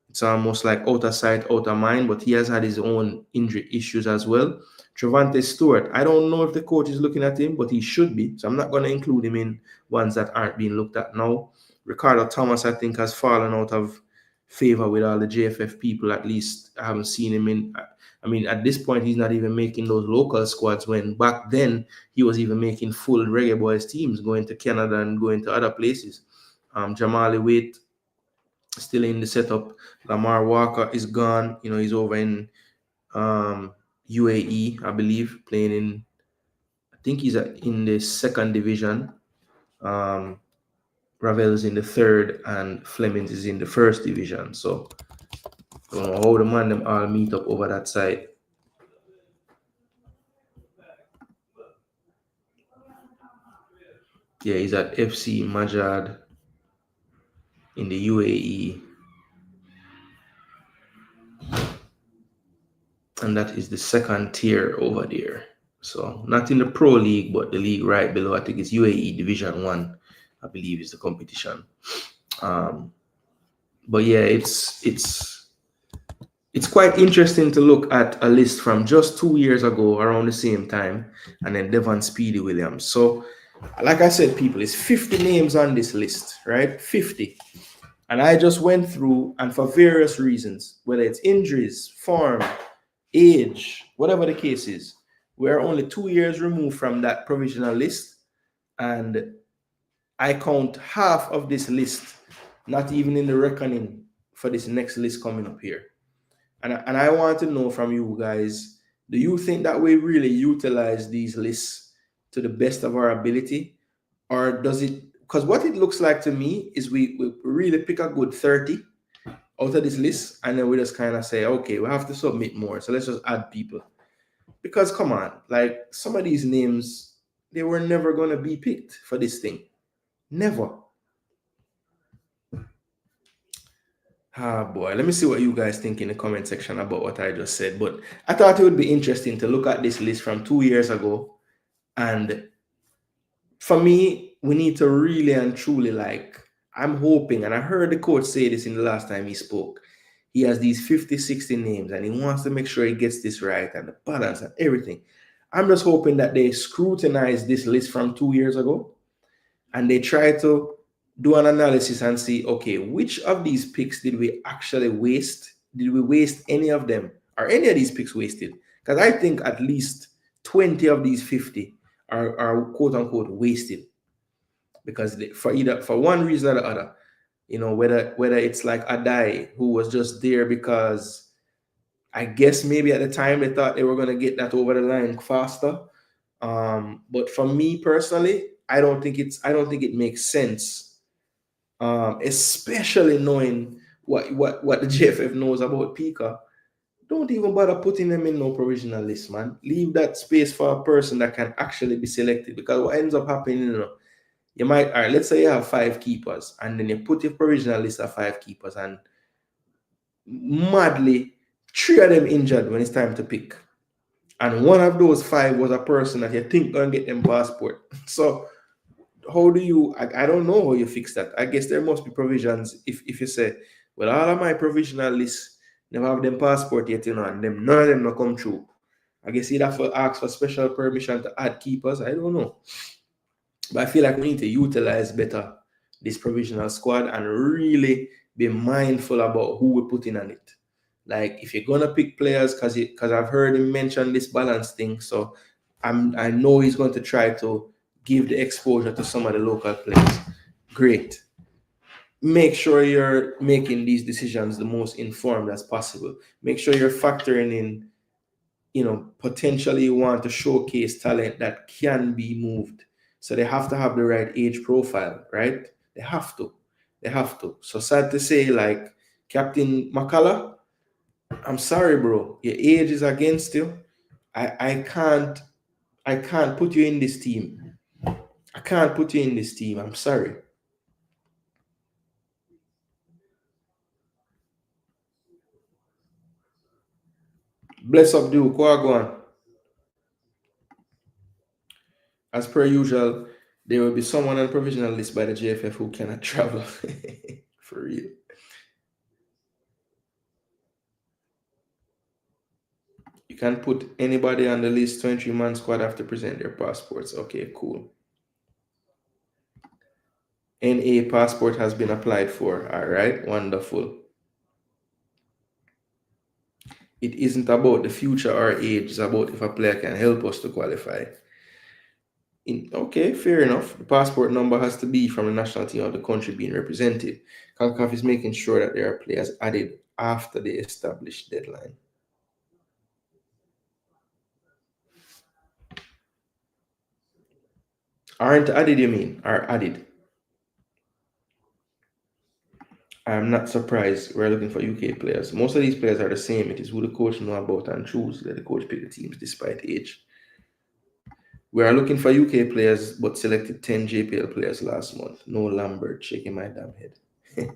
it's almost like out of sight, out of mind, but he has had his own injury issues as well. Trevante Stewart, I don't know if the coach is looking at him, but he should be. So I'm not going to include him in ones that aren't being looked at now. Ricardo Thomas, I think, has fallen out of favor with all the JFF people. At least I haven't seen him in. I mean, at this point, he's not even making those local squads, when back then he was even making full Reggae Boys teams, going to Canada and going to other places. Jamali Waite, still in the setup. Lamar Walker is gone. He's over in UAE, I believe, playing in, I think he's in the 2nd division. Ravel's in the 3rd, and Flemings is in the 1st division. So I don't know how the man them all meet up over that side. Yeah, he's at FC Majad in the UAE. And that is the 2nd tier over there. So not in the Pro League, but the league right below. I think it's UAE Division 1, I believe, is the competition. But yeah, it's quite interesting to look at a list from just 2 years ago around the same time, and then Devon Speedy Williams. So like I said, people, it's 50 names on this list, right? 50. And I just went through, and for various reasons, whether it's injuries, form, age, whatever the case is, we're only 2 years removed from that provisional list. And I count half of this list not even in the reckoning for this next list coming up here. And I want to know from you guys, do you think that we really utilize these lists to the best of our ability? Or does it, because what it looks like to me is we really pick a good 30 out of this list, and then we just kind of say, okay, we have to submit more, so let's just add people. Because come on, like some of these names, they were never going to be picked for this thing. Never. Ah, boy, let me see what you guys think in the comment section about what I just said. But I thought it would be interesting to look at this list from 2 years ago. And for me, we need to really and truly, like, I'm hoping, and I heard the coach say this in the last time he spoke, he has these 50, 60 names, and he wants to make sure he gets this right, and the balance and everything. I'm just hoping that they scrutinize this list from 2 years ago, and they try to do an analysis and see, okay, which of these picks did we actually waste? Did we waste any of them? Are any of these picks wasted? Because I think at least 20 of these 50 are quote unquote wasted. Because for one reason or the other, whether it's like Adai, who was just there because I guess maybe at the time they thought they were going to get that over the line faster. But for me personally, I don't think it makes sense. Especially knowing what the JFF knows about Pika, don't even bother putting them in no provisional list, man. Leave that space for a person that can actually be selected. Because what ends up happening, you might, all right, let's say you have 5 keepers, and then you put your provisional list of 5 keepers, and madly 3 of them injured when it's time to pick. And one of those 5 was a person that you think gonna get them passport. So how do you, I don't know how you fix that. I guess there must be provisions if you say, well, all of my provisional lists never have them passport yet, and them none of them not come through. I guess you'd have to ask for special permission to add keepers. I don't know. But I feel like we need to utilize better this provisional squad and really be mindful about who we're putting on it. Like if you're gonna pick players, because I've heard him mention this balance thing, so I know he's going to try to give the exposure to some of the local players. Great. Make sure you're making these decisions the most informed as possible. Make sure you're factoring in, potentially you want to showcase talent that can be moved. So they have to have the right age profile, right? They have to. They have to. So sad to say, like Captain McCullough, I'm sorry, bro. Your age is against you. I can't put you in this team. I can't put you in this team. I'm sorry. Bless up, Duke. Go on. As per usual, there will be someone on provisional list by the JFF who cannot travel. For real. You can put anybody on the list, 23-man squad have to present their passports. Okay, cool. NA passport has been applied for. All right, wonderful. It isn't about the future or age, it's about if a player can help us to qualify. Okay, fair enough. The passport number has to be from the national team of the country being represented. CONCACAF is making sure that there are players added after the established deadline. Aren't added, you mean? Are added. I'm not surprised we're looking for UK players. Most of these players are the same. It is who the coach know about and choose. Let the coach pick the teams despite age. We are looking for UK players, but selected 10 JPL players last month. No Lambert shaking my damn head.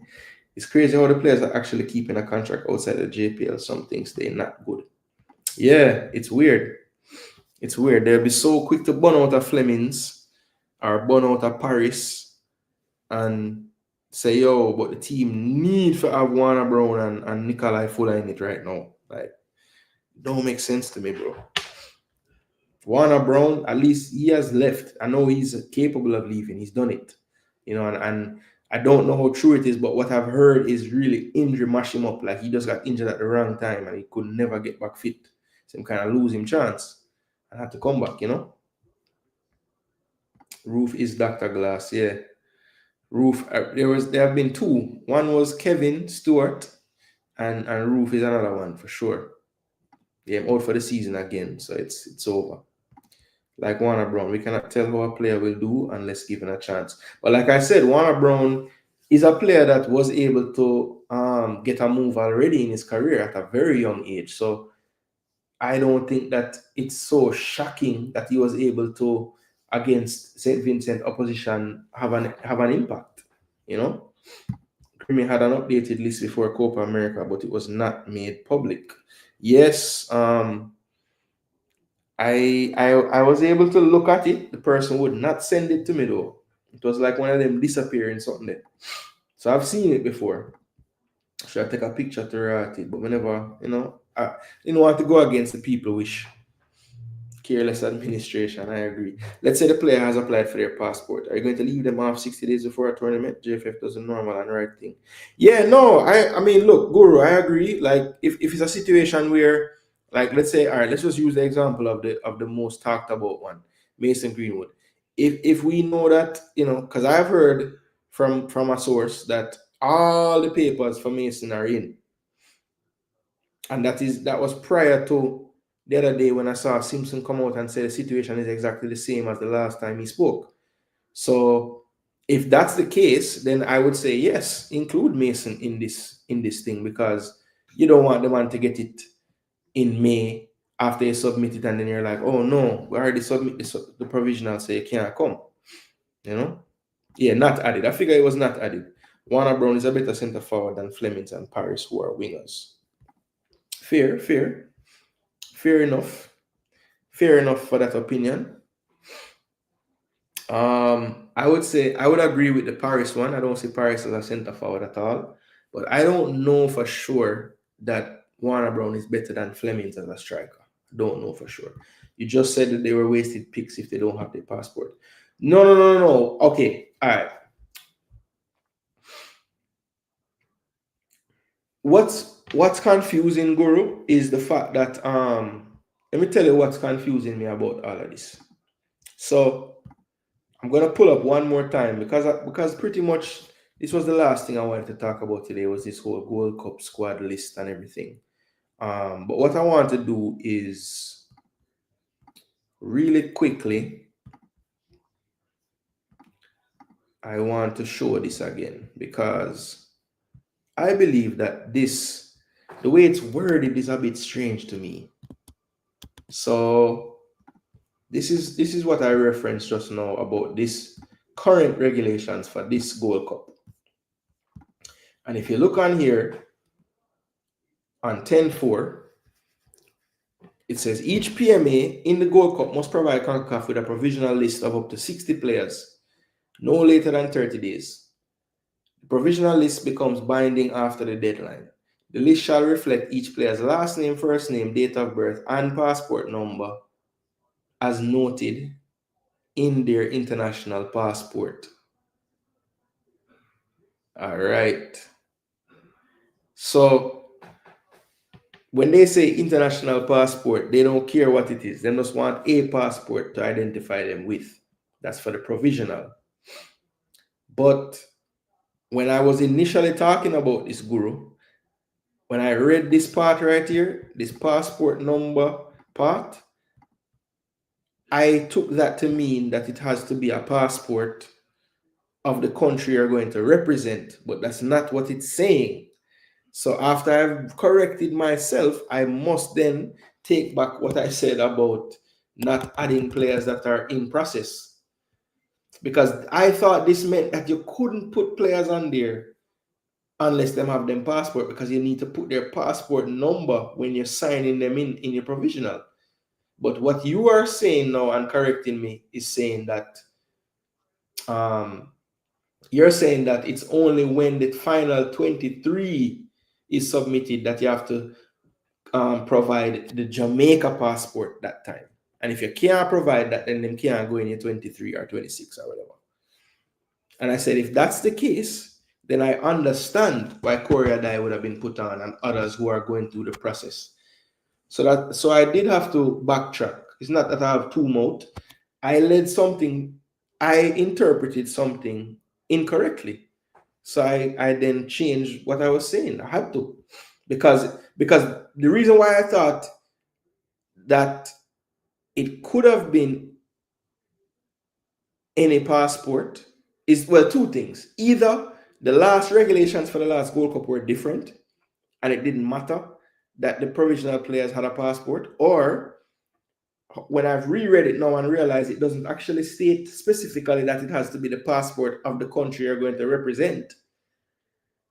It's crazy how the players are actually keeping a contract outside the JPL. Some things they're not good. Yeah, it's weird. It's weird. They'll be so quick to burn out a Flemings or burn out a Paris and say, yo, but the team need to have Warner Brown and Nikolai Fuller in it right now. Like, don't make sense to me, bro. Warner Brown, at least he has left. I know he's capable of leaving. He's done it. And I don't know how true it is, but what I've heard is really injury mash him up. Like he just got injured at the wrong time and he could never get back fit. So him kind of lose him chance and had to come back, Roof is Dr. Glass, yeah. Roof, there have been 2. One was Kevin Stewart, and Roof is another one for sure. Yeah, I'm out for the season again, so it's over. Like Warner Brown, we cannot tell how a player will do unless given a chance. But like I said, Warner Brown is a player that was able to get a move already in his career at a very young age. So I don't think that it's so shocking that he was able to, against St. Vincent opposition, have an impact. Creamy had an updated list before Copa America, but it was not made public. Yes, I was able to look at it. The person would not send it to me though. It was like one of them disappearing something there. So I've seen it before. Should I take a picture to write it? But whenever, I didn't want to go against the people wish. Careless administration, I agree. Let's say the player has applied for their passport. Are you going to leave them off 60 days before a tournament? JFF does the normal and right thing. Yeah, no, I mean, look, Guru, I agree. Like, if it's a situation where, like, let's say, all right, let's just use the example of the most talked about one, Mason Greenwood. If we know that, because I've heard from a source that all the papers for Mason are in, and that was prior to the other day when I saw Simpson come out and say the situation is exactly the same as the last time he spoke. So if that's the case, then I would say yes, include Mason in this thing, because you don't want the man to get it in May after you submit it, and then you're like, oh no, we already submit the provisional, so you can't come. You know? Yeah, not added. I figure it was not added. Warner Brown is a better center forward than Flemings and Paris, who are wingers. Fair enough. Fair enough for that opinion. I would say I would agree with the Paris one. I don't see Paris as a center forward at all, but I don't know for sure that Warner Brown is better than Flemings as a striker. Don't know for sure. You just said that they were wasted picks if they don't have their passport. No. Okay, all right. What's confusing, Guru, is the fact that let me tell you what's confusing me about all of this. So I'm gonna pull up one more time because pretty much this was the last thing I wanted to talk about today, was this whole Gold Cup squad list and everything. But what I want to do is really quickly, I want to show this again because I believe that the way it's worded is a bit strange to me. So this is what I referenced just now about this current regulations for this Gold Cup. And if you look on here on 10.4, it says each PMA in the Gold Cup must provide CONCACAF with a provisional list of up to 60 players, no later than 30 days. The provisional list becomes binding after the deadline. The list shall reflect each player's last name, first name, date of birth, and passport number as noted in their international passport. All right. So when they say international passport, they don't care what it is. They just want a passport to identify them with. That's for the provisional. But when I was initially talking about this, Guru, when I read this part right here, this passport number part, I took that to mean that it has to be a passport of the country you're going to represent, but that's not what it's saying. So after I've corrected myself, I must then take back what I said about not adding players that are in process. Because I thought this meant that you couldn't put players on there unless them have them passport, because you need to put their passport number when you're signing them in your provisional. But what you are saying now and correcting me is saying that you're saying that it's only when the final 23 is submitted that you have to provide the Jamaica passport that time. And if you can't provide that, then them can't go in your 23 or 26 or whatever. And I said, if that's the case, then I understand why Korea Dai would have been put on and others who are going through the process. So I did have to backtrack. It's not that I have two mouths. I interpreted something incorrectly. So I then changed what I was saying. I had to. Because the reason why I thought that it could have been any passport is, well, two things. Either the last regulations for the last Gold Cup were different and it didn't matter that the provisional players had a passport, or when I've reread it now and realized it doesn't actually state specifically that it has to be the passport of the country you're going to represent,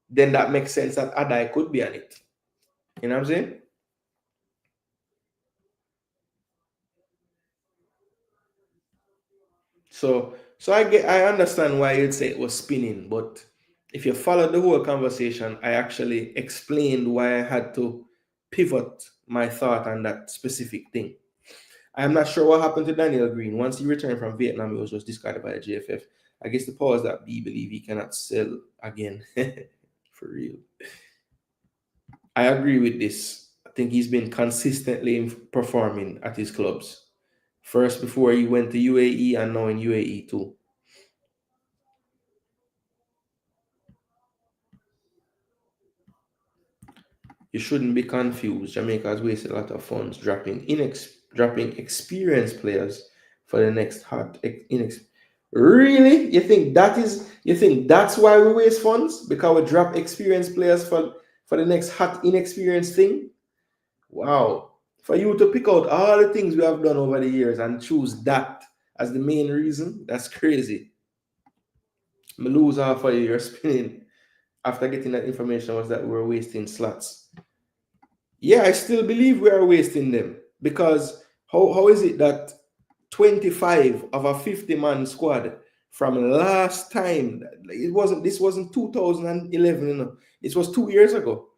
then that makes sense that Adai could be on it. You know what I'm saying? So I understand why you'd say it was spinning, but if you follow the whole conversation, I actually explained why I had to pivot my thought on that specific thing. I'm not sure what happened to Daniel Green. Once he returned from Vietnam, he was just discarded by the JFF. I guess the powers that be believe he cannot sell again. For real. I agree with this. I think he's been consistently performing at his clubs. First before he went to UAE and now in UAE too. You shouldn't be confused. Jamaica has wasted a lot of funds dropping experienced players for the next hot Really? You think that's why we waste funds? Because we drop experienced players for the next hot inexperienced thing? Wow. For you to pick out all the things we have done over the years and choose that as the main reason, that's crazy. Me lose half a year spinning after getting that information was that we were wasting slots. Yeah, I still believe we are wasting them because how is it that 25 of a 50-man squad from last time, this wasn't 2011, you know, this was 2 years ago.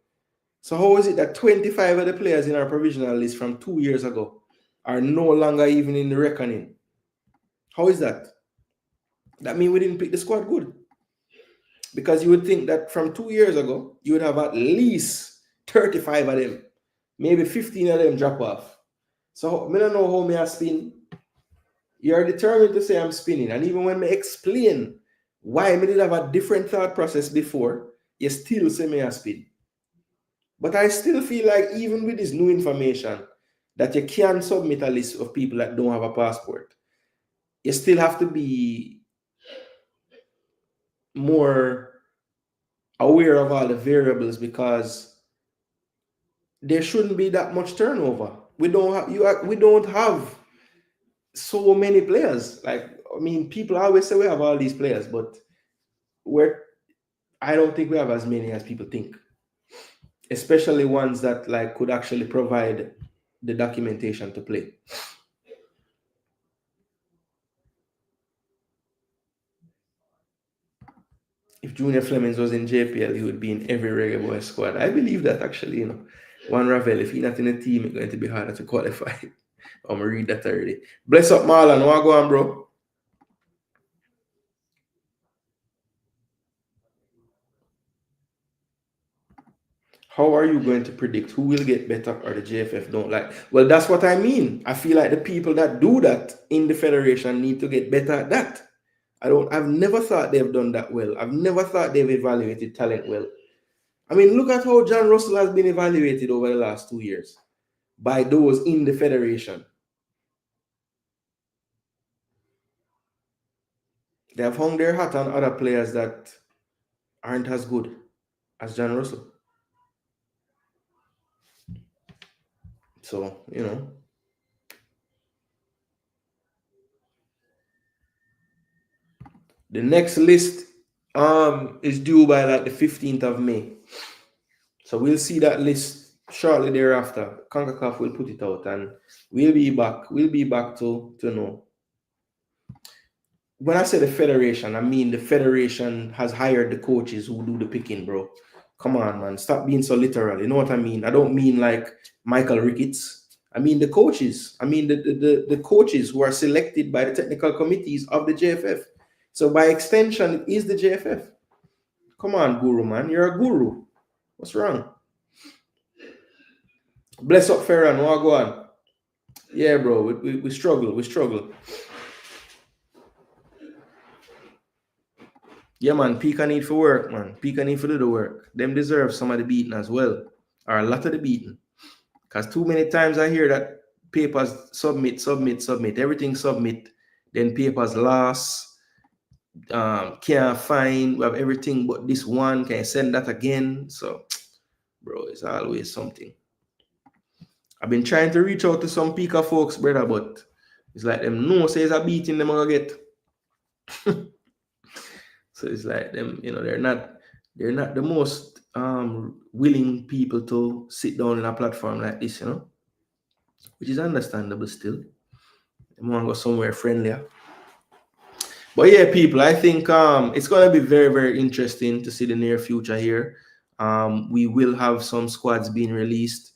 So how is it that 25 of the players in our provisional list from 2 years ago are no longer even in the reckoning? How is that? That means we didn't pick the squad good. Because you would think that from 2 years ago, you would have at least 35 of them, maybe 15 of them drop off. So I don't know how me I spin. You're determined to say I'm spinning. And even when me explain why me did have a different thought process before, you still say me I spin. But I still feel like even with this new information, that you can submit a list of people that don't have a passport, you still have to be more aware of all the variables because there shouldn't be that much turnover. We don't have so many players. Like, I mean, people always say we have all these players, but I don't think we have as many as people think. Especially ones that like could actually provide the documentation to play. If Junior Flemings was in JPL, he would be in every Reggae Boy squad. I believe that actually, you know. Juan Ravel, if he's not in the team, it's going to be harder to qualify. I'm gonna read that already. Bless up Marlon, what go on, bro? How are you going to predict who will get better or the JFF don't like? Well, that's what I mean. I feel like the people that do that in the federation need to get better at that. I've never thought they've done that well. I've never thought they've evaluated talent well. I mean, look at how John Russell has been evaluated over the last 2 years by those in the federation. They have hung their hat on other players that aren't as good as John Russell. So, you know. The next list is due by like the 15th of May. So we'll see that list shortly thereafter. CONCACAF will put it out and we'll be back. We'll be back to know. When I say the federation, I mean the federation has hired the coaches who do the picking, bro. Come on, man. Stop being so literal. You know what I mean? I don't mean like Michael Ricketts. I mean the coaches. I mean the coaches who are selected by the technical committees of the JFF. So by extension, it is the JFF. Come on, guru, man. You're a guru. What's wrong? Bless up, Ferran. What go on? Yeah, bro. We struggle. We struggle. Yeah, man. Pika need for work, man. Pika need for do the work. Them deserve some of the beating as well. Or a lot of the beating. Because too many times I hear that papers submit. Everything submit. Then papers lost. Can't find. We have everything but this one. Can I send that again? So, bro, it's always something. I've been trying to reach out to some Pika folks, brother, but it's like them no says a beating them gonna get. So it's like them, you know, they're not the most willing people to sit down in a platform like this, you know, which is understandable still. They want to go somewhere friendlier. But yeah, people, I think it's gonna be very, very interesting to see the near future here. We will have some squads being released.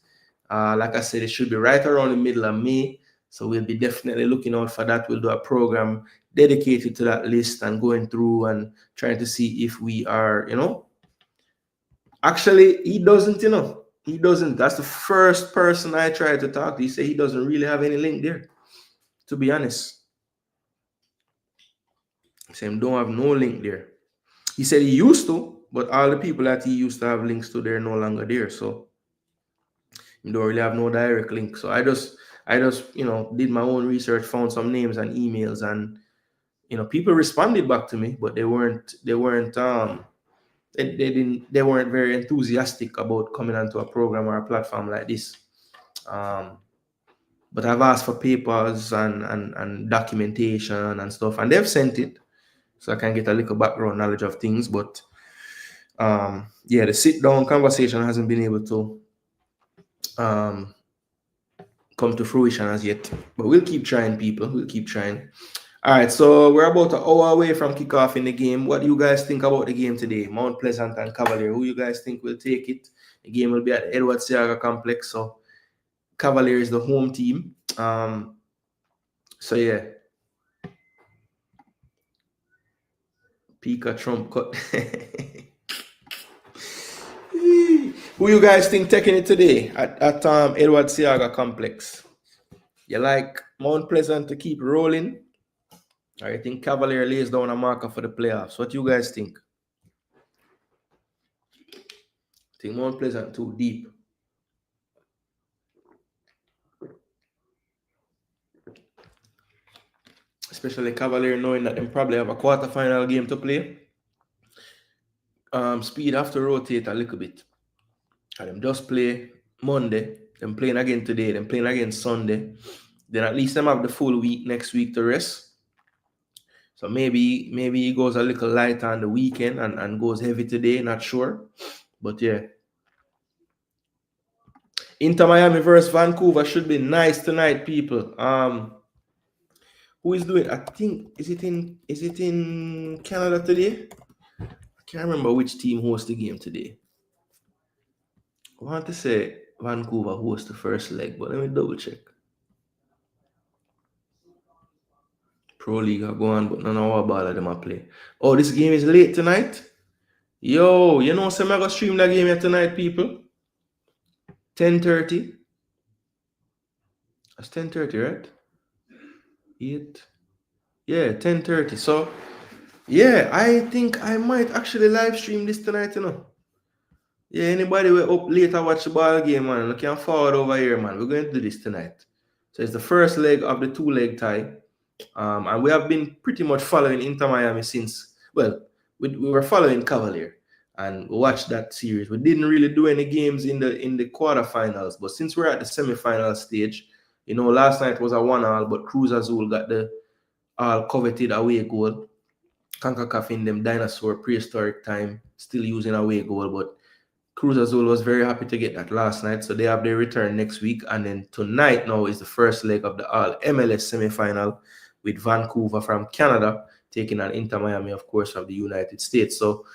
Like I said, it should be right around the middle of May. So we'll be definitely looking out for that. We'll do a program dedicated to that list and going through and trying to see if we are, you know. Actually, he doesn't, you know. He doesn't. That's the first person I tried to talk to. He said he doesn't really have any link there, to be honest. He said he don't have no link there. He said he used to, but all the people that he used to have links to, they're no longer there. So you don't really have no direct link. So I just you know did my own research, found some names and emails, and you know people responded back to me, but they weren't they weren't very enthusiastic about coming onto a program or a platform like this. But I've asked for papers and documentation and stuff, and they've sent it, so I can get a little background knowledge of things. But yeah, the sit down conversation hasn't been able to come to fruition as yet. But we'll keep trying, people. We'll keep trying. All right, so we're about an hour away from kickoff in the game. What do you guys think about the game today? Mount Pleasant and Cavalier. Who you guys think will take it? The game will be at the Edward Seaga Complex. So Cavalier is the home team. So yeah. Pika Trump cut. Who you guys think taking it today at Edward Seaga Complex? You like Mount Pleasant to keep rolling? I think Cavalier lays down a marker for the playoffs. What you guys think? I think Mount Pleasant too deep. Especially Cavalier knowing that they probably have a quarterfinal game to play. Speed have to rotate a little bit. And them just play Monday, them playing again today, them playing again Sunday. Then at least them have the full week next week to rest. So maybe he goes a little light on the weekend and goes heavy today, not sure. But yeah. Inter Miami versus Vancouver should be nice tonight, people. Who is doing? I think is it in Canada today? I can't remember which team hosts the game today. I want to say Vancouver hosts the first leg, but let me double check. Pro League are going, but none of our ball of them are play. Oh, this game is late tonight. Yo, you know, so I'm gonna stream that game here tonight, people. 10:30. That's 10:30, right? 8. Yeah, 10:30. So, yeah, I think I might actually live stream this tonight, you know. Yeah, anybody will up later watch the ball game, man. Look, can forward over here, man. We're going to do this tonight. So it's the first leg of the 2-leg tie. And we have been pretty much following Inter Miami since, well, we were following Cavalier and we watched that series. We didn't really do any games in the quarterfinals, but since we're at the semifinal stage, you know, last night was a 1-1, but Cruz Azul got the all-coveted away goal. CONCACAF in them dinosaur prehistoric time, still using away goal, but Cruz Azul was very happy to get that last night, so they have their return next week. And then tonight now is the first leg of the All MLS semifinal with Vancouver from Canada taking on Inter Miami, of course, from the United States. So,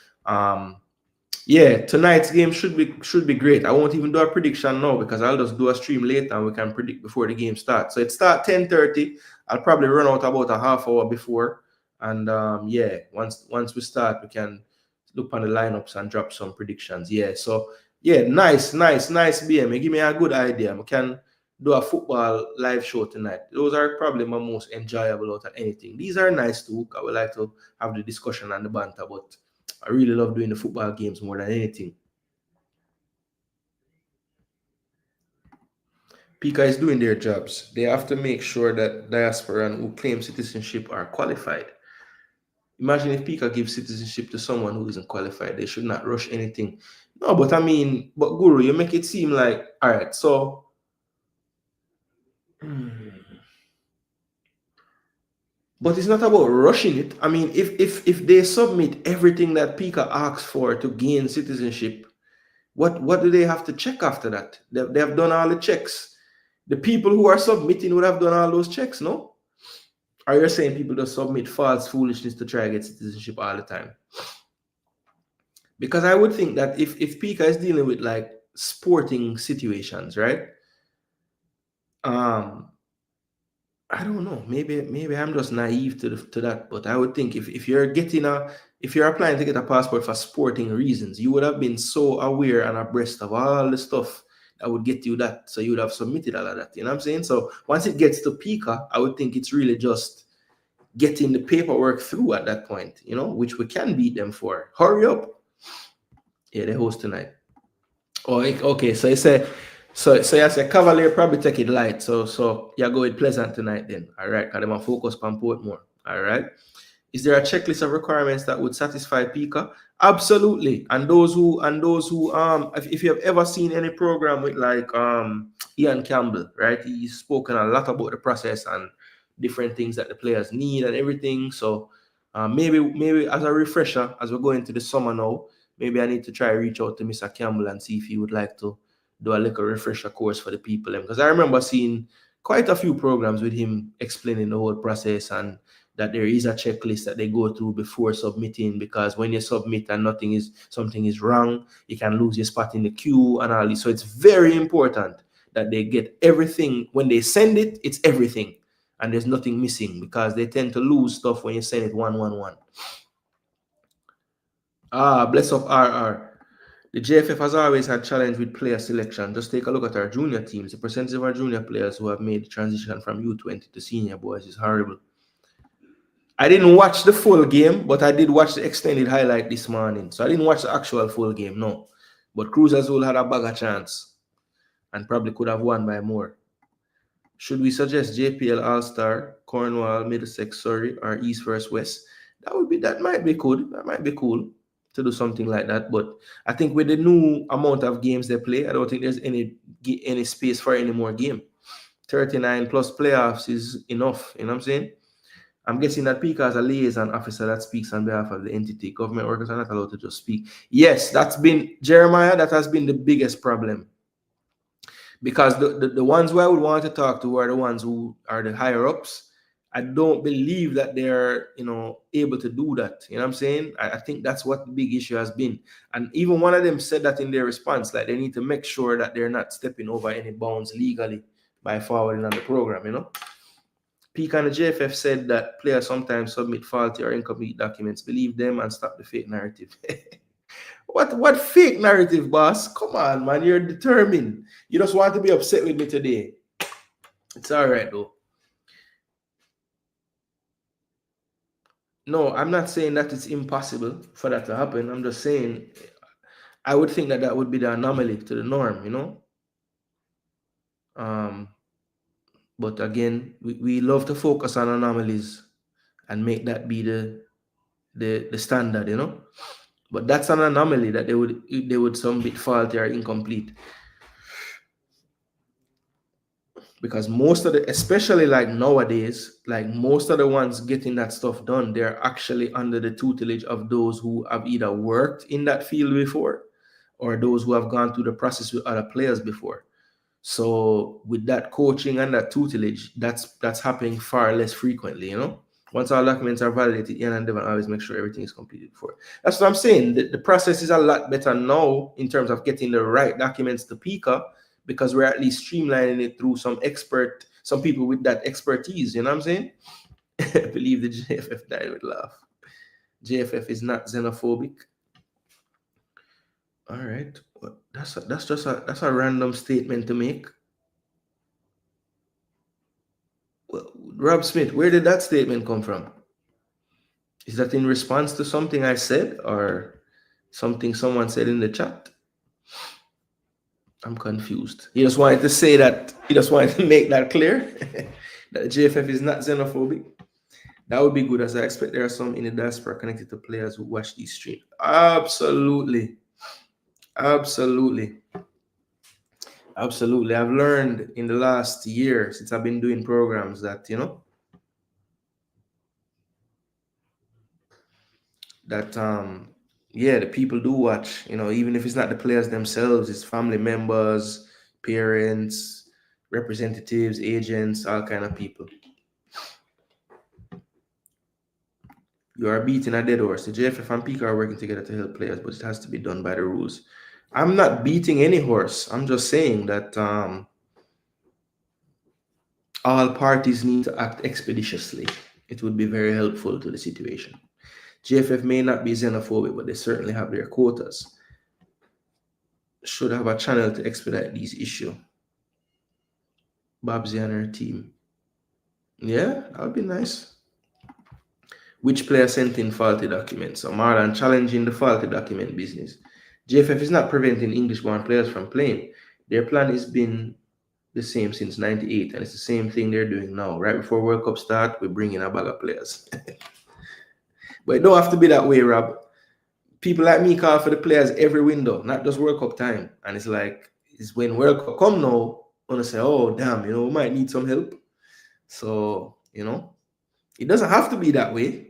yeah, tonight's game should be great. I won't even do a prediction now because I'll just do a stream later and we can predict before the game starts. So it starts 10:30. I'll probably run out about a half hour before, and yeah, once we start, we can look on the lineups and drop some predictions. Yeah, so yeah, nice BM. Give me a good idea. We can do a football live show tonight. Those are probably my most enjoyable out of anything. These are nice too. I would like to have the discussion and the banter, but I really love doing the football games more than anything. Pika is doing their jobs. They have to make sure that diaspora and who claim citizenship are qualified. Imagine if Pika gives citizenship to someone who isn't qualified. They should not rush anything. No, but I mean, but Guru, you make it seem like, all right, so but it's not about rushing it. I mean, if they submit everything that Pika asks for to gain citizenship, what do they have to check after that? They have done all the checks. The people who are submitting would have done all those checks, no? Are you saying people just submit false foolishness to try to get citizenship all the time? Because I would think that if Pika is dealing with like sporting situations, right? I don't know. Maybe I'm just naive to that, but I would think if you're applying to get a passport for sporting reasons, you would have been so aware and abreast of all the stuff that would get you that. So you would have submitted all of that. You know what I'm saying? So once it gets to Pika, I would think it's really just getting the paperwork through at that point, you know, which we can beat them for. Hurry up. Yeah, they host tonight. Oh, okay. So you say, so you say Cavalier probably take it light. So you go with Pleasant tonight then. All right. Because I'm focus on Portmore. All right. Is there a checklist of requirements that would satisfy Pika? Absolutely. And those who if you have ever seen any program with like Ian Campbell, right? He's spoken a lot about the process and different things that the players need and everything. So maybe as a refresher, as we're going into the summer now, maybe I need to try reach out to Mr. Campbell and see if he would like to do a little refresher course for the people. Because I remember seeing quite a few programs with him explaining the whole process and that there is a checklist that they go through before submitting, because when you submit and something is wrong, you can lose your spot in the queue and all this. So it's very important that they get everything. When they send it, it's everything and there's nothing missing, because they tend to lose stuff when you send it 111. Bless up RR. The JFF has always had challenge with player selection. Just take a look at our junior teams. The percentage of our junior players who have made the transition from U20 to senior boys is horrible. I didn't watch the full game, but I did watch the extended highlight this morning. So I didn't watch the actual full game, no. But Cruz Azul had a bag of chance and probably could have won by more. Should we suggest JPL All-Star, Cornwall, Middlesex, Surrey, or East vs West? That might be good. That might be cool to do something like that. But I think with the new amount of games they play, I don't think there's any space for any more game. 39 plus playoffs is enough. You know what I'm saying? I'm guessing that Pika is a liaison officer that speaks on behalf of the entity. Government workers are not allowed to just speak. Yes, that's been, Jeremiah, that has been the biggest problem. Because the ones who I would want to talk to are the ones who are the higher ups. I don't believe that they're, able to do that. You know what I'm saying? I think that's what the big issue has been. And even one of them said that in their response, like they need to make sure that they're not stepping over any bounds legally by forwarding on the program, Peak and the JFF said that players sometimes submit faulty or incomplete documents. Believe them and stop the fake narrative. What fake narrative, boss? Come on, man. You're determined. You just want to be upset with me today. It's all right, though. No, I'm not saying that it's impossible for that to happen. I'm just saying I would think that would be the anomaly to the norm, But again, we love to focus on anomalies and make that be the standard, But that's an anomaly that they would some bit faulty or incomplete. Because most of especially like nowadays, like most of the ones getting that stuff done, they're actually under the tutelage of those who have either worked in that field before or those who have gone through the process with other players before. So with that coaching and that tutelage, that's happening far less frequently, Once all documents are validated, Ian and Devon always make sure everything is completed before. That's what I'm saying. The process is a lot better now in terms of getting the right documents to Pika, because we're at least streamlining it through some people with that expertise. You know what I'm saying? I believe the JFF died with laugh. JFF is not xenophobic. All right. Well, that's a random statement to make. Well, Rob Smith, where did that statement come from? Is that in response to something I said or something someone said in the chat? I'm confused. He just wanted to say that. He just wanted to make that clear that JFF is not xenophobic. That would be good, as I expect there are some in the diaspora connected to players who watch these streams. Absolutely. Absolutely. Absolutely. I've learned in the last year since I've been doing programs that, that the people do watch, even if it's not the players themselves, it's family members, parents, representatives, agents, all kind of people. You are beating a dead horse. The JFF and Pika are working together to help players, but it has to be done by the rules. I'm not beating any horse. I'm just saying that all parties need to act expeditiously. It would be very helpful to the situation. JFF may not be xenophobic, but they certainly have their quotas. Should have a channel to expedite these issues. Babsy and her team. Yeah, that would be nice. Which player sent in faulty documents? So Marlon challenging the faulty document business. JFF is not preventing English-born players from playing. Their plan has been the same since '98, and it's the same thing they're doing now. Right before World Cup start, we bring in a bag of players. But it don't have to be that way, Rob. People like me call for the players every window, not just World Cup time. And it's like, it's when World Cup come now, I'm gonna say, oh damn, we might need some help. So, it doesn't have to be that way.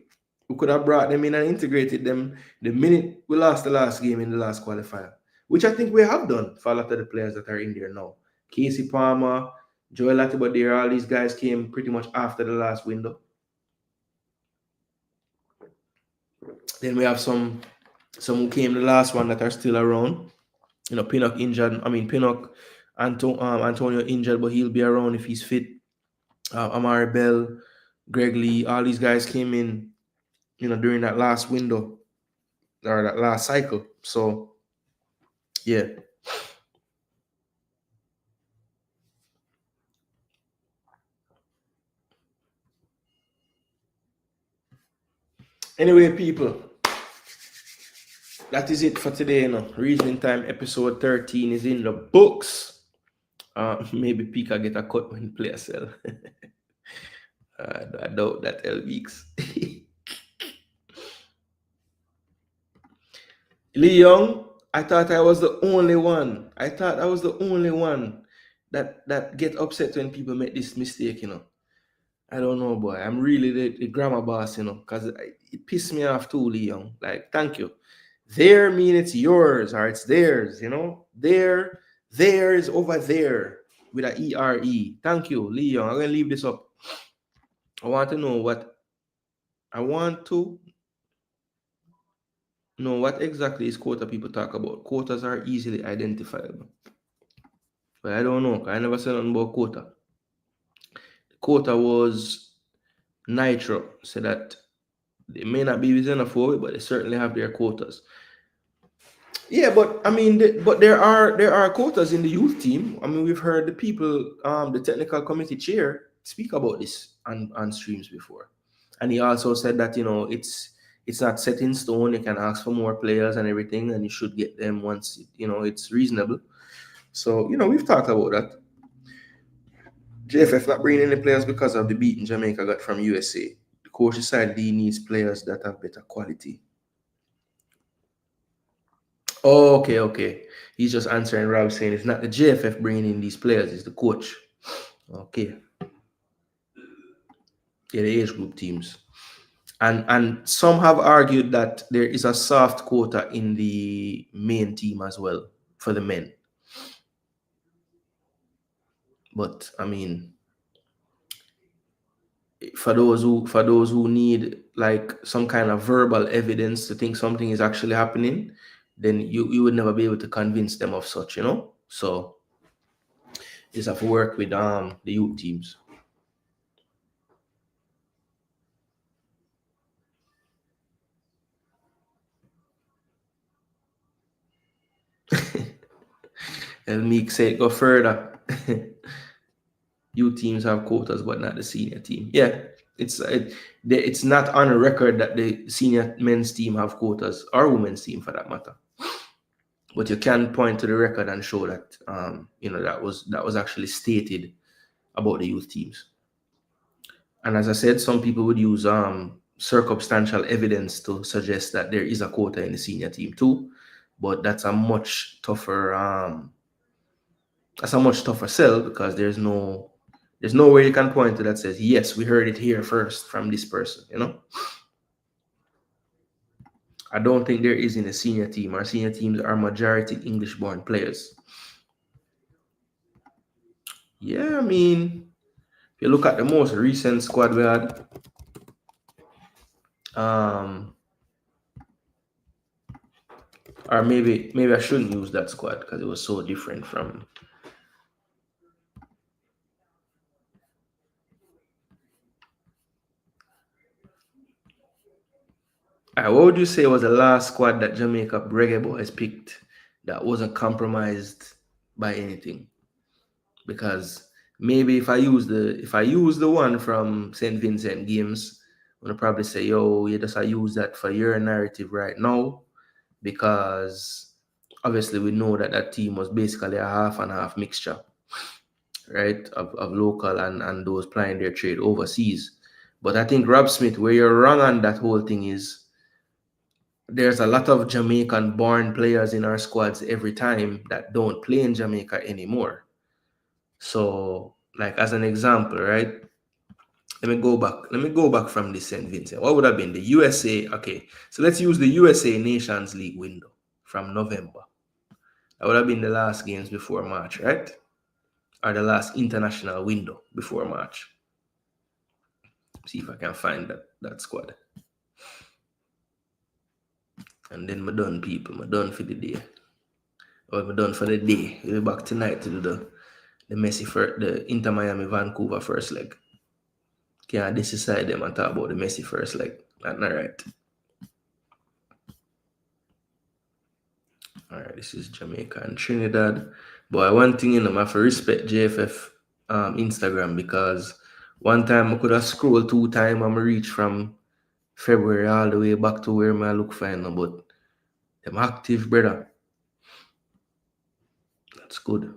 We could have brought them in and integrated them the minute we lost the last game in the last qualifier, which I think we have done for a lot of the players that are in there now. Casey Palmer, Joel Latibadere, all these guys came pretty much after the last window. Then we have some who came the last one that are still around. Pinnock injured. Pinnock, Antonio injured, but he'll be around if he's fit. Amari Bell, Greg Lee, all these guys came in, during that last window or that last cycle. So, yeah. Anyway, people, that is it for today. Reasoning Time episode 13 is in the books. Maybe Pika get a cut when player sell. I doubt that, L Weeks. Lee Young, I thought I was the only one. I thought I was the only one that get upset when people make this mistake, I don't know, boy. I'm really the grammar boss, because it pissed me off too, Lee Young. Like, thank you. There mean it's yours or it's theirs, There is over there with a E-R-E. Thank you, Lee Young. I'm going to leave this up. I want to know what exactly is quota people talk about. Quotas are easily identifiable. But I don't know. I never said nothing about quota. Quota was Nitro. So that they may not be xenophobic, but they certainly have their quotas. Yeah, but but there are quotas in the youth team. We've heard the people, the technical committee chair, speak about this on streams before, and he also said that it's not set in stone. You can ask for more players and everything, and you should get them once it's reasonable. So we've talked about that. JFF not bringing any players because of the beating Jamaica got from USA. The coach decided he needs players that have better quality. Oh, okay. He's just answering Rob saying it's not the JFF bringing in these players, it's the coach. Okay. Yeah, the age group teams. And some have argued that there is a soft quota in the main team as well for the men. But for those who need like some kind of verbal evidence to think something is actually happening, then you would never be able to convince them of such, So you just have to work with the youth teams. And Meek said go further. Youth teams have quotas, but not the senior team. Yeah, it's not on a record that the senior men's team have quotas or women's team for that matter. But you can point to the record and show that that was actually stated about the youth teams. And as I said, some people would use circumstantial evidence to suggest that there is a quota in the senior team too, but that's a much tougher sell because there's nowhere you can point to that says, yes, we heard it here first from this person, I don't think there is in the senior team. Our senior teams are majority English-born players. Yeah, if you look at the most recent squad we had, or maybe I shouldn't use that squad because it was so different from. What would you say was the last squad that Jamaica Reggae Boys picked that wasn't compromised by anything? Because maybe if I use the one from St. Vincent games, I'm gonna probably say, yo, you just use that for your narrative right now, because obviously we know that team was basically a half and half mixture, right, of local and those plying their trade overseas. But I think Rob Smith, where you're wrong on that whole thing is there's a lot of Jamaican-born players in our squads every time that don't play in Jamaica anymore. So, like as an example, right? Let me go back. Let me go back from this St. Vincent. What would have been the USA? Okay, so let's use the USA Nations League window from November. That would have been the last games before March, right? Or the last international window before March. See if I can find that squad. And then we're done, people. We're done for the day. Or we're done for the day. We'll be back tonight to do the Messi first, the Inter Miami Vancouver first leg. Can't decide them and talk about the Messi first leg. That's not right. All right, this is Jamaica and Trinidad. But one thing, I have to respect JFF Instagram, because one time I could have scrolled 2 times and I reach from February all the way back to where I look fine now, but them active, brother. That's good.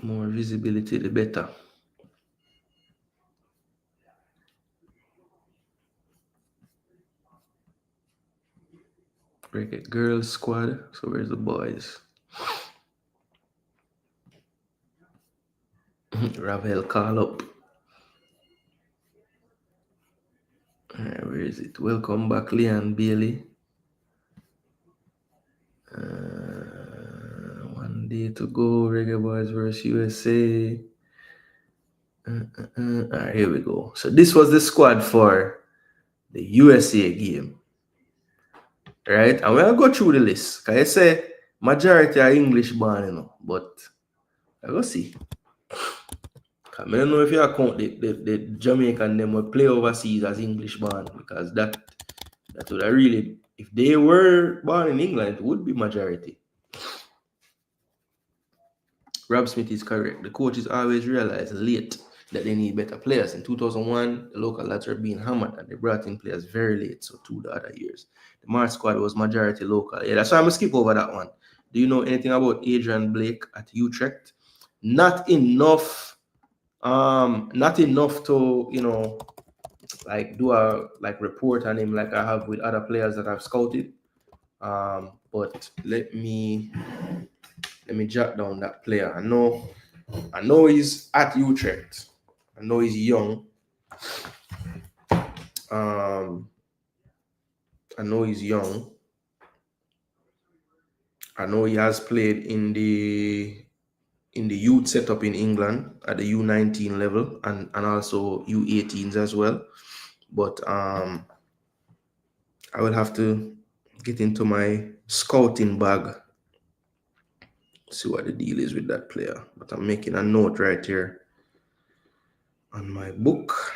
More visibility, the better. Cricket girls squad. So where's the boys? Ravel call up. All right, where is it? Welcome back, Leon Bailey. 1 day to go. Reggae Boys versus USA. All right, here we go. So this was the squad for the USA game. Right? And we'll go through the list. Can I say majority are English born, you know, but I go see. I don't know if you account the Jamaican them will play overseas as English born, because that would have really, if they were born in England, it would be majority. Rob Smith is correct. The coaches always realize late that they need better players. In 2001, the local lads were being hammered and they brought in players very late, so 2 the other years. The March squad was majority local. Yeah, that's why I'm going to skip over that one. Do you know anything about Adrian Blake at Utrecht? Not enough. Not enough to, you know, like do a report on him like I have with other players that I've scouted. But let me jot down that player. I know he's at Utrecht. I know he's young. I know he's young. I know he has played in the youth setup in England at the U19 level and also U18s as well. But I will have to get into my scouting bag, see what the deal is with that player. But I'm making a note right here on my book,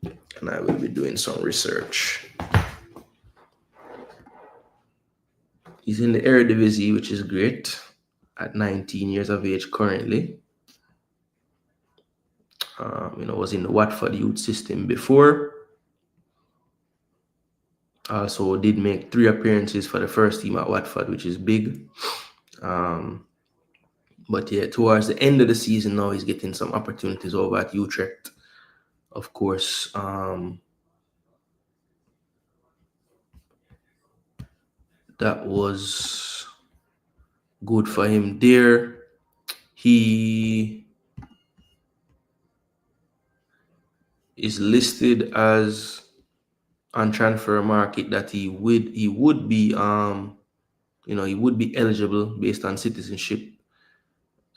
and I will be doing some research. He's in the Eredivisie, which is great, at 19 years of age currently. Was in the Watford youth system before. Also did make 3 appearances for the first team at Watford, which is big. But yeah, towards the end of the season now, he's getting some opportunities over at Utrecht. Of course, that was good for him there. He is listed as on transfer market that he would be he would be eligible based on citizenship.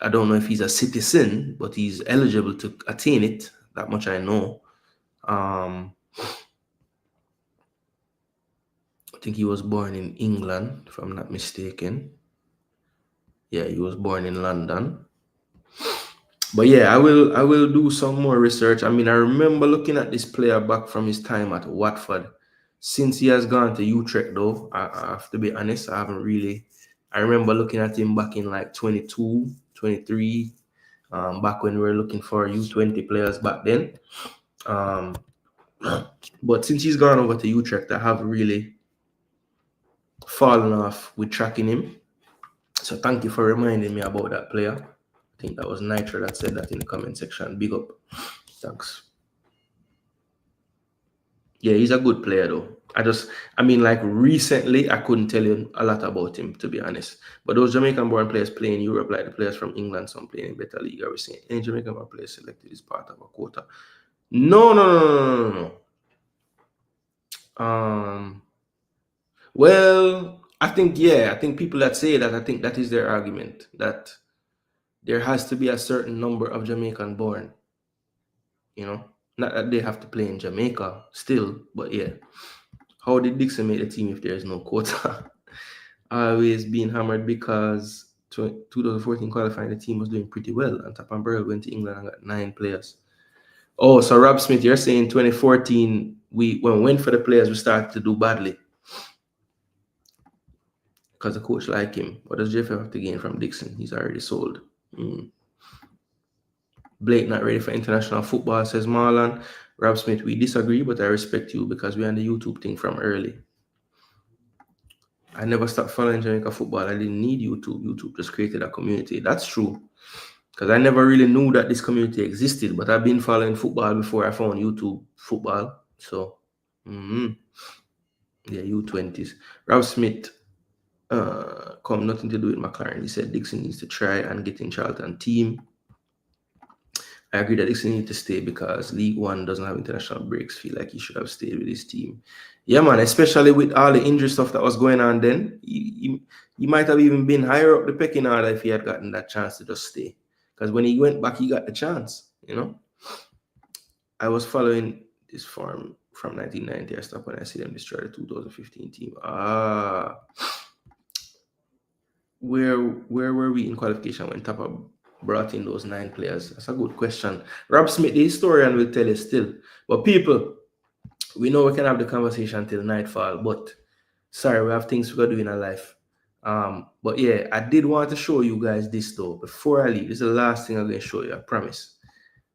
I don't know if he's a citizen, but he's eligible to attain it. That much I know. I think he was born in England, if I'm not mistaken. Yeah, he was born in London. But yeah, I will do some more research. I mean, I remember looking at this player back from his time at Watford. Since he has gone to Utrecht, though, I have to be honest, I haven't really. I remember looking at him back in like 22, 23, back when we were looking for U20 players back then. But since he's gone over to Utrecht, I haven't really fallen off with tracking him. So thank you for reminding me about that player. I think that was Nitro that said that in the comment section. Big up. Thanks. Yeah, he's a good player though. I mean, like recently, I couldn't tell you a lot about him, to be honest. But those Jamaican-born players play in Europe, like the players from England, some playing in better league. Are we saying any Jamaican-born player selected is part of a quota? No, no, no, no, no, no. Well, I think people that say that, I think that is their argument, that there has to be a certain number of Jamaican-born. You know, not that they have to play in Jamaica still, but yeah. How did Dixon make the team if there is no quota? Always being hammered because 2014 qualifying, the team was doing pretty well. And Tapan Burrell went to England and got 9 players. Oh, so Rob Smith, you're saying 2014, when we went for the players, we started to do badly because the coach liked him. What does JFF have to gain from Dixon? He's already sold. Blake not ready for international football, says Marlon. Rob Smith, we disagree, but I respect you because we're on the YouTube thing from early. I never stopped following Jamaica football. I didn't need YouTube. YouTube just created a community. That's true. Because I never really knew that this community existed, but I've been following football before I found YouTube football. So, yeah, U20s. Rob Smith, nothing to do with McLaren. He said Dixon needs to try and get in Charlton team. I agree that Dixon needs to stay because League One doesn't have international breaks. Feel like he should have stayed with his team. Yeah, man, especially with all the injury stuff that was going on then. He might have even been higher up the pecking order if he had gotten that chance to just stay. Because when he went back, he got the chance, you know. I was following this farm from 1990. I stopped when I see them destroy the 2015 team. Where were we in qualification when Tapa brought in those 9 players? That's a good question. Rob Smith, the historian, will tell you still. But people, we know we can have the conversation till nightfall, but sorry, we have things we got to do in our life. But yeah, I did want to show you guys this though. Before I leave, this is the last thing I'm going to show you, I promise.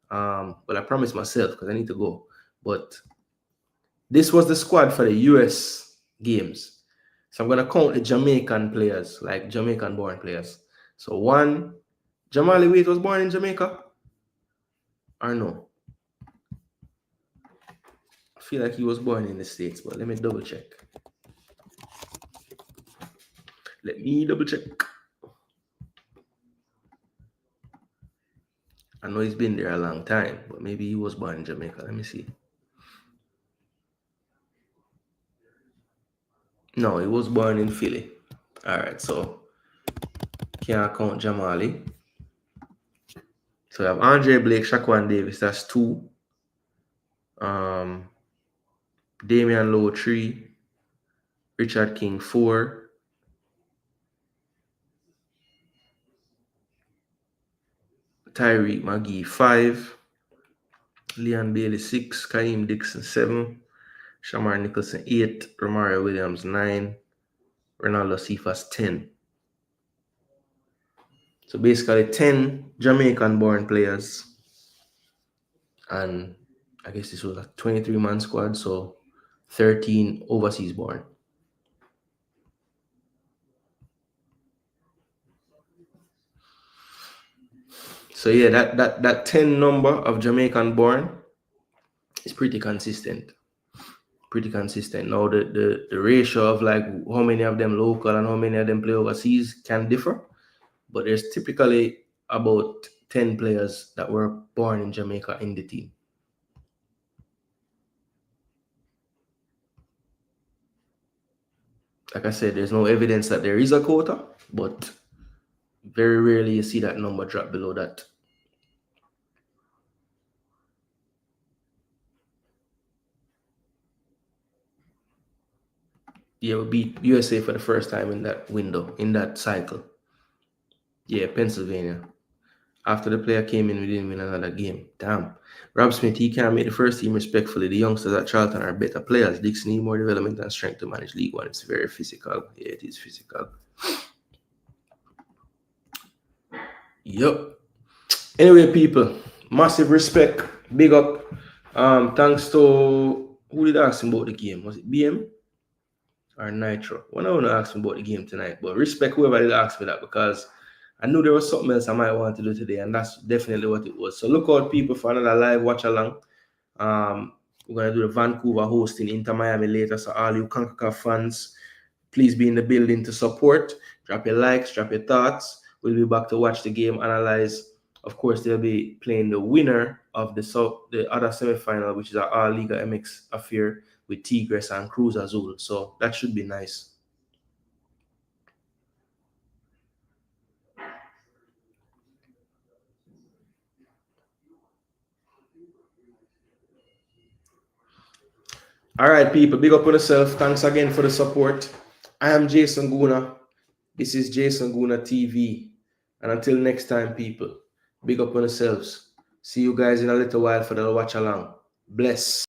But I promise myself because I need to go. But this was the squad for the US games. So I'm going to count the Jamaican players, like Jamaican-born players. So 1, Jamali Wade was born in Jamaica? Or no? I feel like he was born in the States, but let me double check. Let me double check. I know he's been there a long time, but maybe he was born in Jamaica. Let me see. No, he was born in Philly. All right, so can't count Jamali. So we have Andre Blake, Shaquan Davis, that's 2. Damian Lowe, 3. Richard King, 4. Tyreek McGee, 5. Leon Bailey, 6. Kaheem Dixon, 7. Shamar Nicholson, 8. Romario Williams, 9. Ronaldo Cephas, 10. So basically 10 Jamaican-born players. And I guess this was a 23-man squad, so 13 overseas-born. So yeah, that 10 number of Jamaican-born is pretty consistent. Pretty consistent. Now the ratio of like how many of them local and how many of them play overseas can differ, but there's typically about 10 players that were born in Jamaica in the team. Like I said, there's no evidence that there is a quota, but very rarely you see that number drop below that. Yeah, we beat USA for the first time in that window, in that cycle. Yeah, Pennsylvania. After the player came in, we didn't win another game. Damn. Rob Smith, he can't make the first team respectfully. The youngsters at Charlton are better players. Dixon need more development and strength to manage League One. It's very physical. Yeah, it is physical. Yup. Anyway, people, massive respect. Big up. Thanks to who did ask him about the game? Was it BM or Nitro? Well, I want to ask him about the game tonight, but respect whoever did ask me that because I knew there was something else I might want to do today, and that's definitely what it was. So look out, people, for another live watch along. We're going to do the Vancouver hosting Inter Miami later. So all you CONCACAF fans, please be in the building to support. Drop your likes, drop your thoughts. We'll be back to watch the game, analyze. Of course, they'll be playing the winner of the other semi-final, which is our All-Liga MX affair with Tigres and Cruz Azul. So that should be nice. All right, people, big up on yourself. Thanks again for the support. I am Jason Gooner. This is Jason Gooner TV. And until next time, people, big up on yourselves. See you guys in a little while for the watch along. Bless.